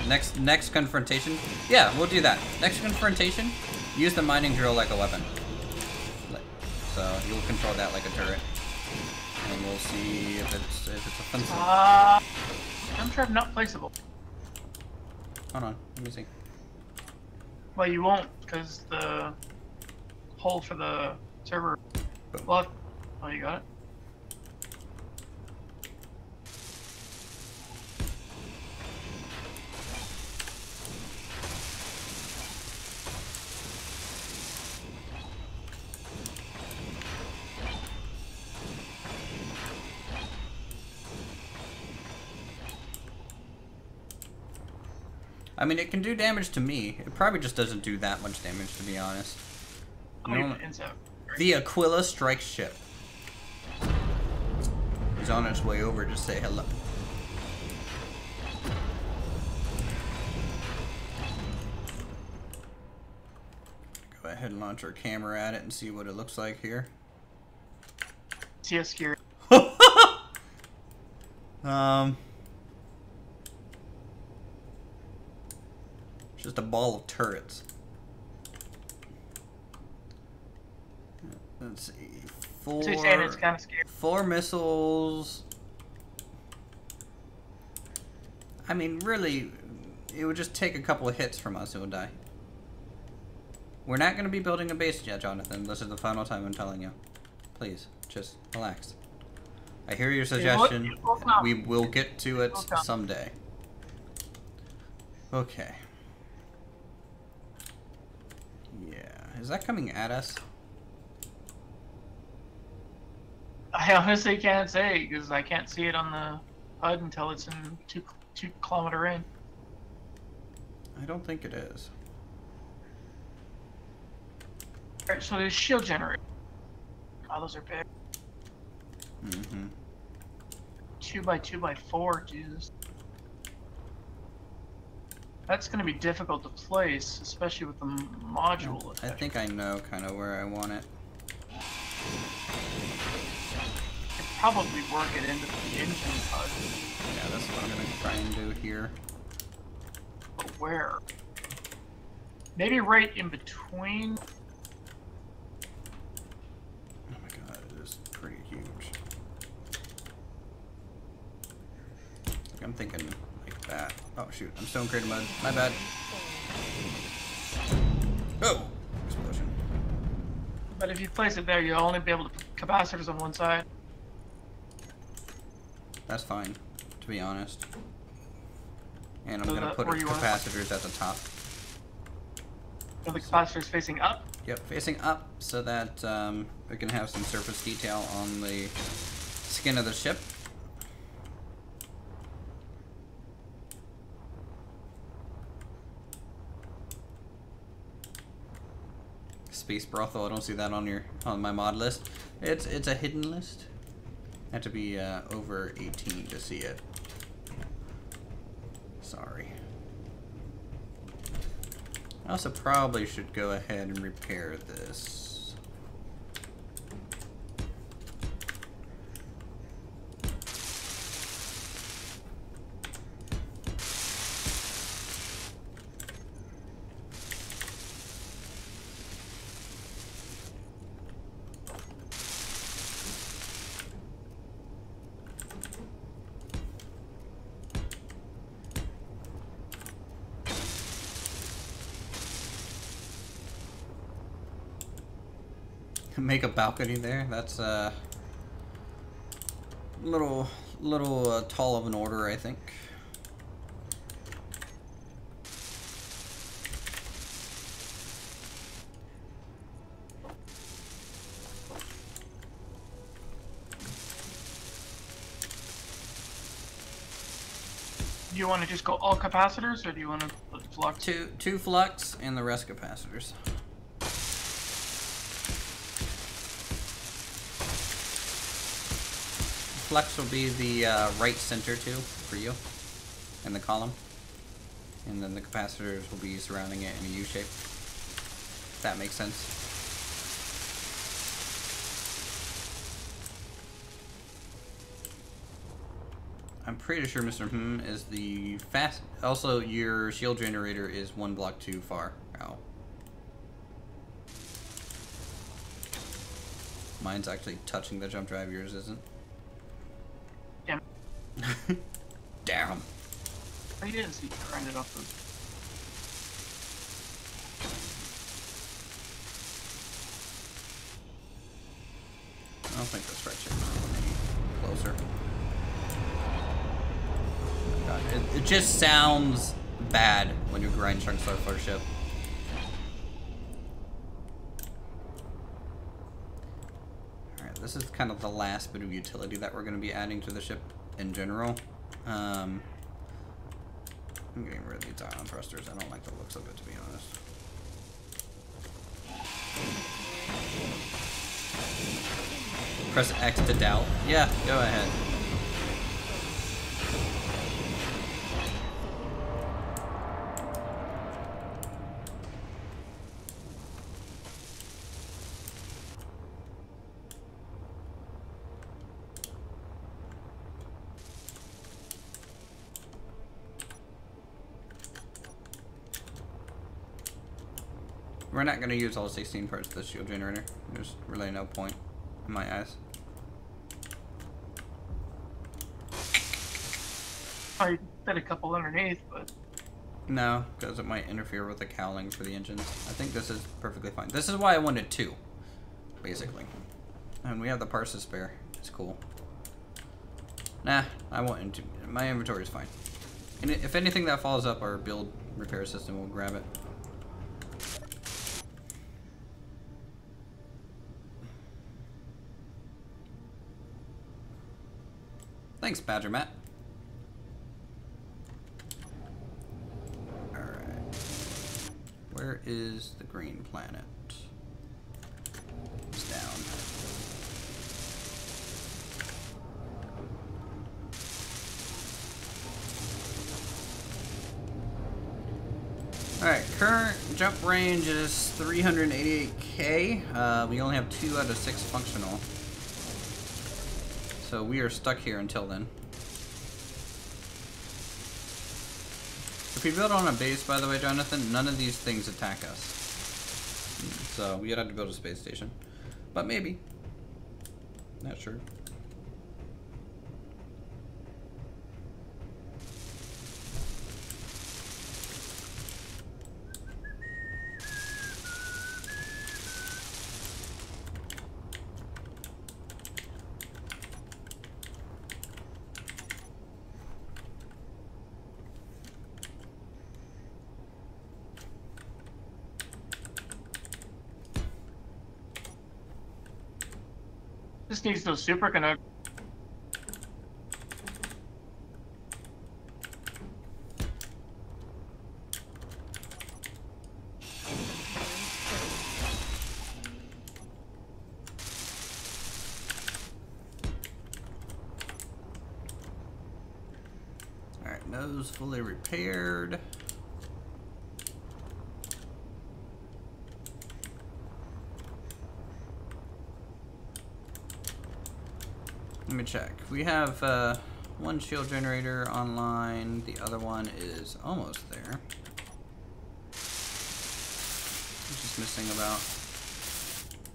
1. Next confrontation? Yeah, we'll do that. Next confrontation, use the mining drill like a weapon. So you'll control that like a turret. And we'll see if it's offensive. Jump drive not placeable. Hold on, let me see. Well, you won't, because the hole for the server. Well, oh, you got it. I mean, it can do damage to me. It probably just doesn't do that much damage, to be honest. The Aquila strikes ship. He's on its way over to say hello. Go ahead and launch our camera at it and see what it looks like here. See how scary. Just a ball of turrets. Let's see. So you're saying it's kind of scary. 4 missiles. I mean, really, it would just take a couple of hits from us, it would die. We're not going to be building a base yet, Jonathan. This is the final time I'm telling you. Please, just relax. I hear your suggestion. We will get to it someday. Okay. Yeah. Is that coming at us? I honestly can't say, because I can't see it on the HUD until it's in 2 kilometer range. I don't think it is. Alright, so there's shield generator. Oh, those are big. Mm-hmm. 2 by 2 by 4, Jesus. That's going to be difficult to place, especially with the module. I think I know kind of where I want it. Could probably work it into the engine HUD. Yeah, that's what I'm going to try and do here. But where? Maybe right in between. Oh my god, it is pretty huge. Like, I'm thinking like that. Oh shoot, I'm still in creative mode. My bad. Oh! Explosion. But if you place it there, you'll only be able to put capacitors on one side. That's fine, to be honest. And I'm So gonna put where you want it? capacitors at the top. So the capacitors facing up. Yep, facing up so that we can have some surface detail on the skin of the ship. Space brothel. I don't see that on my mod list. It's a hidden list. Have to be over 18 to see it. Sorry. I also probably should go ahead and repair this. Make a balcony there. That's a little tall of an order, I think. Do you want to just go all capacitors, or do you want to put flux? Two flux and the rest capacitors. Flux will be the right center too for you in the column, and then the capacitors will be surrounding it in a U shape. If that makes sense. I'm pretty sure Mr. Is the fast. Also, your shield generator is one block too far out. Mine's actually touching the jump drive. Yours isn't. Damn. Damn. Oh, you didn't see you grind it off the... I don't think the stretch is any closer. Oh God. It just sounds bad when you grind chunks off our ship. This is kind of the last bit of utility that we're going to be adding to the ship in general. I'm getting rid of these ion thrusters. I don't like the looks of it, to be honest. Press X to doubt. Yeah, go ahead. We're not going to use all 16 parts of the shield generator. There's really no point in my eyes. I fit a couple underneath, but... No, because it might interfere with the cowling for the engines. I think this is perfectly fine. This is why I wanted two, basically. And we have the parts to spare. It's cool. Nah, I want into my inventory is fine. And if anything that falls up, our build repair system will grab it. Thanks, Badger Matt. Alright. Where is the green planet? It's down. Alright, current jump range is 388k. We only have 2 out of 6 functional. So we are stuck here until then. If we build on a base, by the way, Jonathan, none of these things attack us. So we'd have to build a space station. But maybe. Not sure. This needs those superconductors. Alright, nose fully repaired. Let me check. We have one shield generator online. The other one is almost there. It's just missing about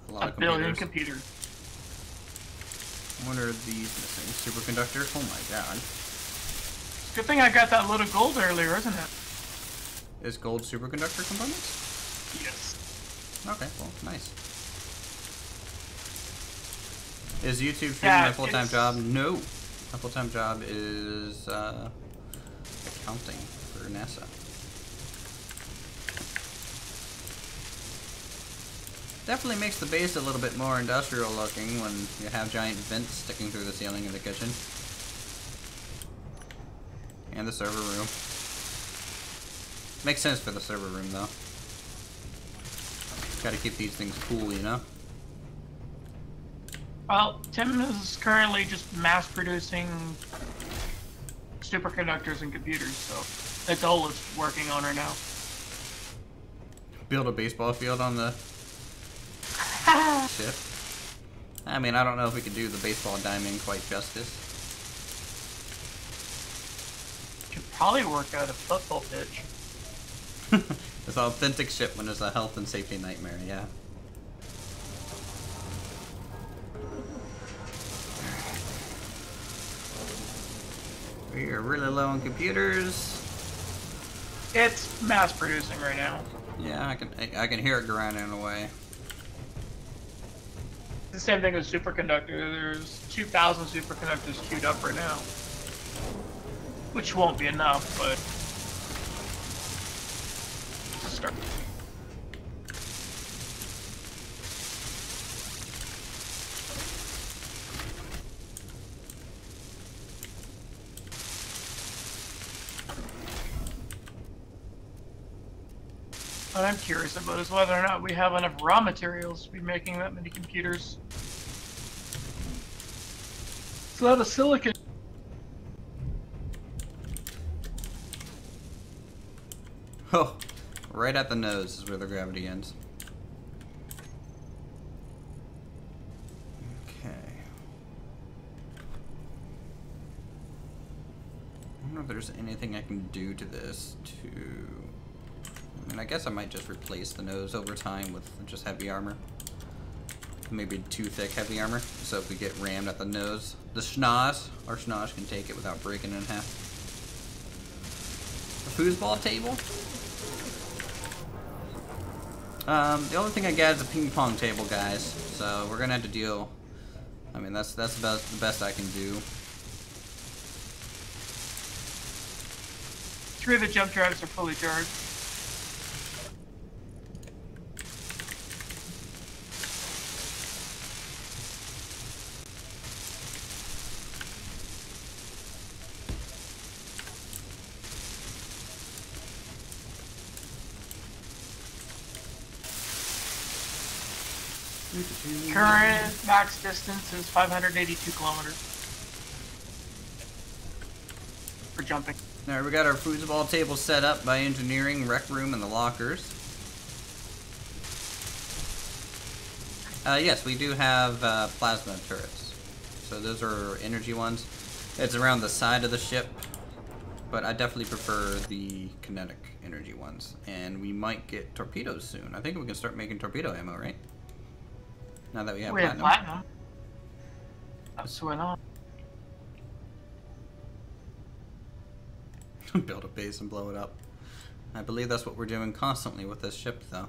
a lot of billion computers. computers. What are these missing? Superconductor? Oh my god. Good thing I got that load of gold earlier, isn't it? Is gold superconductor components? Yes. Okay, well, nice. Is YouTube treating Yeah, my full-time it's- job? No. My full-time job is accounting for NASA. Definitely makes the base a little bit more industrial looking when you have giant vents sticking through the ceiling of the kitchen. And the server room. Makes sense for the server room though. Gotta keep these things cool, you know? Well, Tim is currently just mass producing superconductors and computers, so that's all it's working on right now. Build a baseball field on the ship. I mean, I don't know if we could do the baseball diamond quite justice. Could probably work out a football pitch. It's an authentic ship when there's a health and safety nightmare, yeah. We are really low on computers. It's mass producing right now. Yeah, I can hear it grinding away. The same thing with superconductor. There's 2,000 superconductors queued up right now, which won't be enough, but it's a start. What I'm curious about is whether or not we have enough raw materials to be making that many computers. It's a lot of silicon. Oh, right at the nose is where the gravity ends. Okay. I wonder if there's anything I can do to this to... I mean, I guess I might just replace the nose over time with just heavy armor. Maybe too thick heavy armor, so if we get rammed at the nose, the schnoz, our schnoz can take it without breaking it in half. A foosball table? The only thing I got is a ping pong table, guys. So we're gonna have to deal. I mean, that's the best I can do. 3 of the jump drives are fully charged. Current max distance is 582 kilometers for jumping. Alright, we got our foosball table set up by engineering, rec room, and the lockers. Yes, we do have plasma turrets. So those are energy ones. It's around the side of the ship, but I definitely prefer the kinetic energy ones. And we might get torpedoes soon. I think we can start making torpedo ammo, right? Now that we have platinum. Platinum. That's what's going on. Build a base and blow it up. I believe that's what we're doing constantly with this ship, though.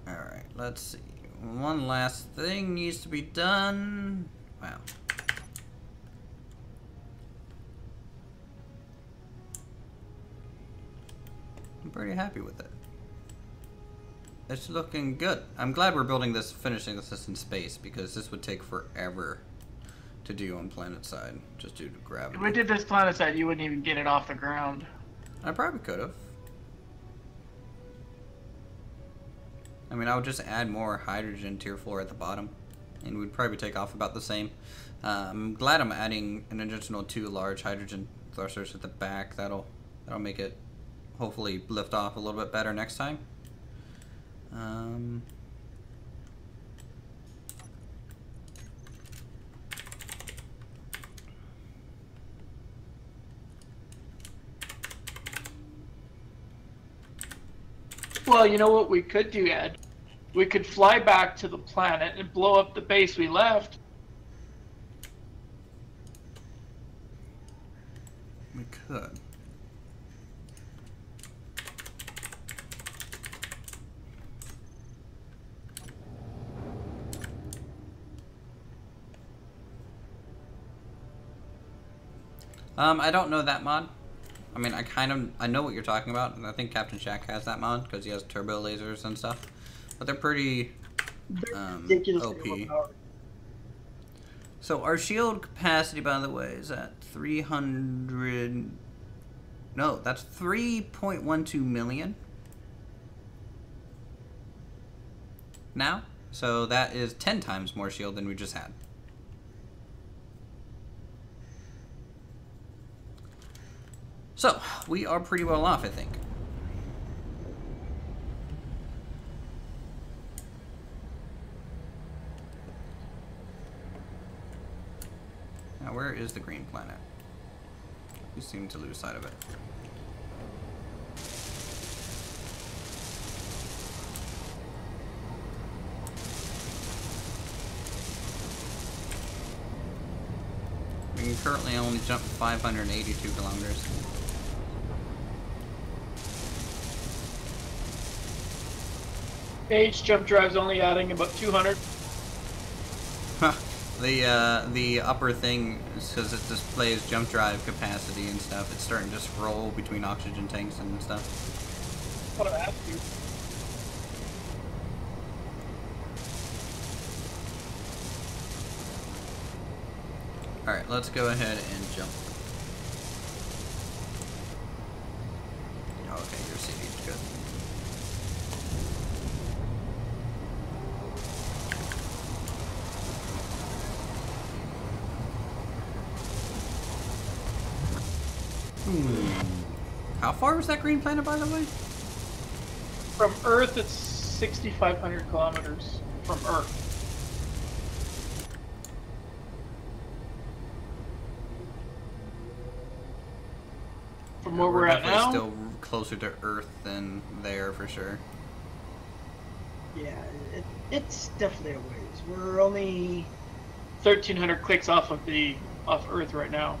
Alright, let's see. One last thing needs to be done. Wow. I'm pretty happy with it. It's looking good. I'm glad we're building this, finishing this in space, because this would take forever to do on planet side, just due to gravity. If we did this planet side, you wouldn't even get it off the ground. I probably could have. I mean, I would just add more hydrogen tier 4 at the bottom, and we'd probably take off about the same. I'm glad I'm adding an additional 2 large hydrogen thrusters at the back. That'll make it hopefully lift off a little bit better next time. Well, you know what we could do, Ed? We could fly back to the planet and blow up the base we left. We could. I don't know that mod. I mean, I know what you're talking about, and I think Captain Shack has that mod because he has turbo lasers and stuff. But they're pretty OP. So our shield capacity, by the way, is at 300. No, that's 3.12 million now. So that is 10 times more shield than we just had. So, we are pretty well off, I think. Now, where is the green planet? We seem to lose sight of it. We can currently only jump 582 kilometers. Each jump drive's only adding about 200. The upper thing, because it displays jump drive capacity and stuff, it's starting to scroll between oxygen tanks and stuff. What I have to. Alright, let's go ahead and jump. Okay, your CD's good. How far was that green planet, by the way? From Earth, it's 6,500 kilometers from Earth. From where we're at now? Still closer to Earth than there, for sure. Yeah, it's definitely a ways. We're only 1,300 clicks off Earth right now.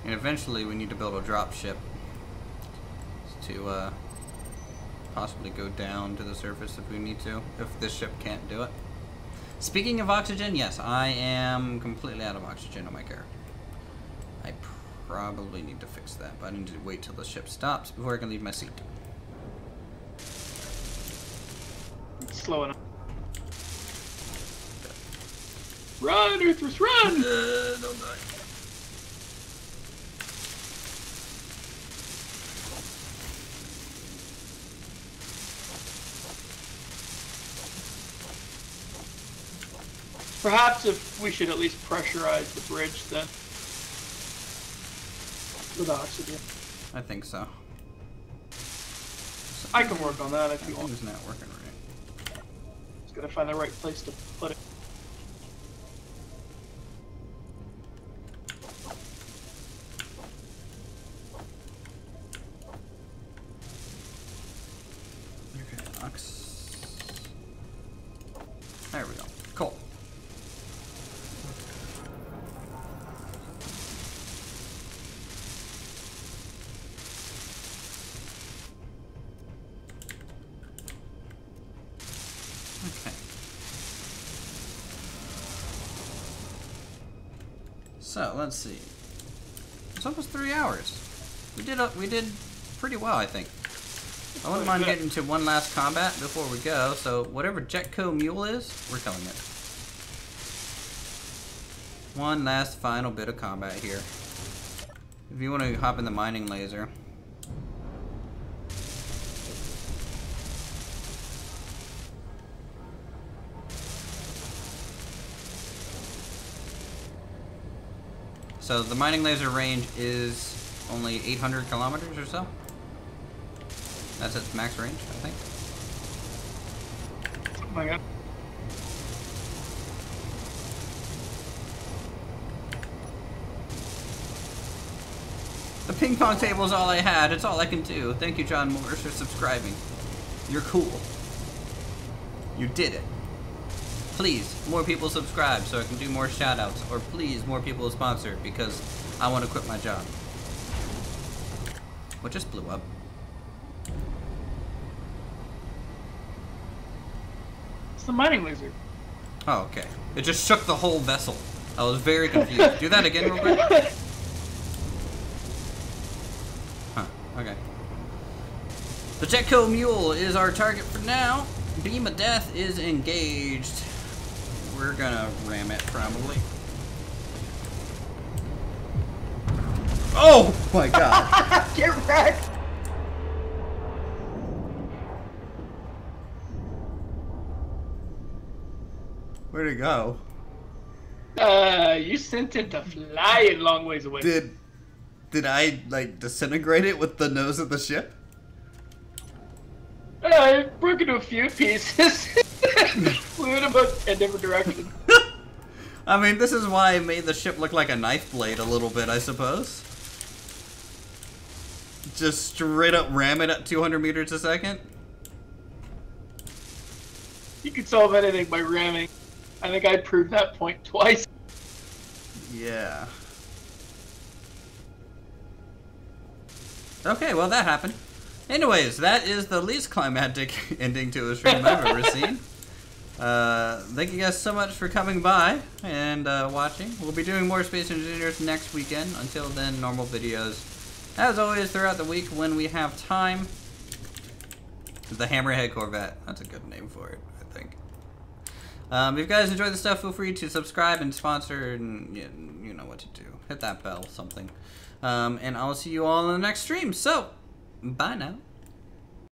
And eventually we need to build a drop ship to possibly go down to the surface if we need to, if this ship can't do it. Speaking of oxygen, yes, I am completely out of oxygen on my character. I probably need to fix that, but I need to wait till the ship stops before I can leave my seat. It's slow enough. Run, Earthers, run! Don't die. Perhaps if we should at least pressurize the bridge then. With oxygen. I think so. I can work on that if you want. It's not working right. Just gotta find the right place to put it. Okay, ox. There we go. Cool. Okay. So let's see. It's almost 3 hours. We did pretty well, I think. I wouldn't mind getting to one last combat before we go. So whatever Jetco Mule is, we're killing it. One last final bit of combat here. If you want to hop in the mining laser. So the mining laser range is only 800 kilometers or so. That's its max range, I think. Oh my god. The ping pong table is all I had. It's all I can do. Thank you, John Morris, for subscribing. You're cool. You did it. Please, more people subscribe so I can do more shoutouts. Or please, more people sponsor because I want to quit my job. What just blew up? It's the mining laser. Oh, okay. It just shook the whole vessel. I was very confused. Do that again real quick. Huh, okay. The Jetco Mule is our target for now. Beam of Death is engaged. We're gonna ram it, probably. Oh my god! Get wrecked! Where'd it go? You sent it to flying long ways away. Did I, like, disintegrate it with the nose of the ship? It broke into a few pieces. Flew in a different direction. I mean, this is why I made the ship look like a knife blade a little bit, I suppose. Just straight up ram it at 200 meters a second. You can solve anything by ramming. I think I proved that point twice. Yeah. Okay, well that happened. Anyways, that is the least climactic ending to a stream I've ever seen. Thank you guys so much for coming by and watching. We'll be doing more Space Engineers next weekend. Until then, normal videos, as always, throughout the week when we have time. The Hammerhead Corvette. That's a good name for it, I think. If you guys enjoy the stuff, feel free to subscribe and sponsor, and you know what to do. Hit that bell, something. And I'll see you all in the next stream. So, bye now.